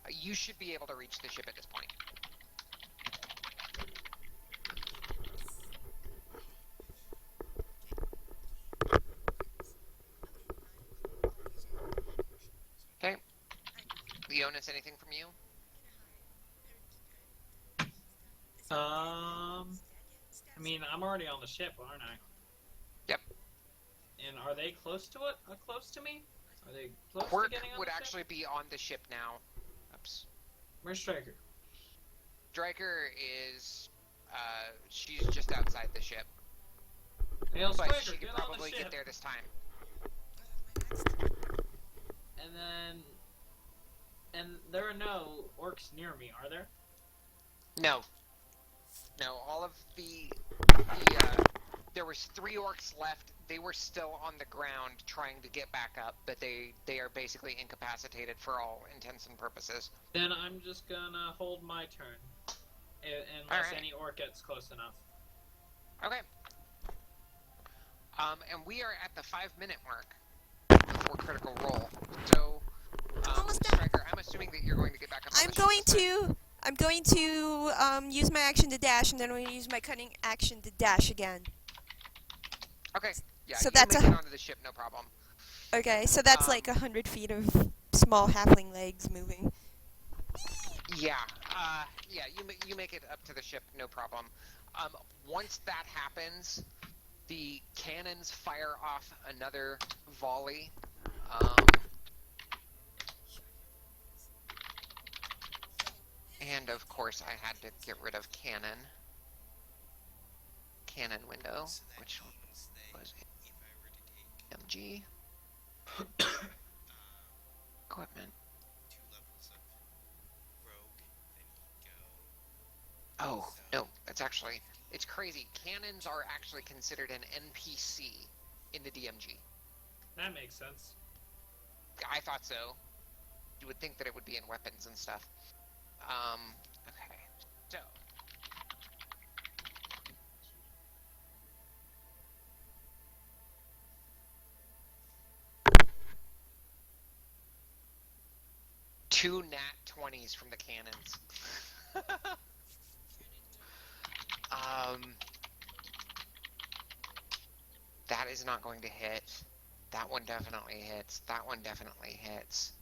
You should be able to reach the ship at this point. Okay. Leonis, anything from you? I mean, I'm already on the ship, aren't I? Yep. And are they close to it? Close to me? Are they close Quirk to getting on would the ship? actually be on the ship now. Oops. Where's Striker? Striker is, she's just outside the ship. Hail But Striker, she could get on probably the ship. get there this time. And there are no orcs near me, are there? No. No, all of the there was 3 orcs left. They were still on the ground trying to get back up, but they are basically incapacitated for all intents and purposes. Then I'm just gonna hold my turn, unless any orc gets close enough. Okay. And we are at the 5-minute mark before critical roll. So, Almost done. Striker, I'm assuming that you're going to get back up on I'm the ship going this time. to use my action to dash, and then I'm going to use my cunning action to dash again. Okay. Yeah, So you that's make it onto the ship, no problem. Okay, so that's like 100 feet of small halfling legs moving. Yeah, you make it up to the ship, no problem. Once that happens, the cannons fire off another volley. And of course, I had to get rid of cannon window, So that which means that was if I were to take MG equipment. 2 levels of rogue, then he'd go. Oh So no, it's crazy. Cannons are actually considered an NPC in the DMG. That makes sense. I thought so. You would think that it would be in weapons and stuff. Okay. So. Two nat 20s from the cannons. That is not going to hit. That one definitely hits. That one definitely hits.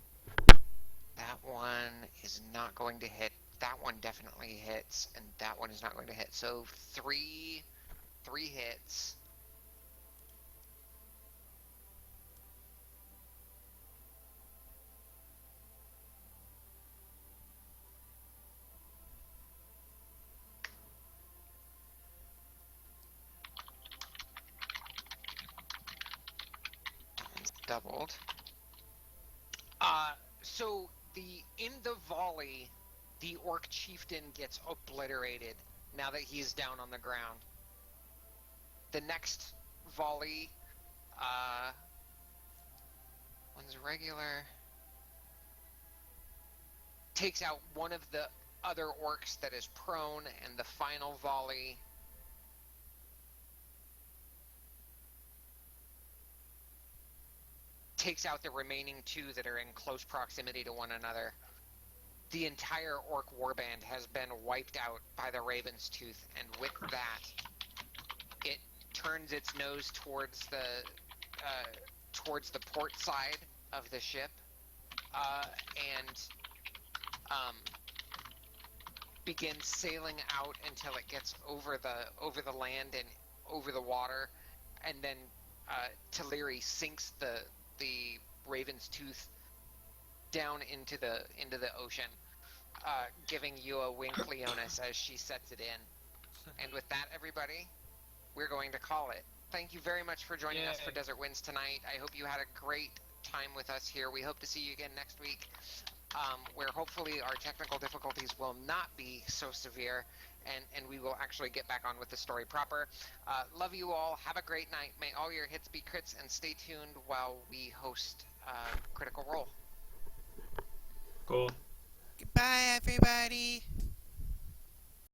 That one is not going to hit. That one definitely hits, and that one is not going to hit. So three hits. That one's doubled. So in the volley, the orc chieftain gets obliterated now that he's down on the ground. The next volley, one's regular, takes out one of the other orcs that is prone, and the final volley takes out the remaining 2 that are in close proximity to one another. The entire orc warband has been wiped out by the Raven's Tooth, and with that, it turns its nose towards the port side of the ship, and begins sailing out until it gets over the land and over the water, and then Teleri sinks the Raven's Tooth down into the ocean, giving you a wink, Leonis, as she sets it in. And with that, everybody, we're going to call it. Thank you very much for joining us for Desert Winds tonight. I hope you had a great time with us here. We hope to see you again next week, where hopefully our technical difficulties will not be so severe, and we will actually get back on with the story proper. Love you all. Have a great night. May all your hits be crits, and stay tuned while we host Critical Role. Cool. Goodbye, everybody.